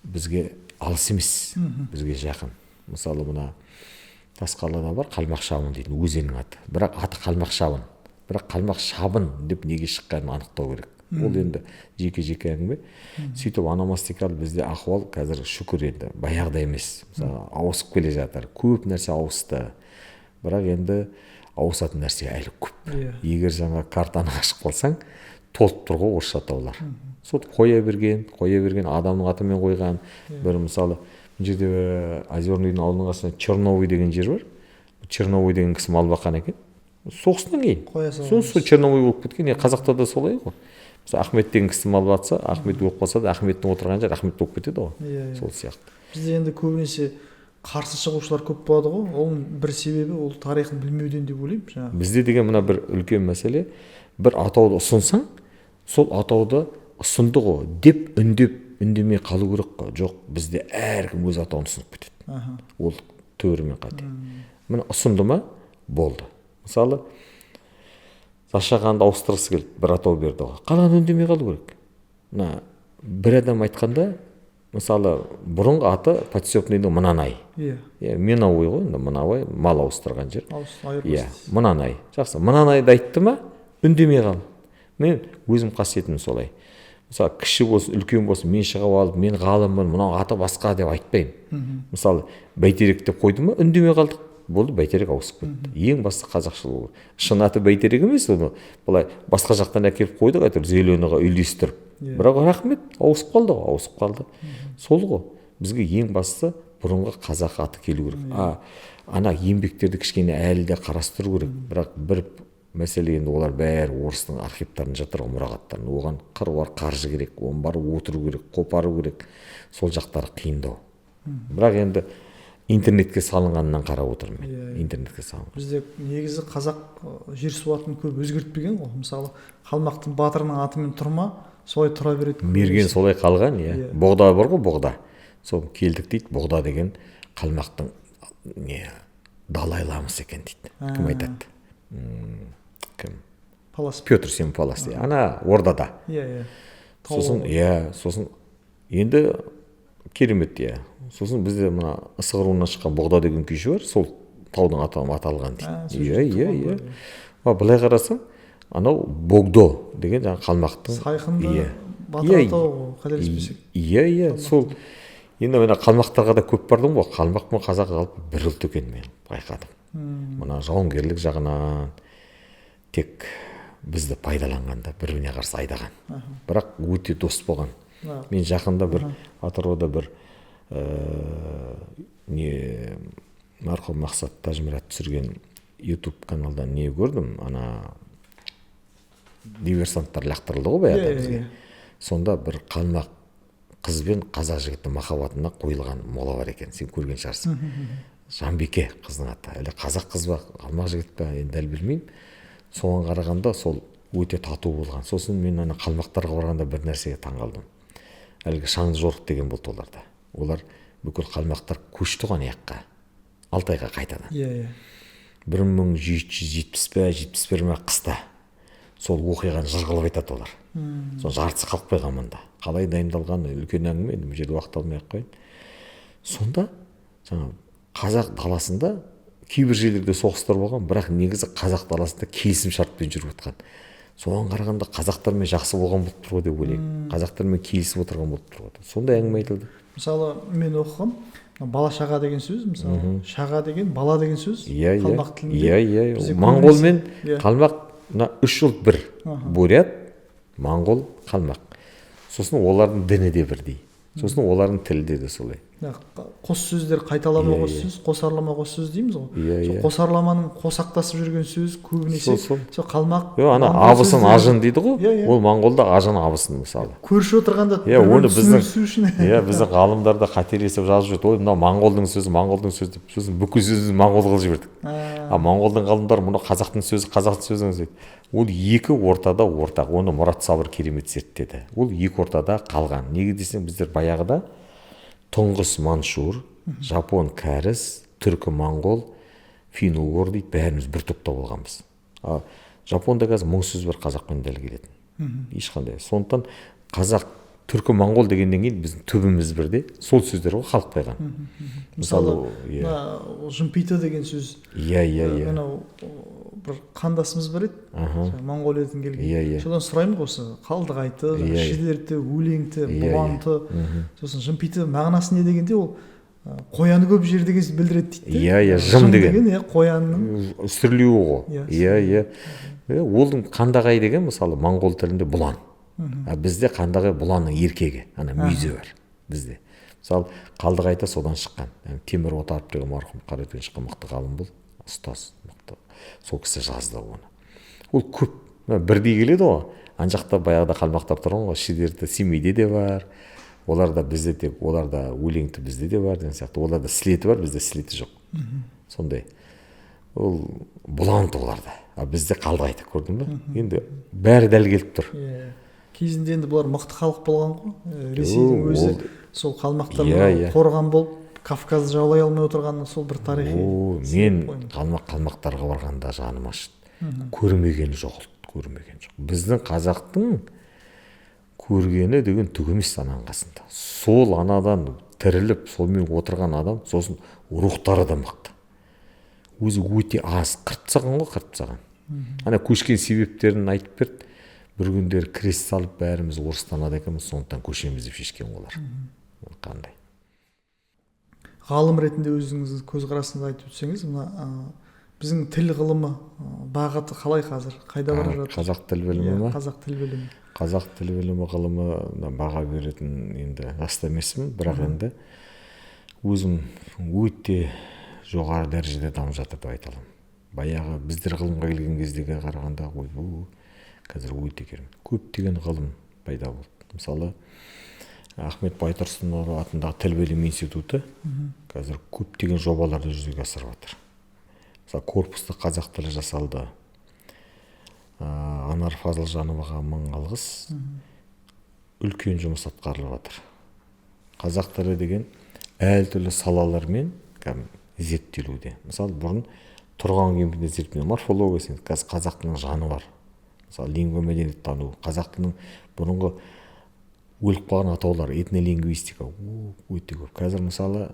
бізге алыс емес, бізге жақын. Мысалы, мына Тасқалада бар, Қалмақшабын дейтін өзеннің аты. Бірақ аты Қалмақшабын. Бірақ Қалмақшабын деп неге шыққанын анықтау керек. Ол енді жеке-жеке әңгіме. Сөйтіп ономастикал бізде ахуал қазір шүкір енді баяғыда емес. Мысалы, ауысып келе жатыр. Көп нәрсе ауысты. Бірақ енді ауысатын нәрсе әлі көп. Егер жаңа картаны ашып қалсаң, толып тұр ғой орысша атаулар. Сол қоя берген адамның атымен қойған. Бір мысалы мына жерде Озерныйдың ауылының қасында Черновой деген жер бар. Черновой деген кісі мал баққан екен. Соғыстан кейін қоя салған. сол Черновой болып кеткен. Қазақта да солай ғой. Мысалы Ахмет деген кісі мал бақса, Ахмет болып қалса да Ахметтің отырған жері Ахмет болып кетеді ғой. Сол сияқты. Бізде енді көбінесе қарсы шығушылар көп болады ғой. Оның бір себебі ол тарихын білмеуден деп ойлаймын жаңағы. Бізде деген мына бір үлкен мәселе, бір атауды ұсынсаң, сол атауды ұсынды ғой деп үндемей қалу керек қой. Жоқ, бізде әркім өз атауын ұсынып кетеді. Ол төрімен қате. Міне ұсынды ма, болды. Мысалы, зашағанды ауыстырғысы келді, бір атау берді ғой. Қалған үндемей қалу керек. Мына бір адам айтқанда, мысалы, бұрынғы аты Подстепныйдың Мынанай. Менауи ғой, Мынауи мал ауыстырған жер. Мынанай. Жақсы, Мынанайды айтты ма, үндемей қал. Мен өзім қасиетім солай. Мысалы, кіші болсын, үлкен болсын, мен шығып алып, мен ғалыммын, мынау аты басқа деп айтпаймын. Мысалы, Бәйтерек деп қойды ма, үндемей қалдық. Болды, Бәйтерек ауысып кетті. Ең басты қазақшылығы. Шын аты Бәйтерек емес, оны былай басқа жақтан әкеліп қойдық, әйтеуір Зеленыйға үйлестіріп. Бірақ рахмет, ауысып қалды. Сол ғой. Бізге ең басты бұрынғы қазақ аты келу керек. Ана еңбектерді кішкене әлі де қарастыру керек. Бірақ бір мәселе енді олар бәрі орыстың архивтарында жатыр ғой, мұрағаттарында. Оған қыруар қаржы керек, оған барып отыру керек, қопару керек. Сол жақтары қиындау. Бірақ енді интернетке салынғанынан қарап отырмын. Интернетке салынған. Бізде негізі қазақ жер су атын көп өзгертпеген ғой. Мысалы, Қалмақтың батырының атымен тұрма, солай тұра береді. Мерген солай қалған, Боғда бар ғой, Боғда. Сол келдік дейді, Боғда деген Қалмақтың далайламысы екен дейді. Кім айтады? Кім? Палас. Петр Сен Палас. Ана Ордада. Сосын енді керемет, Сосын бізде мына Ысық руынан шыққан Боғда деген күйші бар, сол таудың аталған дейді. Былай қарасаң, анау Богдо деген жаңа Қалмақтың сайқынды батыр атауы қателеспесек. Сол енді мына қалмақтарға да көп бардым ғой. Қалмақ пен қазақ жалпы бір ұлт екенін мен байқадым. Мына жауынгерлік жағынан тек бізді пайдаланғанда бір-біріне қарсы айдаған. Бірақ өте дос болған. Мен жақында бір Атырауда бір марқұм Мақсат Тажмұрат түсірген YouTube каналдан көрдім. Ана диверсанттар лақтырылды ғой баяғыда бізге. Сонда бір қалмақ қыз бен қазақ жігіттің махаббатына қойылған мола бар екен. Сен көрген шығарсың. Жанбике қыздың аты. Әлі қазақ қыз ба, қалмақ жігіт па, енді дәл білмеймін. Соған қарағанда сол өте тату болған. Сосын мен ана қалмақтарға барғанда бір нәрсеге таңғалдым. Әлгі Шаңды жорық деген болды оларда. Олар бүкіл қалмақтар көшті ғой аяққа. Алтайға қайтадан. 1770-71 ма қыста. Сол оқиғаны жыр қылып айтады олар. Сол жартысы қалып қойған мында. Қалай дайындалған үлкен әңгіме, енді бұл жерде уақыт алмай-ақ қояйын. Сонда жаңа қазақ даласында кейбір жерлерде соғыстар болған, бірақ негізі қазақ даласында келісім шартпен жүріп жатқан. Соған қарағанда қазақтармен жақсы болған болып тұр ғой деп ойлаймын. Қазақтармен келісіп отырған болып тұр ғой. Сондай әңгіме айтылды. Мысалы, мен оқығам, бала шаға деген сөз, мысалы, шаға деген бала деген сөз. Қалмақ тілінде. Моңғол мен қалмақ мына үш ұлт бір. Бурят, моңғол, қалмақ. Сосын олардың діні де бірдей. Сосын олардың тілі де солай. Қос сөздер қайталама қос сөз, қосарлама қос сөз дейміз ғой. Қосарламаның қосақтасып жүрген сөз көбінесе сол қалмақ. Ана абысын ажын дейді ғой. Ол моңғолда ажын абысын мысалы. Көрші отырғанда оны біздің ғалымдар да қателесіп жазып жүрді. Ой, мынау моңғолдың сөзі деп. Сосын бүкіл сөзін моңғол қылып жібердік. Моңғолдың ғалымдары мұны қазақтың сөзі дейді. Ол екі ортада ортақ. Оны Мұрат Сабыр керемет зерттеді. Ол екі ортада қалған. Неге десең, біздер баяғыда тұңғыс маншур, жапон кәріс, түркі моңғол, фин-угор дейді, бәріміз бір топта болғанбыз. Жапонда қазір 1000 сөз бар қазақпен дәл келетін. Ешқандай. Сондықтан қазақ, түркі моңғол дегеннен кейін біздің түбіміз бірде. Сол сөздер ғой халық қойған. Мысалы, жымпиты деген сөз. Анау бір қандасымыз бар еді, Моңғолиядан келген. Содан сұраймын осы қалдығайты, шідерті, өлеңті, бұғанты, сосын жымпиты мағынасы не дегенде ол қояны көп жер деген білдіреді дейді. Иә, жым деген. Иә, қоянның үсірлеуі ғой. Иә. Олдың қандағай деген мысалы моңғол тілінде бұлан. Бізде қандағай бұланның еркегі, ана мүйізі бар бізде. Мысалы Қалдығайда содан шыққан. Темір Отаров деген марқұм Қаратөбеден шыққан мықты ғалым бұл, ұстаз мықты. Сол кісі жазды оны. Ол көп бірдей келеді ғой. Ана жақта баяғыда қалмақтар тұрған ғой, шідерті Семейде де бар. Оларда бізде тек, оларда өлеңті бізде де бар деген сияқты. Оларда слеті бар, бізде слеті жоқ. Сондай. Ол бұланты оларда. Бізде Қалдығайда, көрдің бе? Енді бәрі дәл келіп тұр. Кезінде енді бұлар мықты халық болған ғой. Ресейдің өзі сол қалмақтармен қорған болып, Кавказды жаулай алмай отырғаны сол бір тарихи. Мен қалмақтарға барғанда жаным ашыды. Көрмеген жоқ. Біздің қазақтың көргені деген түк емес ананың қасында. Сол анадан тіріліп, солмен отырған адам, сосын рухтары да мықты. Өзі өте аз, қыртсаған ғой, қыртсаған. Ана көшкен себептерін айтып берді. Бір күндері крест салып бәріміз орыстанады екенбіз, сондықтан көшеміз деп шешкен олар. Қандай? Ғалым ретінде өзіңіз көзқарасыңызды айтып өтсеңіз, мына біздің тіл ғылымы бағыты қалай қазір? Қайда бара жатыр? Қазақ тіл білімі ме? Қазақ тіл білімі. Қазақ тіл білімі ғылымы баға беретін енді расты емеспін, бірақ енді өзім өте жоғары дәрежеде дамып жатыр деп айта аламын. Баяғы біздер ғылымға келген кездегі қарағанда қазір өте керемет. Көптеген ғылым пайда болды. Мысалы, Ахмет Байтұрсынұлы атындағы тіл білім институты қазір көптеген жобаларды жүзеге асырып жатыр. Мысалы, корпусты қазақ тілі жасалды. Анар Фазылжановаға мың алғыс. Үлкен жұмыс атқарылып жатыр. Қазақ тілі деген әртүрлі салалармен зерттелуде. Мысалы, бұрын тұрған кемпінде зерттелген морфология, қазір қазақ тілінің жаны бар. Мысалы, лингвомәдениет тану, қазақ тілінің бұрынғы өліп қалған атаулар, этнолингвистика өте көп. Қазір мысалы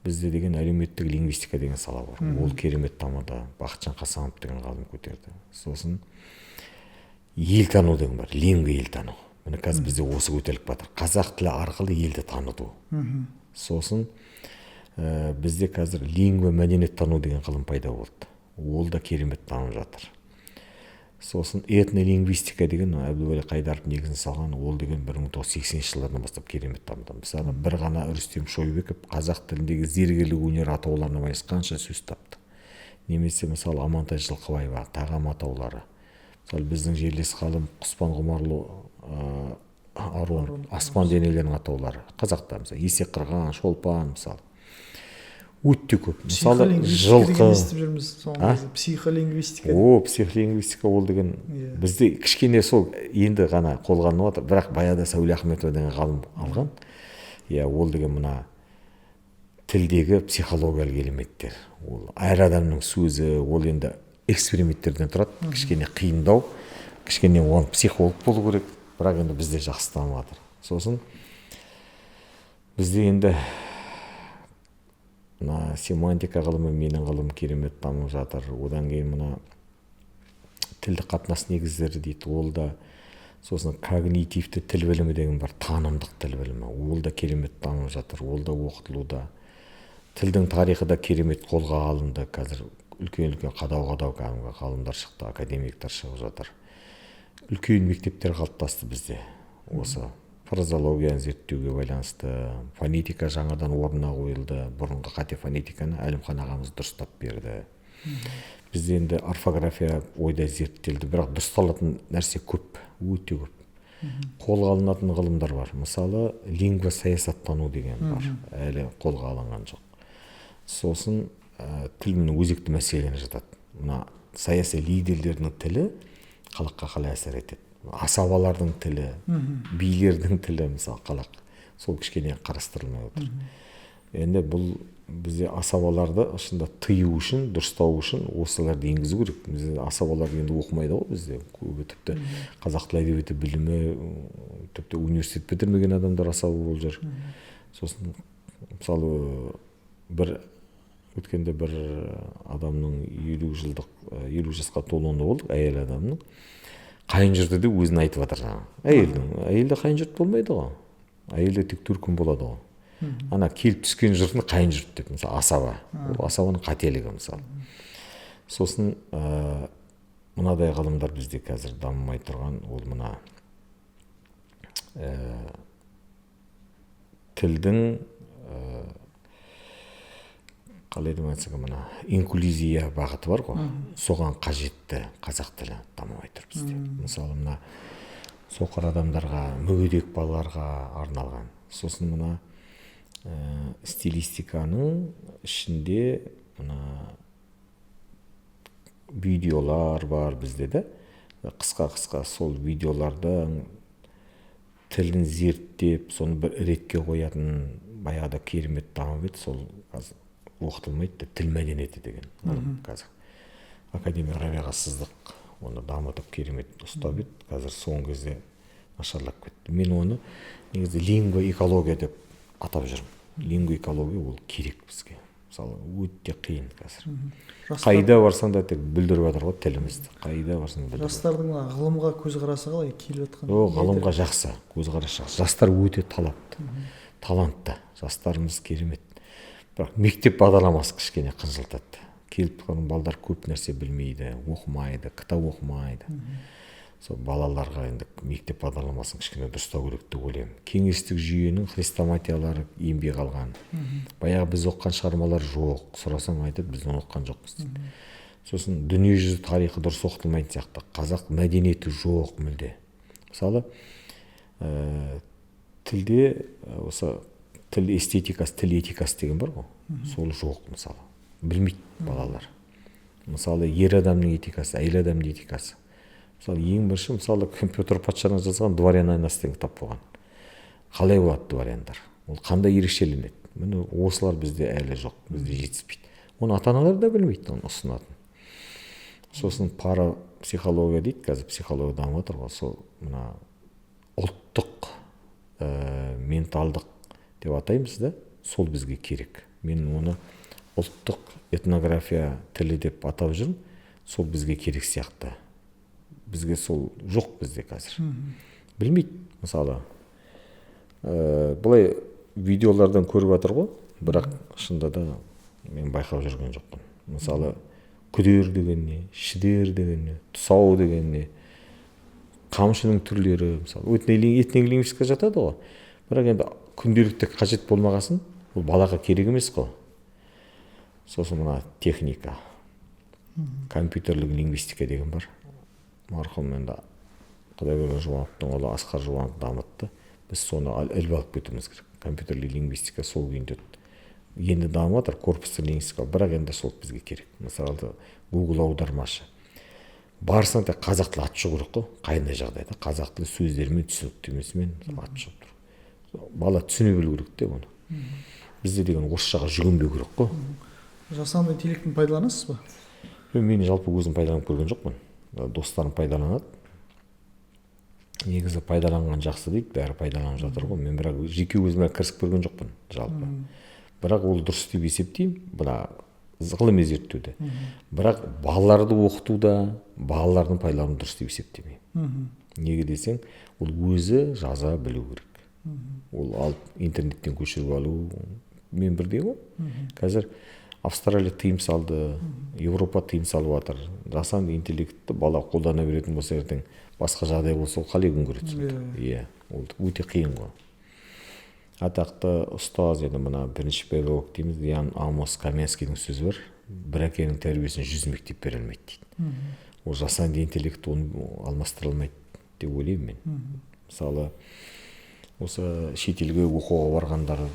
бізде деген әлеуметтік лингвистика деген сала бар. Ол керемет дамыды. Бақытжан Қасанов деген ғалым көтерді. Сосын ел тану деген бар, лингва ел тану. Міне қазір бізде осы көтеріліп жатыр. Қазақ тілі арқылы елді таныту. Сосын бізде қазір лингва мәдениет тану деген ғылым пайда болды. Ол да керемет дамып жатыр. Сосын этнолингвистика деген Әбдуәли Қайдаров негізін салған, ол деген 1980 жылдардан бастап керемет дамыды. Мысалы, бір ғана Рүстем Шойбеков қазақ тіліндегі зергерлік өнер атауларына байланысты қанша сөз тапты. Немесе мысалы Амантай Жылқыбаева тағам атаулары. Мысалы, біздің жерлес ғалым Құспан Ғұмарлы Арон аспан денелерінің атаулары. Қазақта мысалы Есек Қырған, Шолпан мысалы. Өте көп. Мысалы, жылқы. Психолингвистика. Психолингвистика ол деген бізде кішкене сол енді ғана қолғанып отыр. Бірақ баяғыда Сәуле Ахметова деген ғалым алған. Ол деген мына тілдегі психологиялық элементтер. Ол әр адамның сөзі, ол енді эксперименттерден тұрады. Кішкене қиындау, кішкене оған психолог болу керек. Бірақ енді бізде жақсы дамып жатыр. Сосын бізде енді семантика ғылымы, менің ғылым керемет дамып жатыр. Одан кейін мына тілдік қатынас негіздері дейді, ол да. Сосын когнитивті тіл білімі деген бар, танымдық тіл білімі. Ол да керемет дамып жатыр, ол да оқытылуда. Тілдің тарихы да керемет қолға алынды. Қазір үлкен-үлкен қадау ғалымдар шықты, академиктер шығып жатыр. Үлкен мектептер қалыптасты бізде. Осы фразологияны зерттеуге байланысты, фонетика жаңадан орнына қойылды. Бұрынғы қате фонетиканы Әлімхан ағамыз дұрыстап берді. Бізде енді орфография ойда зерттелді, бірақ дұрысталатын нәрсе көп, өте көп. Қолға алынатын ғылымдар бар. Мысалы, лингва саясаттану деген бар, әлі қолға алынған жоқ. Сосын тілінің өзекті мәселелеріне жатады. Мына саяси лидерлердің тілі халыққа қалай әсер етеді. Асабалардың тілі, билердің тілі мысалы қалақ. Сол кішкене қарастырылмай отыр. Енді бұл бізде асабаларды шында тыю үшін, дұрыстау үшін осыларды енгізу керек. Бізде асабалар енді оқымайды ғой бізде. Көбі тіпті қазақ тілі әдебиеті білімі, тіпті университет бітірмеген адамдар асаба болып жүр. Сосын мысалы өткенде бір адамның 50 жасқа толуында болдық, әйел адамның. Қайын жұрты деп өзін айтып жатыр жаңа. Әйелде қайын жұрт болмайды ғой. Әйелде тек төркін болады ғой. ана келіп түскен жұртын қайын жұрт деп, мысалы асаба, ол асабаның қателігі мысалы. Сосын мынадай ғылымдар бізде қазір дамымай тұрған, ол мына тілдің қалай деп айтсақ, мына инклюзия бағыты бар ғой, соған қажетті қазақ тілі дамымай тұр бізде. Мысалы мына соқыр адамдарға, мүгедек балаларға арналған. Сосын мына стилистиканың ішінде мына видеолар бар бізде де, қысқа сол видеоларды тілін зерттеп, соны бір ретке қоятын баяғыда керемет дамып еді, сол қазір оқытылмайды, тіл мәдениеті деген қазір. Академия Рабиға Сыздық оны дамытып керемет ұстап еді, қазір соңғы кезде нашарлап кетті. Мен оны негізі лингвоэкология деп атап жүрмін. Лингвоэкология ол керек бізге. Мысалы, өте қиын қазір. Қайда барсаң да тек бүлдіріп жатыр ғой тілімізді. Қайда барсаң да. Жастардың ғылымға көзқарасы қалай келіп жатқан? Ғылымға жақсы, көзқарас жақсы. Жастар өте талантты. Жастарымыз керемет. Бірақ мектеп бағдарламасы кішкене қынжылтады. Келіп тұрған балдар көп нәрсе білмейді, оқымайды, кітап оқымайды. Сол балаларға енді мектеп бағдарламасын кішкене дұрыстау керек деп ойлаймын. Кеңестік жүйенің хрестоматиялары енбей қалған. Баяғы біз оқыған шығармалар жоқ. Сұрасаң айтып, біз оны оқыған жоқпыз дейді. Сосын дүниежүзі тарихы дұрыс оқытылмайтын сияқты. Қазақ мәдениеті жоқ мүлде. Мысалы, тілде осы тіл эстетикасы, тіл этикасы деген бар ғой. Сол жоқ мысалы. Білмейді балалар. Мысалы, ер адамның этикасы, әйел адамның этикасы. Мысалы, ең бірінші, мысалы, Петр патшаның жазған «Дворян айнасы» деген кітап болған. Қалай болады дворяндар? Ол қандай ерекшеленеді? Міне осылар бізде әлі жоқ, бізде жетіспейді. Оны ата-аналар да білмейді, оны ұсынатын. Сосын парапсихология дейді, қазір психология дамып жатыр ғой, сол мына ұлттық менталдық деп атаймыз да, сол бізге керек. Мен оны ұлттық этнография тілі деп атап жүрмін, сол бізге керек сияқты. Бізге сол жоқ бізде қазір. Білмейді, мысалы. Бұлай видеолардан көріп жатыр ғой, бірақ шында да мен байқап жүрген жоқпын. Мысалы, күдер деген не, шідер деген не, тұсау деген не, қамшының түрлері, мысалы, этнолингвистика жатады ғой. Бірақ енді күнделікті қажет болмағасын, ол балаға керек емес қой. Сосын мына техника, компьютерлік лингвистика деген бар. Марқұм енді Құдайберген Жұбановтың ұлы Асқар Жұбанов дамытты. Біз соны іліп алып кетуіміз керек. Компьютерлік лингвистика сол күйінде енді дамып жатыр, корпустық лингвистика, бірақ енді сол бізге керек. Мысалы, Google аудармашы. Барсаң да қазақ тілі аты шығу керек қой. Қандай жағдайда қазақ тілі сөздермен, түсініктемесімен аты шығып тұр. Бала түсіне білу керек те оны. Бізде деген орысшаға жүгінбеу керек қой. Жасанды интеллектін пайдаланасыз ба? Мен жалпы өзім пайдаланып көрген жоқпын. Достарым пайдаланады. Негізі пайдаланған жақсы дейді, бәрі пайдаланып жатыр ғой. Мен бірақ жеке өзіме кірісіп көрген жоқпын жалпы. Бірақ ол дұрыс деп есептеймін, бірақ ғылыми зерттеуде. Бірақ балаларды оқытуда балалардың пайдалануын дұрыс деп есептемеймін. Неге десең, ол өзі жаза білу керек. Ол алып интернеттен көшіріп алу мен бірдей ғой. Қазір Австралия тыйым салды, Европа тыйым салып жатыр. Жасанды интеллектті бала қолдана беретін болса, ертең басқа жағдай болса, ол қалай күн көреді? Иә, ол өте қиын ғой. Атақты ұстаз, енді мына бірінші педагог дейміз, Ян Амос Каменскийдің сөзі бар. Бір әкенің тәрбиесін 100 мектеп бере алмайды дейді. Ол жасанды интеллект оны алмастыра алмайды деп ойлаймын мен. Мысалы, осы шетелге оқуға барғандар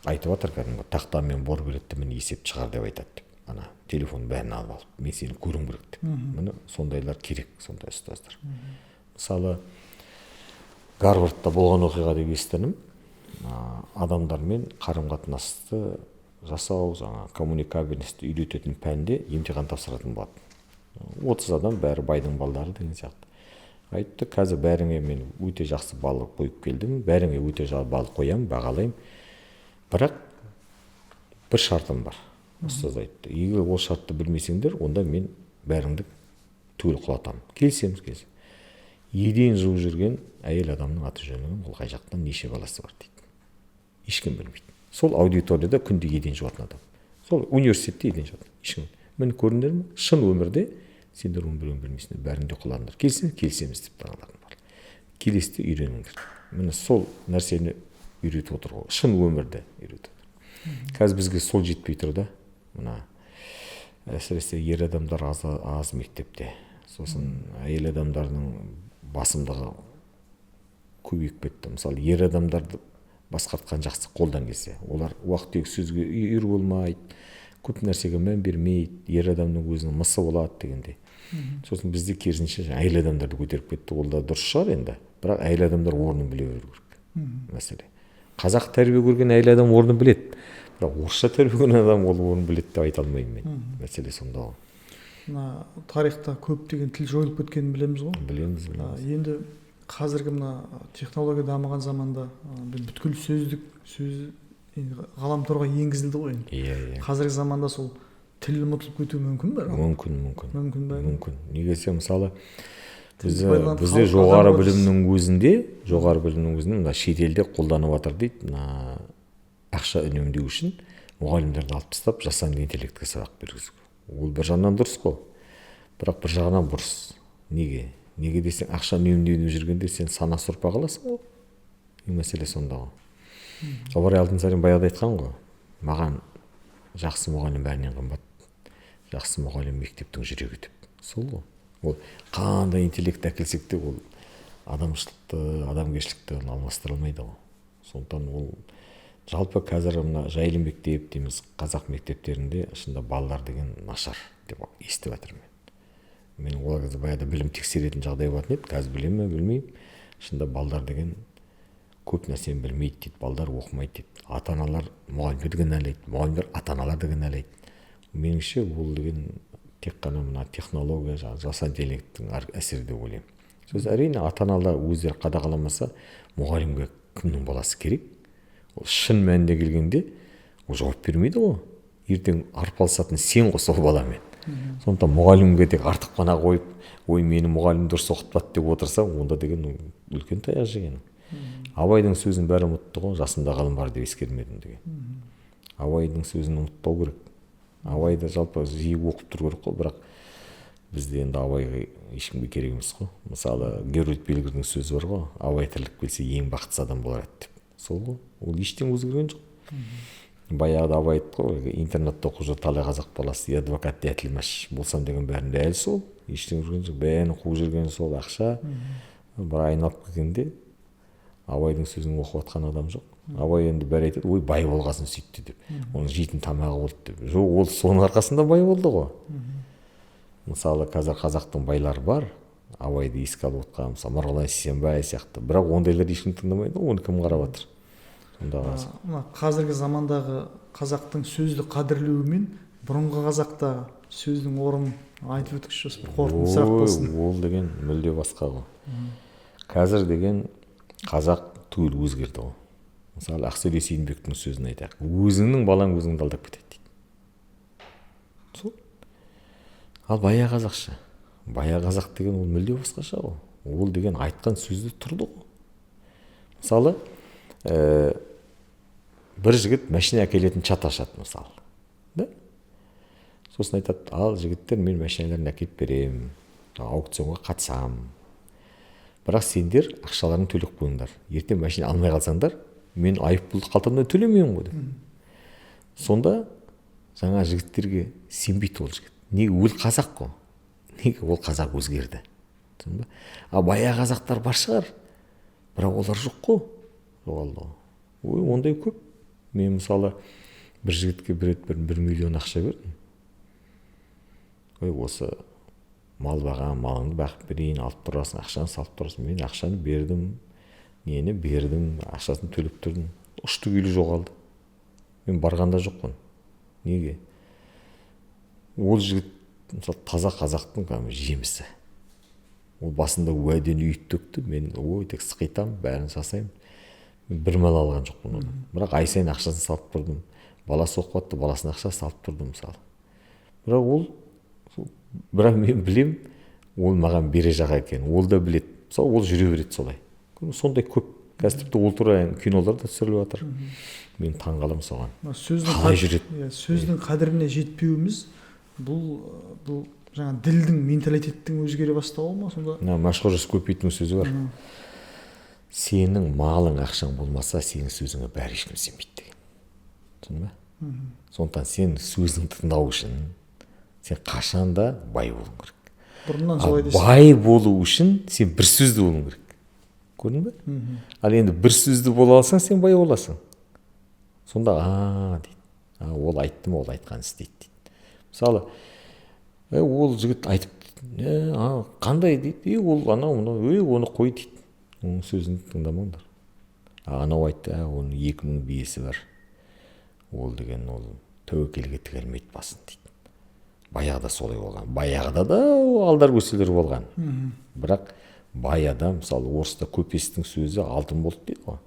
айтып жатыр, кәдімгі тақтамен бор береді, мені есеп шығар деп айтады деп. Ана телефон бәрін алып алып, мен сені көруім керек деп. Міне сондайлар керек, сондай ұстаздар. Мысалы, Гарвардта болған оқиға деп естідім. Адамдармен қарым-қатынасты жасау, коммуникабельностьті үйрететін пәнде емтихан тапсыратын болады. 30 адам, бәрі байдың балдары деген сияқты. Айтты, қазір бәріңе мен өте жақсы бал қойып келдім, бәріңе өте жақсы бал қоям, бағалаймын. Бірақ бір шартым бар. Ұстаз айтты, егер ол шартты білмесеңдер, онда мен бәріңді түгел құлатамын. Келісеміз. Еден жуып жүрген әйел адамның аты жөні, ол қай жақтан неше баласы бар дейді. ешкім білмейді. Сол аудиторияда күнде еден жуатын адам, сол университетте еден жуатын ешкім. Міне көрдіңдер ме, шын өмірде сендер оның біреуін білмейсіңдер, бәрінде құлаңдар, келісеміз деп тағалардың бар. Келесіде үйреніңдер. Міне сол нәрсені үйретіп отыр ғой, шын өмірде үйретіп отыр. Қазір бізге сол жетпей тұр да, мына әсіресе ер адамдар аз мектепте, сосын әйел адамдардың басымдығы көбейіп кетті. Мысалы, ер адамдарды басқартқан жақсы қолдан келсе, олар уақыт өте сөзге үйір болмайды, көп нәрсеге мән бермейді, ер адамның өзінің мысы болады дегендей. Сосын бізде керісінше әйел адамдарды көтеріп кетті. Ол да дұрыс шығар енді, бірақ әйел адамдар орнын біле беру керек. Мәселе, қазақ тәрбие көрген әйел адам орнын біледі, бірақ орысша тәрбие көрген адам ол орнын біледі деп айта алмаймын мен. Мәселе сонда ғой. Мына тарихта көптеген тіл жойылып кеткенін білеміз ғой. Білеміз. Енді қазіргі мына технология дамыған заманда бүткіл сөз ғаламторға енгізілді ғой. Иә. Қазіргі заманда сол тіл ұмытылып кетуі мүмкін бе? Мүмкін. Неге десем, мысалы бізде жоғары білімнің өзінде мына шетелде қолданып жатыр дейді, мына ақша үнемдеу үшін мұғалімдерді алып тастап жасанды интеллектке сабақ бергізу. Ол бір жағынан дұрыс қой, бірақ бір жағынан бұрыс. Неге десең, ақша үнемдеуде жүргенде сен санасы ұрпақ аласың ғой. Мәселе сонда ғой. Обырай Алтынсарин баяғыда айтқан ғой, маған жақсы мұғалім бәрінен қымбат, жақсы мұғалім мектептің жүрегі деп. Сол ғой. Ол қандай интеллект әкелсек те, ол адамшылықты, адамгершілікті алмастыра алмайды ғой. Сондықтан ол жалпы қазір мына жайлы мектеп дейміз, қазақ мектептерінде шынында балалар деген нашар деп естіп жатырмын. Мен ол кезде баяғыда білім тексеретін жағдай болатын еді, қазір білем ме білмеймін. Шынында балалар деген көп нәрсені білмейді дейді, балалар оқымайды дейді. Ата-аналар мұғалімдерді кінәлайды, мұғалімдер ата-аналарды кінәлайды. Меніңше бұл деген тек қана мына технология, жасанды интеллекттің әсері деп ойлаймын. Сөз әрине ата-аналар өздері қадағаламаса, мұғалімге кімнің баласы керек? Ол шын мәнінде келгенде ол жауап бермейді ғой. Ертең арпалысатын сен ғой сол баламен. Сондықтан мұғалімге тек артық қана қойып, ой мені мұғалім дұрыс оқытпады деп отырсаң, онда деген үлкен таяқ жеген. Абайдың сөзін бәрі ұмытты ғой, жасында ғалым бар деп ескермедім деген. Абайдың сөзін ұмытпау керек. Абайды жалпы жиі оқып тұру керек қой, бірақ бізде енді абайға ешкімге керек емес қой. Мысалы, Герольд Бельгердің сөзі бар ғой, абай тіріліп келсе ең бақытсыз адам болар еді деп. Сол ғой, ол ештеңе өзгерген жоқ. Баяғыда абай айтты ғой, интернетте оқып жүр талай қазақ баласы, адвокат дәтілмәш болсам деген бәрінде әлі сол, ештеңе жүрген жоқ, бәрін қуып жүрген сол ақша. Бір айналып келгенде абайдың сөзін оқып жатқан адам жоқ. Абай енді бәрі айтады, ой бай болғасын сөйтті деп, оның жейтін тамағы болды деп. Жоқ, ол соның арқасында бай болды ғой. Мысалы, қазір қазақтың байлары бар, абайды еске алып отқан, мысалы Марғұлан Сейсенбай сияқты, бірақ ондайлар ешкім тыңдамайды, оны кім қарап жатыр? Қазіргі замандағы қазақтың сөзді қадірлеуі мен бұрынғы қазақта сөздің орнын айтып өтіңізші, осы қорытынды сұрақ болсын. Ол деген мүлде басқа ғой. Қазір деген қазақ түгел өзгерді ғой. Мысалы, Ақселеу Сейдімбектің сөзін айтайық, өзіңнің балаң өзіңді алдап кетеді дейді. Сол. Ал баяғы қазақша, баяғы қазақ деген ол мүлде басқаша ғой. Ол деген айтқан сөзді тұрды ғой. Мысалы, бір жігіт машина әкелетін чат ашады мысалы. Да? Сосын айтады, ал жігіттер мен машиналарын әкеліп берем, аукционға қатысам. Бірақ сендер ақшаларын төлеп қойыңдар. Ертең машина алмай қалсаңдар, мен айыппұлды қалтамдан төлемеймін ғой деп. Сонда жаңа жігіттерге сенбейді ол жігіт. Неге? Ол қазақ қой. Неге? Ол қазақ өзгерді. А баяғы қазақтар бар шығар, бірақ олар жоқ қой. Жоғалды. Ой, ондай көп. Мен мысалы бір жігітке бір 1 миллион ақша бердім. Ой, осы мал бағам, малыңды бақып берейін, алып тұрасың, ақшаны салып тұрасың. Мен ақшаны бердім, нені бердім, ақшасын төлеп тұрдым. Ұшты күйлі жоғалды. Мен барғанда жоқпын. Неге? Ол жігіт мысалы таза қазақтың жемісі. Ол басында уәдені үйіп төкті. Мен ой тек сықитам, бәрін жасаймын. Бір мал алған жоқпын одан. Бірақ ай сайын ақшасын салып тұрдым. Баласы оқып жатты, баласына ақша салып тұрдым мысалы. Бірақ мен білем, ол маған бере жаға екен. Ол да білет. Мысалы ол жүре береді солай. Сондай көп. қазір тіпті ол туралы кинолар да түсіріліп жатыр. Мен таңғаламын соған. Қалай жүреді? Сөздің қадіріне жетпеуіміз бұл жаңа ділдің, менталитеттің өзгере бастауы ма сонда? Машхур Жүсіп сөзі бар. Сенің малың, ақшаң болмаса, сенің сөзіңе бәрі ешкім сенбейді деген. Түсіндің бе? Сондықтан сен сөзіңді тыңдау үшін сен қашанда бай болуың керек. Бұрыннан солай дейсің. Бай болу үшін сен бір сөзді болуың керек. Көрдің бе? Ал енді бір сөзді бола алсаң, сен бай боласың. Сонда дейді. Ол айтты ма, ол айтқанын істейді дейді. Мысалы, ол жігіт айтып, қандай дейді, ол оны қой дейді. Оның сөзін тыңдамаңдар. Анау айтты, оның 2000 биесі бар. Ол деген ол тәуекелге тігілмейді басын дейді. Баяғыда солай болған. Баяғыда да алдар көселер болған. Бірақ бай адам, мысалы, орыста көпестің сөзі алтын болды дейді ғой.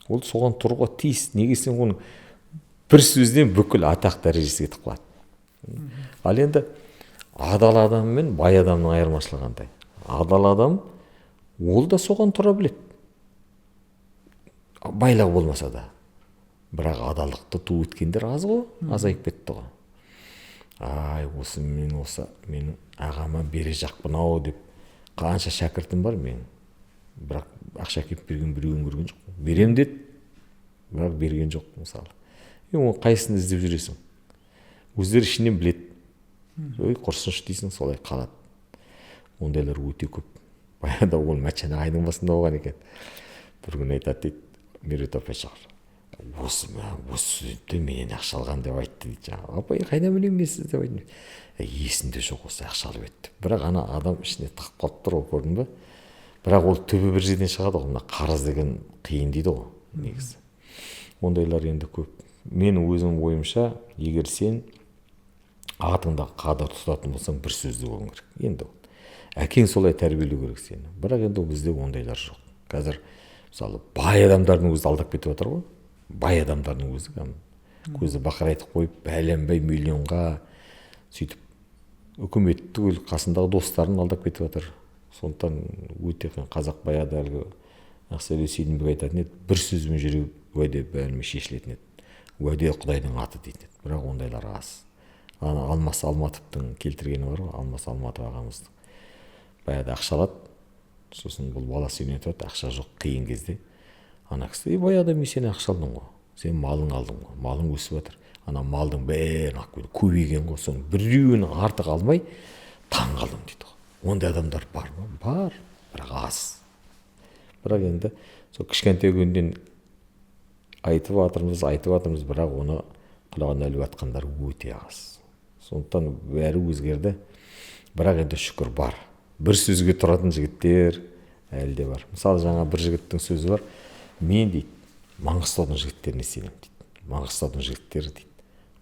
Ол соған тұруға тиіс. Неге сен оның бір сөзден бүкіл атақ дәрежесіне кетіп қалады. Ал енді адал адам мен бай адамның айырмашылығы қандай? Адал адам ол да соған тұра біледі. Байлау болмаса да. Бірақ адалдықты ту еткендер аз ғой, азайып кетті ғой. Осы менің ағама бере жақпын-ау деп қанша шәкіртім бар мен. Бірақ ақша кеп берген біреуін көрген жоқ. Берем деді, бірақ берген жоқ мысалы. Оны қайсысын іздеп жүресің? Өздері ішінен біледі. Құрсыншы дейсің, солай қалады. Ондайлар өте көп. Баяғыда ол Мәтжан ағайдың басында болған екен. Бір күн айтады дейді, Меруерт апай шығар. Осы сөзді менен ақша алған деп айтты дейді. Апай, қайдан білемін мен сіз деп айтты. Есінде жоқ, осы ақша алып еді. Бірақ ана адам ішіне тығып қалып тұр ғой, көрдің бе? Бірақ ол түбі бір жерден шығады ғой. Мына қарыз деген қиын дейді ғой, негізі. Ондайлар енді көп. Менің өзім ойымша, егер сен атыңда қадір тұтатын болсаң, бір сөзді болуың керек. Енді әкең солай тәрбиелеу керек сені. Бірақ енді бізде ондайлар жоқ. Қазір мысалы бай адамдардың өзі алдап кетіп отыр ғой. Бай адамдардың өзі көзі бақырайтып қойып, бәленбай миллионға сөйтіп үкіметті түгел қасындағы достарын алдап кетіп отыр. Сондықтан өте қазақ баяғыда әлгі Ақселеу Сейдімбек айтатын еді, бір сөзбен жүру уәде бәрімен шешілетін еді. Уәде Құдайдың аты дейтін еді. Бірақ ондайлар аз. Алмас Алматовтың келтіргені бар ғой, Алмас Алматов ағамыздың. Баяғыда ақша алады, сосын бұл баласы үйленіп жатыр, ақша жоқ қиын кезде. Ана кісі, баяғыда мен сені ақша алдым ғой, сен малың алдың ғой, малың өсіп жатыр. Ана малдың бәрін алып келді, көбейген ғой, соның біреуін артық алмай таң қалдым дейді ғой. Ондай адамдар бар ма? Бар, бірақ аз. Бірақ енді сол кішкентай күннен айтып жатырмыз, бірақ оны құлағына іліп жатқандар өте аз. Сондықтан бәрі өзгерді. Бірақ енді шүкір бар. Бір сөзге тұратын жігіттер әлде бар. Мысалы, жаңа бір жігіттің сөзі бар. Мен дейді, Маңғыстаудың жігіттеріне сенемін дейді. Маңғыстаудың жігіттері дейді,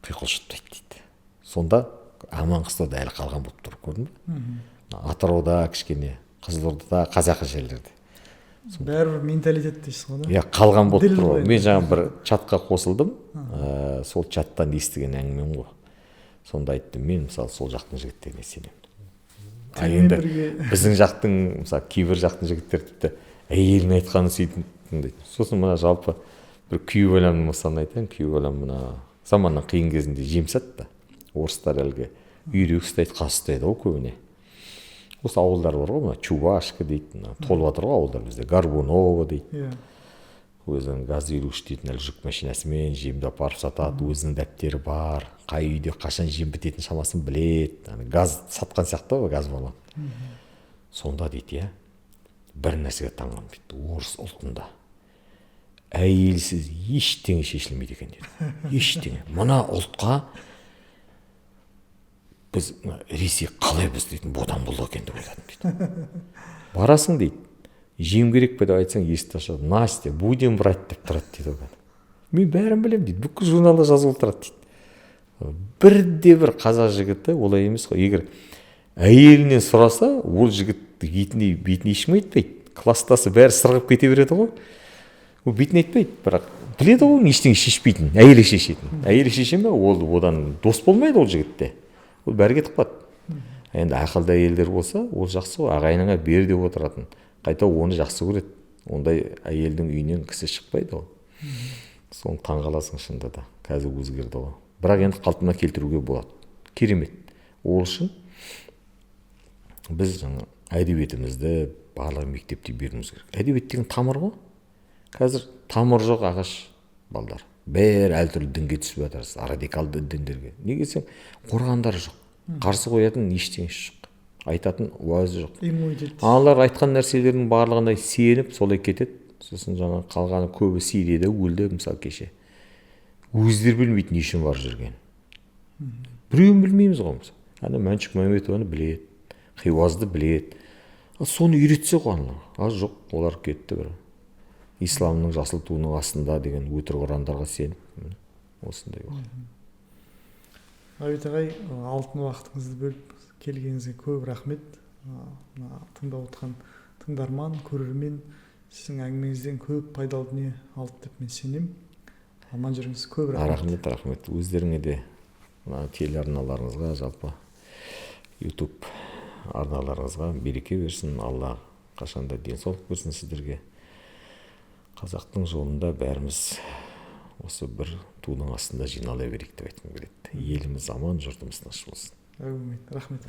қиқылжытпайды дейді. Сонда Маңғыстауда әлі қалған болып тұр, көрдің бе? Атырауда кішкене, Қызылордада, қазақы жерлерде. Бәрібір менталитет дейсіз ғой, да? Қалған болып тұр ғой. Мен жаңа бір чатқа қосылдым, сол чаттан естіген әңгімем ғой. Сонда айттым, мен мысалы сол жақтың жігіттеріне сенемін. Енді біздің жақтың, мысалы, кейбір жақтың жігіттер тіпті әйелің айтқанын сөйтіп тыңдайды. Сосын мына жалпы бір күйеу баламның мысалын айтайын. Күйеу балам мына заманның қиын кезінде жем сатты. Орыстар әлгі үйрек ұстайды, қаз ұстайды ғой көбіне. Осы ауылдар бар ғой, мына Чувашка дейді, толып жатыр ғой ауылдар бізде, Горбунова дейді. Өзінің газ үйрегіш дейтін әлі жүк машинасымен жемді апарып сатады, өзінің дәптері бар, қай үйде қашан жем бітетін шамасын біледі. Газ сатқан сияқты ғой, газ балон. Сонда дейді, бір нәрсеге таңғалдым дейді, орыс ұлтында әйелсіз ештеңе шешілмейді екен дейді. Ештеңе. Мына ұлтқа біз Ресей қалай біз дейтін бодан болды екен деп ойладым дейді. Барасың дейді. Жем керек пе деп айтсаң, есікті ашады. Настя, будем брать деп тұрады дейді оған. Мен бәрін білемін дейді. Бүкіл журналда жазылып тұрады дейді. Бірде-бір қазақ жігіті олай емес қой. Егер әйелінен сұраса, ол жігіт бетіне ешкім айтпайды. Кластасы бәрі сырғып кете береді ғой. Ол бетіне айтпайды. Бірақ біледі ғой, ештеңе шешпейтін. Әйелі шешетін. Әйелі шеше ме, ол одан дос болмайды ол жігітте. Ол бәрі кетіп қалады. Енді ақылды әйелдер болса, ол жақсы ғой. Ағайыныңа бер деп отыратын. Қайта оны жақсы көреді. ондай әйелдің үйінен кісі шықпайды ғой. Соны таң қаласың шынында да. Қазір өзгерді ғой. Бірақ енді қалпына келтіруге болады. Керемет. Ол үшін біз жаңа әдебиетімізді барлық мектепте беруіміз керек. Әдебиет деген тамыр ғой. Қазір тамыр жоқ ағаш балдар. Бәрі әртүрлі дінге түсіп жатыр, радикалды діндерге. Неге десең, қорғандары жоқ. Қарсы қоятын ештеңесі жоқ. Айтатын уәзі жоқ. Иммунитет. Аналар айтқан нәрселердің барлығына сеніп солай кетеді. Сосын жаңа қалғаны көбі Сирияда өлді, мысалы кеше. Өздері білмейді не үшін бар жүрген. Біреуін білмейміз ғой мысалы. Ана Мәншүк Мәметованы біледі, Хиуазды біледі. Соны үйретсе ғой аналар. Аз жоқ, олар кетті бір. Исламның жасыл туының астында деген өтірік ұрандарға сеніп, осындай уақыт. Ғабит ағай, алтын уақытыңызды бөліп келгеніңізге көп рахмет. Тыңдап отырған тыңдарман, көрермен сіздің әңгімеңізден көп пайдалы дүние алды деп мен сенемін. Аман жүріңіз, көп рахмет. Рахмет. Өздеріңе де мына телеарналарыңызға, жалпы YouTube арналарыңызға береке берсін. Алла қашанда денсаулық берсін сіздерге. Қазақтың жолында бәріміз осы бір тудың астында жинала берейік деп айтқым келеді. Еліміз аман, жұртымыз тыныш болсын. Рахмет.